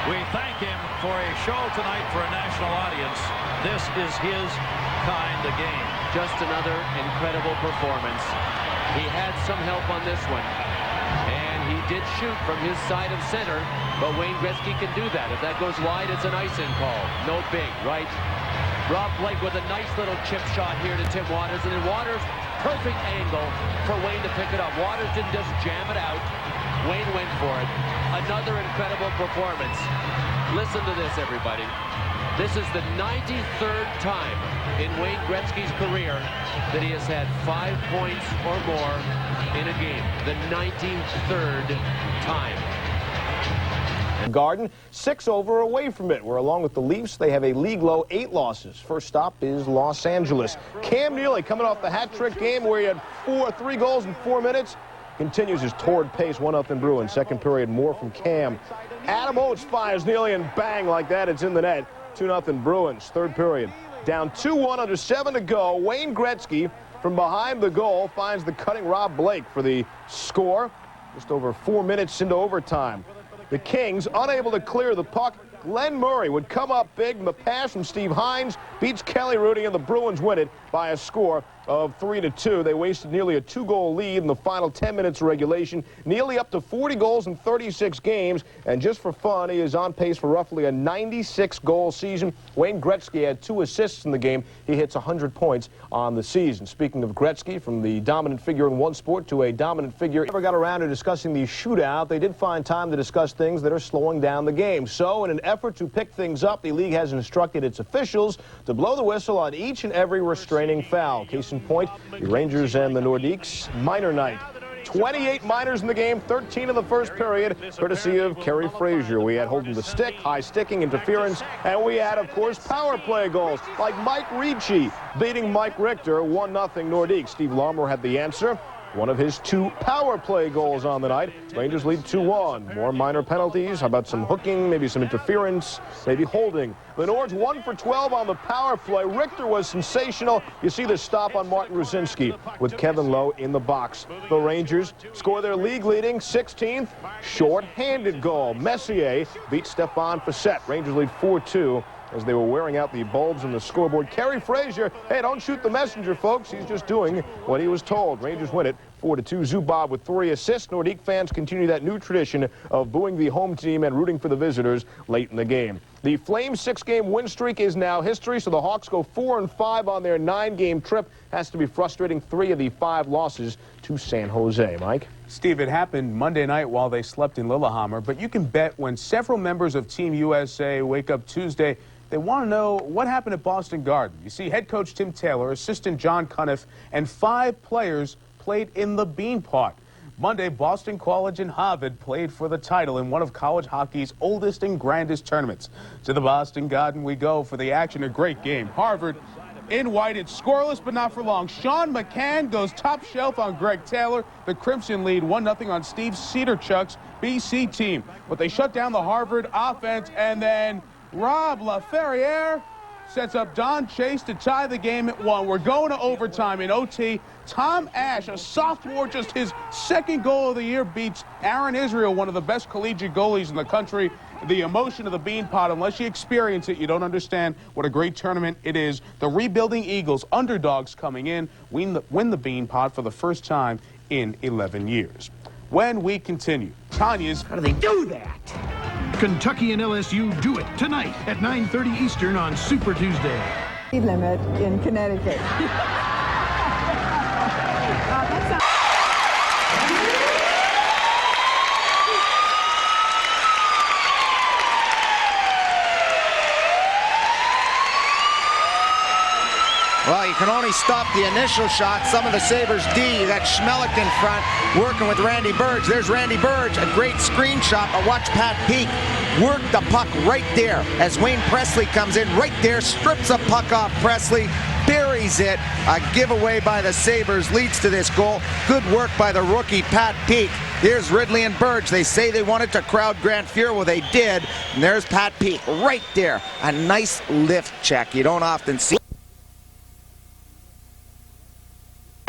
We thank him for a show tonight for a national audience. This is his kind of game. Just another incredible performance. He had some help on this one. And he did shoot from his side of center, but Wayne Gretzky can do that. If that goes wide, it's an icing call. No big, right? Rob Blake with a nice little chip shot here to Tim Waters, and then Waters, perfect angle for Wayne to pick it up. Waters didn't just jam it out. Wayne went for it. Another incredible performance. Listen to this, everybody. This is the 93rd time in Wayne Gretzky's career that he has had 5 points or more in a game. The 93rd time. Garden, 6 over away from it, where along with the Leafs, they have a league-low 8 losses. First stop is Los Angeles. Cam Neely coming off the hat-trick game where he had 3 goals in 4 minutes. Continues his torrid pace, 1-0 Bruins. Second period, more from Cam. Adam Oates fires Neely, and bang, like that, it's in the net. 2-0 Bruins. Third period, down 2-1 under 7 to go. Wayne Gretzky from behind the goal finds the cutting Rob Blake for the score. Just over 4 minutes into overtime. The Kings unable to clear the puck. Glenn Murray would come up big, and the pass from Steve Hines beats Kelly Rudy, and the Bruins win it by a score of 3-2. They wasted nearly a 2-goal lead in the final 10 minutes of regulation. Neely up to 40 goals in 36 games, and just for fun, he is on pace for roughly a 96-goal season. Wayne Gretzky had 2 assists in the game. He hits 100 points on the season. Speaking of Gretzky, from the dominant figure in one sport to a dominant figure, never got around to discussing the shootout. They did find time to discuss things that are slowing down the game. So, in an effort to pick things up, the league has instructed its officials to blow the whistle on each and every restraining foul. Case in point, the Rangers and the Nordiques minor night. 28 minors in the game, 13 in the first period, courtesy of Kerry Frazier. We had holding the stick, high sticking, interference, and we had, of course, power play goals, like Mike Ricci beating Mike Richter, 1-0 Nordiques. Steve Larmer had the answer. One of his 2 power play goals on the night. Rangers lead 2-1. More minor penalties. How about some hooking, maybe some interference, maybe holding. The Nords 1 for 12 on the power play. Richter was sensational. You see the stop on Martin Rucinski with Kevin Lowe in the box. The Rangers score their league-leading 16th short-handed goal. Messier beat Stefan Facette. Rangers lead 4-2. As they were wearing out the bulbs on the scoreboard. Kerry Frazier, hey, don't shoot the messenger, folks. He's just doing what he was told. Rangers win it 4-2. Zubov with 3 assists. Nordique fans continue that new tradition of booing the home team and rooting for the visitors late in the game. The Flames' 6-game win streak is now history, so the Hawks go 4-5 on their 9-game trip. Has to be frustrating. 3 of the 5 losses to San Jose. Mike? Steve, it happened Monday night while they slept in Lillehammer, but you can bet when several members of Team USA wake up Tuesday, they want to know what happened at Boston Garden. You see, head coach Tim Taylor, assistant John Cuniff, and 5 players played in the Beanpot. Monday, Boston College and Harvard played for the title in one of college hockey's oldest and grandest tournaments. To the Boston Garden we go for the action. A great game. Harvard in white. It's scoreless, but not for long. Sean McCann goes top shelf on Greg Taylor. The Crimson lead 1-0 on Steve Cedarchuk's BC team. But they shut down the Harvard offense, and then Rob LaFerriere sets up Don Chase to tie the game at 1. We're going to overtime in OT. Tom Ash, a sophomore, just his 2nd goal of the year, beats Aaron Israel, one of the best collegiate goalies in the country. The emotion of the Beanpot, unless you experience it, you don't understand what a great tournament it is. The rebuilding Eagles, underdogs coming in, win the Beanpot for the first time in 11 years. When we continue, Tanya's... How do they do that? Kentucky and LSU do it tonight at 9:30 Eastern on Super Tuesday. Speed limit in Connecticut. Well, you can only stop the initial shot. Some of the Sabres D, you got Schmelik in front working with Randy Burge. There's Randy Burge, a great screenshot. But watch Pat Peake work the puck right there as Wayne Presley comes in right there, strips a puck off Presley, buries it. A giveaway by the Sabres leads to this goal. Good work by the rookie, Pat Peake. Here's Ridley and Burge. They say they wanted to crowd Grant Fuhr. Well, they did. And there's Pat Peake right there. A nice lift check. You don't often see.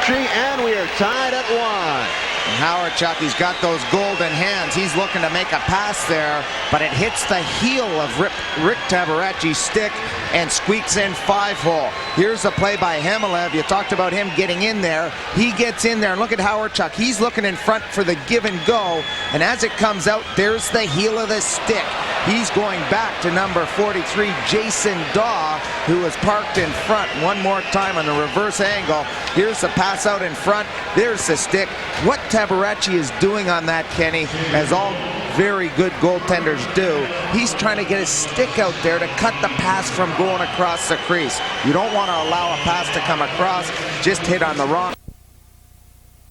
And we are tied at 1. And Tkachuk, he's got those golden hands. He's looking to make a pass there, but it hits the heel of Rick Tabaracci's stick and squeaks in 5-hole. Here's a play by Kovalev. You talked about him getting in there. He gets in there, and look at Tkachuk. He's looking in front for the give and go, and as it comes out, there's the heel of the stick. He's going back to number 43, Jason Daw, who was parked in front. One more time on the reverse angle. Here's the pass out in front. There's the stick. What Tabaracci is doing on that, Kenny, as all very good goaltenders do, he's trying to get his stick out there to cut the pass from going across the crease. You don't want to allow a pass to come across, just hit on the wrong.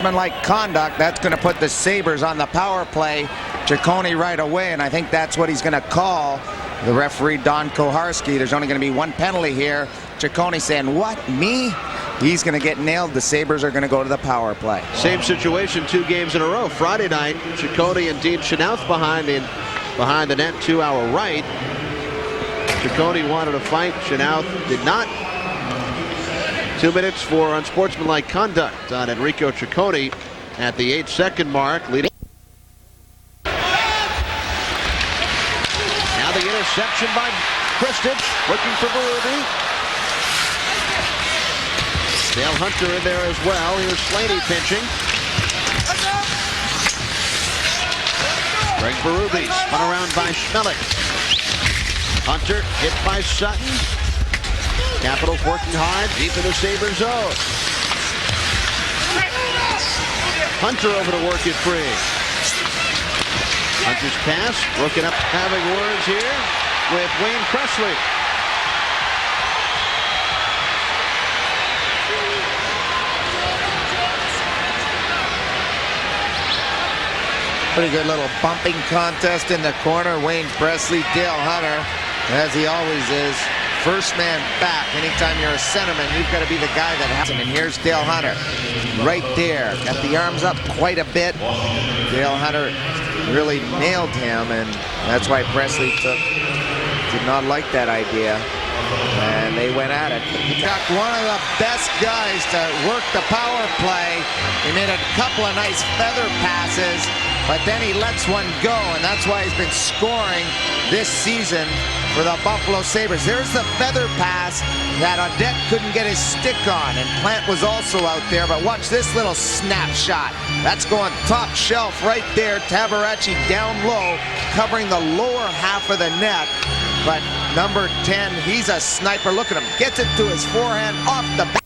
Like conduct, that's going to put the Sabres on the power play. Ciccone right away, and I think that's what he's going to call. The referee, Don Koharski, there's only going to be one penalty here. Ciccone saying, what, me? He's going to get nailed. The Sabres are going to go to the power play. Same situation 2 games in a row. Friday night, Ciccone and Dean Chenoweth behind the net to our right. Ciccone wanted to fight. Chenoweth did not. 2 minutes for unsportsmanlike conduct on Enrico Ciccone at the 8-second mark. Leading. Now the interception by Kristich, looking for Berube. Dale Hunter in there as well. Here's Slaney pinching. Greg Berube spun around by Schmelik. Hunter hit by Sutton. Capitals working hard deep in the Sabres zone. Hunter over to work it free. Hunter's pass, looking up, having words here with Wayne Presley. Pretty good little bumping contest in the corner. Wayne Presley, Dale Hunter, as he always is. First man back. Anytime you're a centerman, you've got to be the guy that has him. And here's Dale Hunter right there. Got the arms up quite a bit. Dale Hunter really nailed him, and that's why Presley did not like that idea. And they went at it. Got one of the best guys to work the power play. He made a couple of nice feather passes, but then he lets one go, and that's why he's been scoring this season for the Buffalo Sabres. There's the feather pass that Audette couldn't get his stick on, and Plant was also out there, but watch this little snapshot. That's going top shelf right there. Tabaracci down low, covering the lower half of the net, but number 10, he's a sniper. Look at him, gets it to his forehand off the back.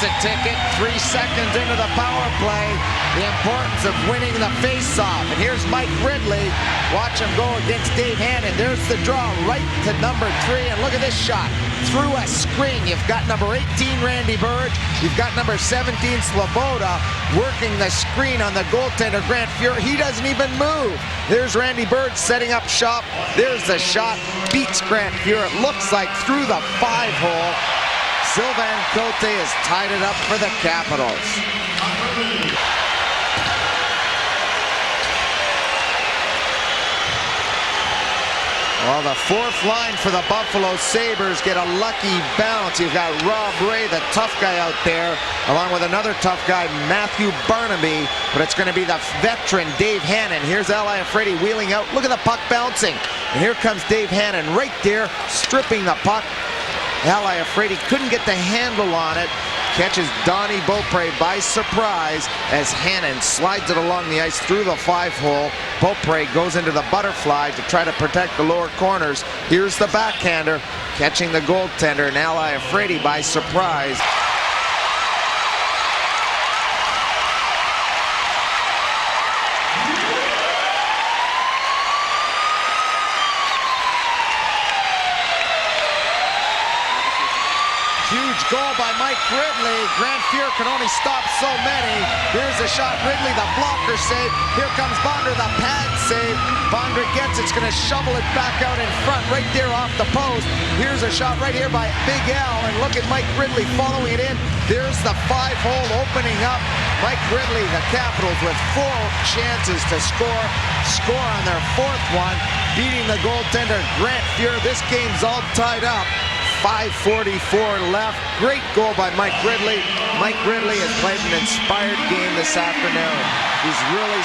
The ticket 3 seconds into the power play. The importance of winning the face-off. And here's Mike Ridley. Watch him go against Dave Hannon. There's the draw right to number 3. And look at this shot. Through a screen. You've got number 18, Randy Burge. You've got number 17, Sloboda, working the screen on the goaltender, Grant Fuhr. He doesn't even move. There's Randy Burge setting up shop. There's the shot. Beats Grant Fuhr. It looks like through the 5-hole. Sylvain Cote has tied it up for the Capitals. Well, the 4th line for the Buffalo Sabres get a lucky bounce. You've got Rob Ray, the tough guy out there, along with another tough guy, Matthew Barnaby. But it's going to be the veteran, Dave Hannon. Here's Eli Afredi wheeling out. Look at the puck bouncing. And here comes Dave Hannon right there, stripping the puck. Eli Afredi couldn't get the handle on it. Catches Donnie Beaupre by surprise as Hannon slides it along the ice through the 5-hole. Beaupre goes into the butterfly to try to protect the lower corners. Here's the backhander catching the goaltender, and Eli Afredi by surprise. huge goal by Mike Ridley. Grant Fuhr can only stop so many. Here's a shot. Ridley, the blocker save. Here comes Bonder, the pad save. Bonder gets it. It's going to shovel it back out in front, right there off the post. Here's a shot right here by Big Al, and look at Mike Ridley following it in. There's the 5-hole opening up. Mike Ridley, the Capitals, with 4 chances to score on their 4th one, beating the goaltender Grant Fuhr. This game's all tied up. 5:44 left. Great goal by Mike Ridley. Mike Ridley has played an inspired game this afternoon. He's really...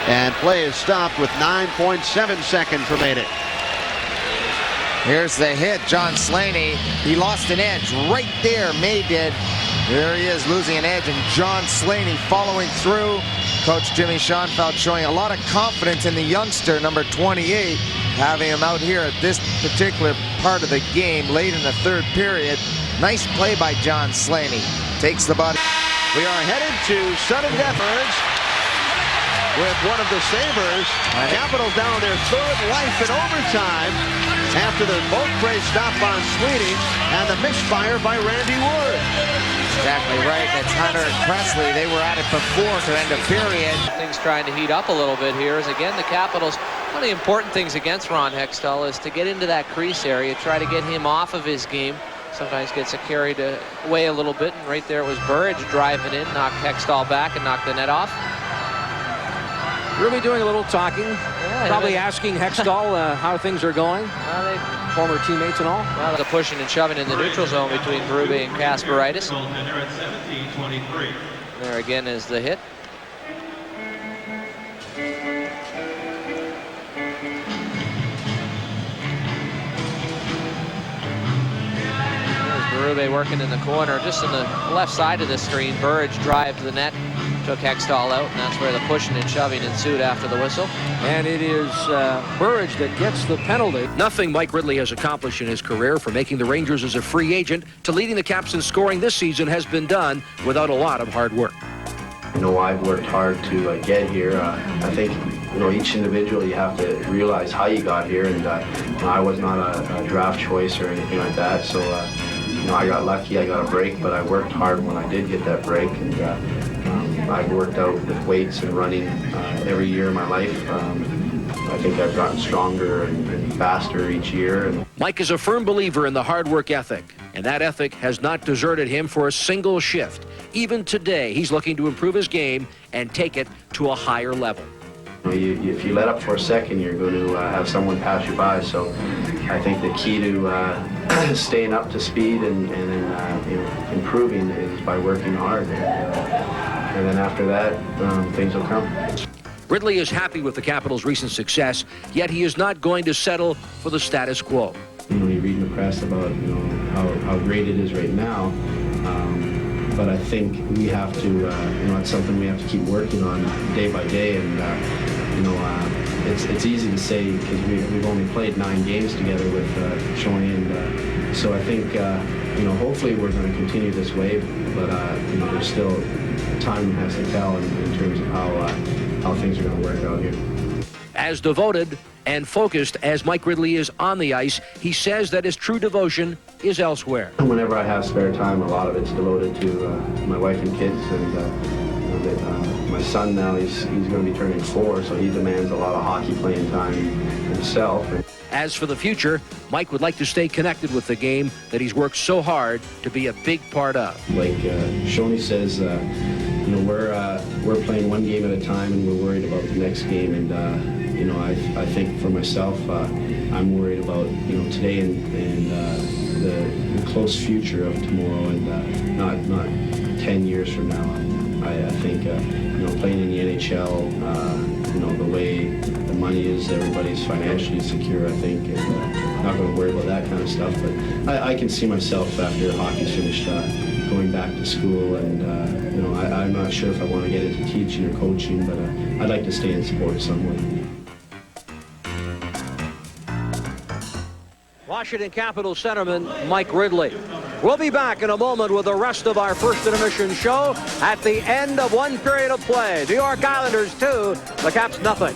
And play is stopped with 9.7 seconds remaining. Here's the hit, John Slaney. He lost an edge right there, May did. There he is, losing an edge, and John Slaney following through. Coach Jimmy Schoenfeld showing a lot of confidence in the youngster, number 28, having him out here at this particular part of the game, late in the 3rd period. Nice play by John Slaney. Takes the body. We are headed to sudden death with one of the Sabres. Capitals down their 3rd life in overtime after the boat race stop on Sweeney and the misfire by Randy Wood. Exactly right. That's Hunter and Presley. They were at it before to end a period. Things trying to heat up a little bit here is, again, the Capitals. One of the important things against Ron Hextall is to get into that crease area, try to get him off of his game. Sometimes gets carried away a little bit, and right there was Burridge driving in, knocked Hextall back and knocked the net off. Ruby doing a little talking, probably asking Hextall how things are going. Former teammates and all. Well, the pushing and shoving in the neutral zone between Berube and Kasparaitis. There again is the hit. There's Berube working in the corner, just in the left side of the screen. Burridge drives the net, took Hextall out, and that's where the pushing and shoving ensued after the whistle. And it is Burridge that gets the penalty. Nothing Mike Ridley has accomplished in his career, from making the Rangers as a free agent to leading the Caps in scoring this season, has been done without a lot of hard work. You know, I've worked hard to get here. I think, you know, each individual, you have to realize how you got here, and you know, I was not a draft choice or anything like that, so you know, I got lucky, I got a break, but I worked hard when I did get that break, and I've worked out with weights and running every year of my life. I think I've gotten stronger and faster each year. Mike is a firm believer in the hard work ethic, and that ethic has not deserted him for a single shift. Even today, he's looking to improve his game and take it to a higher level. If you let up for a second, you're going to have someone pass you by. So I think the key to staying up to speed and you know, improving is by working hard. And then after that, things will come. Ridley is happy with the Capitals' recent success, yet he is not going to settle for the status quo. You know, you read in the press about, you know, how great it is right now, but I think we have to, you know, it's something we have to keep working on day by day, and you know, it's easy to say because we've only played 9 games together with Shoney, and so I think, you know, hopefully we're going to continue this way, but you know, there's still time has to tell in terms of how things are going to work out here. As devoted and focused as Mike Ridley is on the ice, he says that his true devotion is elsewhere. Whenever I have spare time, a lot of it's devoted to my wife and kids, and my son now, he's going to be turning 4, so he demands a lot of hockey playing time himself. As for the future, Mike would like to stay connected with the game that he's worked so hard to be a big part of. Like Shoney says, you know, we're playing one game at a time, and we're worried about the next game. And you know, I think for myself, I'm worried about, you know, today and the close future of tomorrow, and not 10 years from now. I think you know, playing in the NHL, you know, the way the money is, everybody's financially secure, I think, and not going to worry about that kind of stuff. But I can see myself after hockey's finished going back to school, and you know, I'm not sure if I want to get into teaching or coaching, but I'd like to stay in sports somewhere. Washington Capitals centerman Mike Ridley. We'll be back in a moment with the rest of our first intermission show at the end of one period of play. New York Islanders 2, the Caps nothing.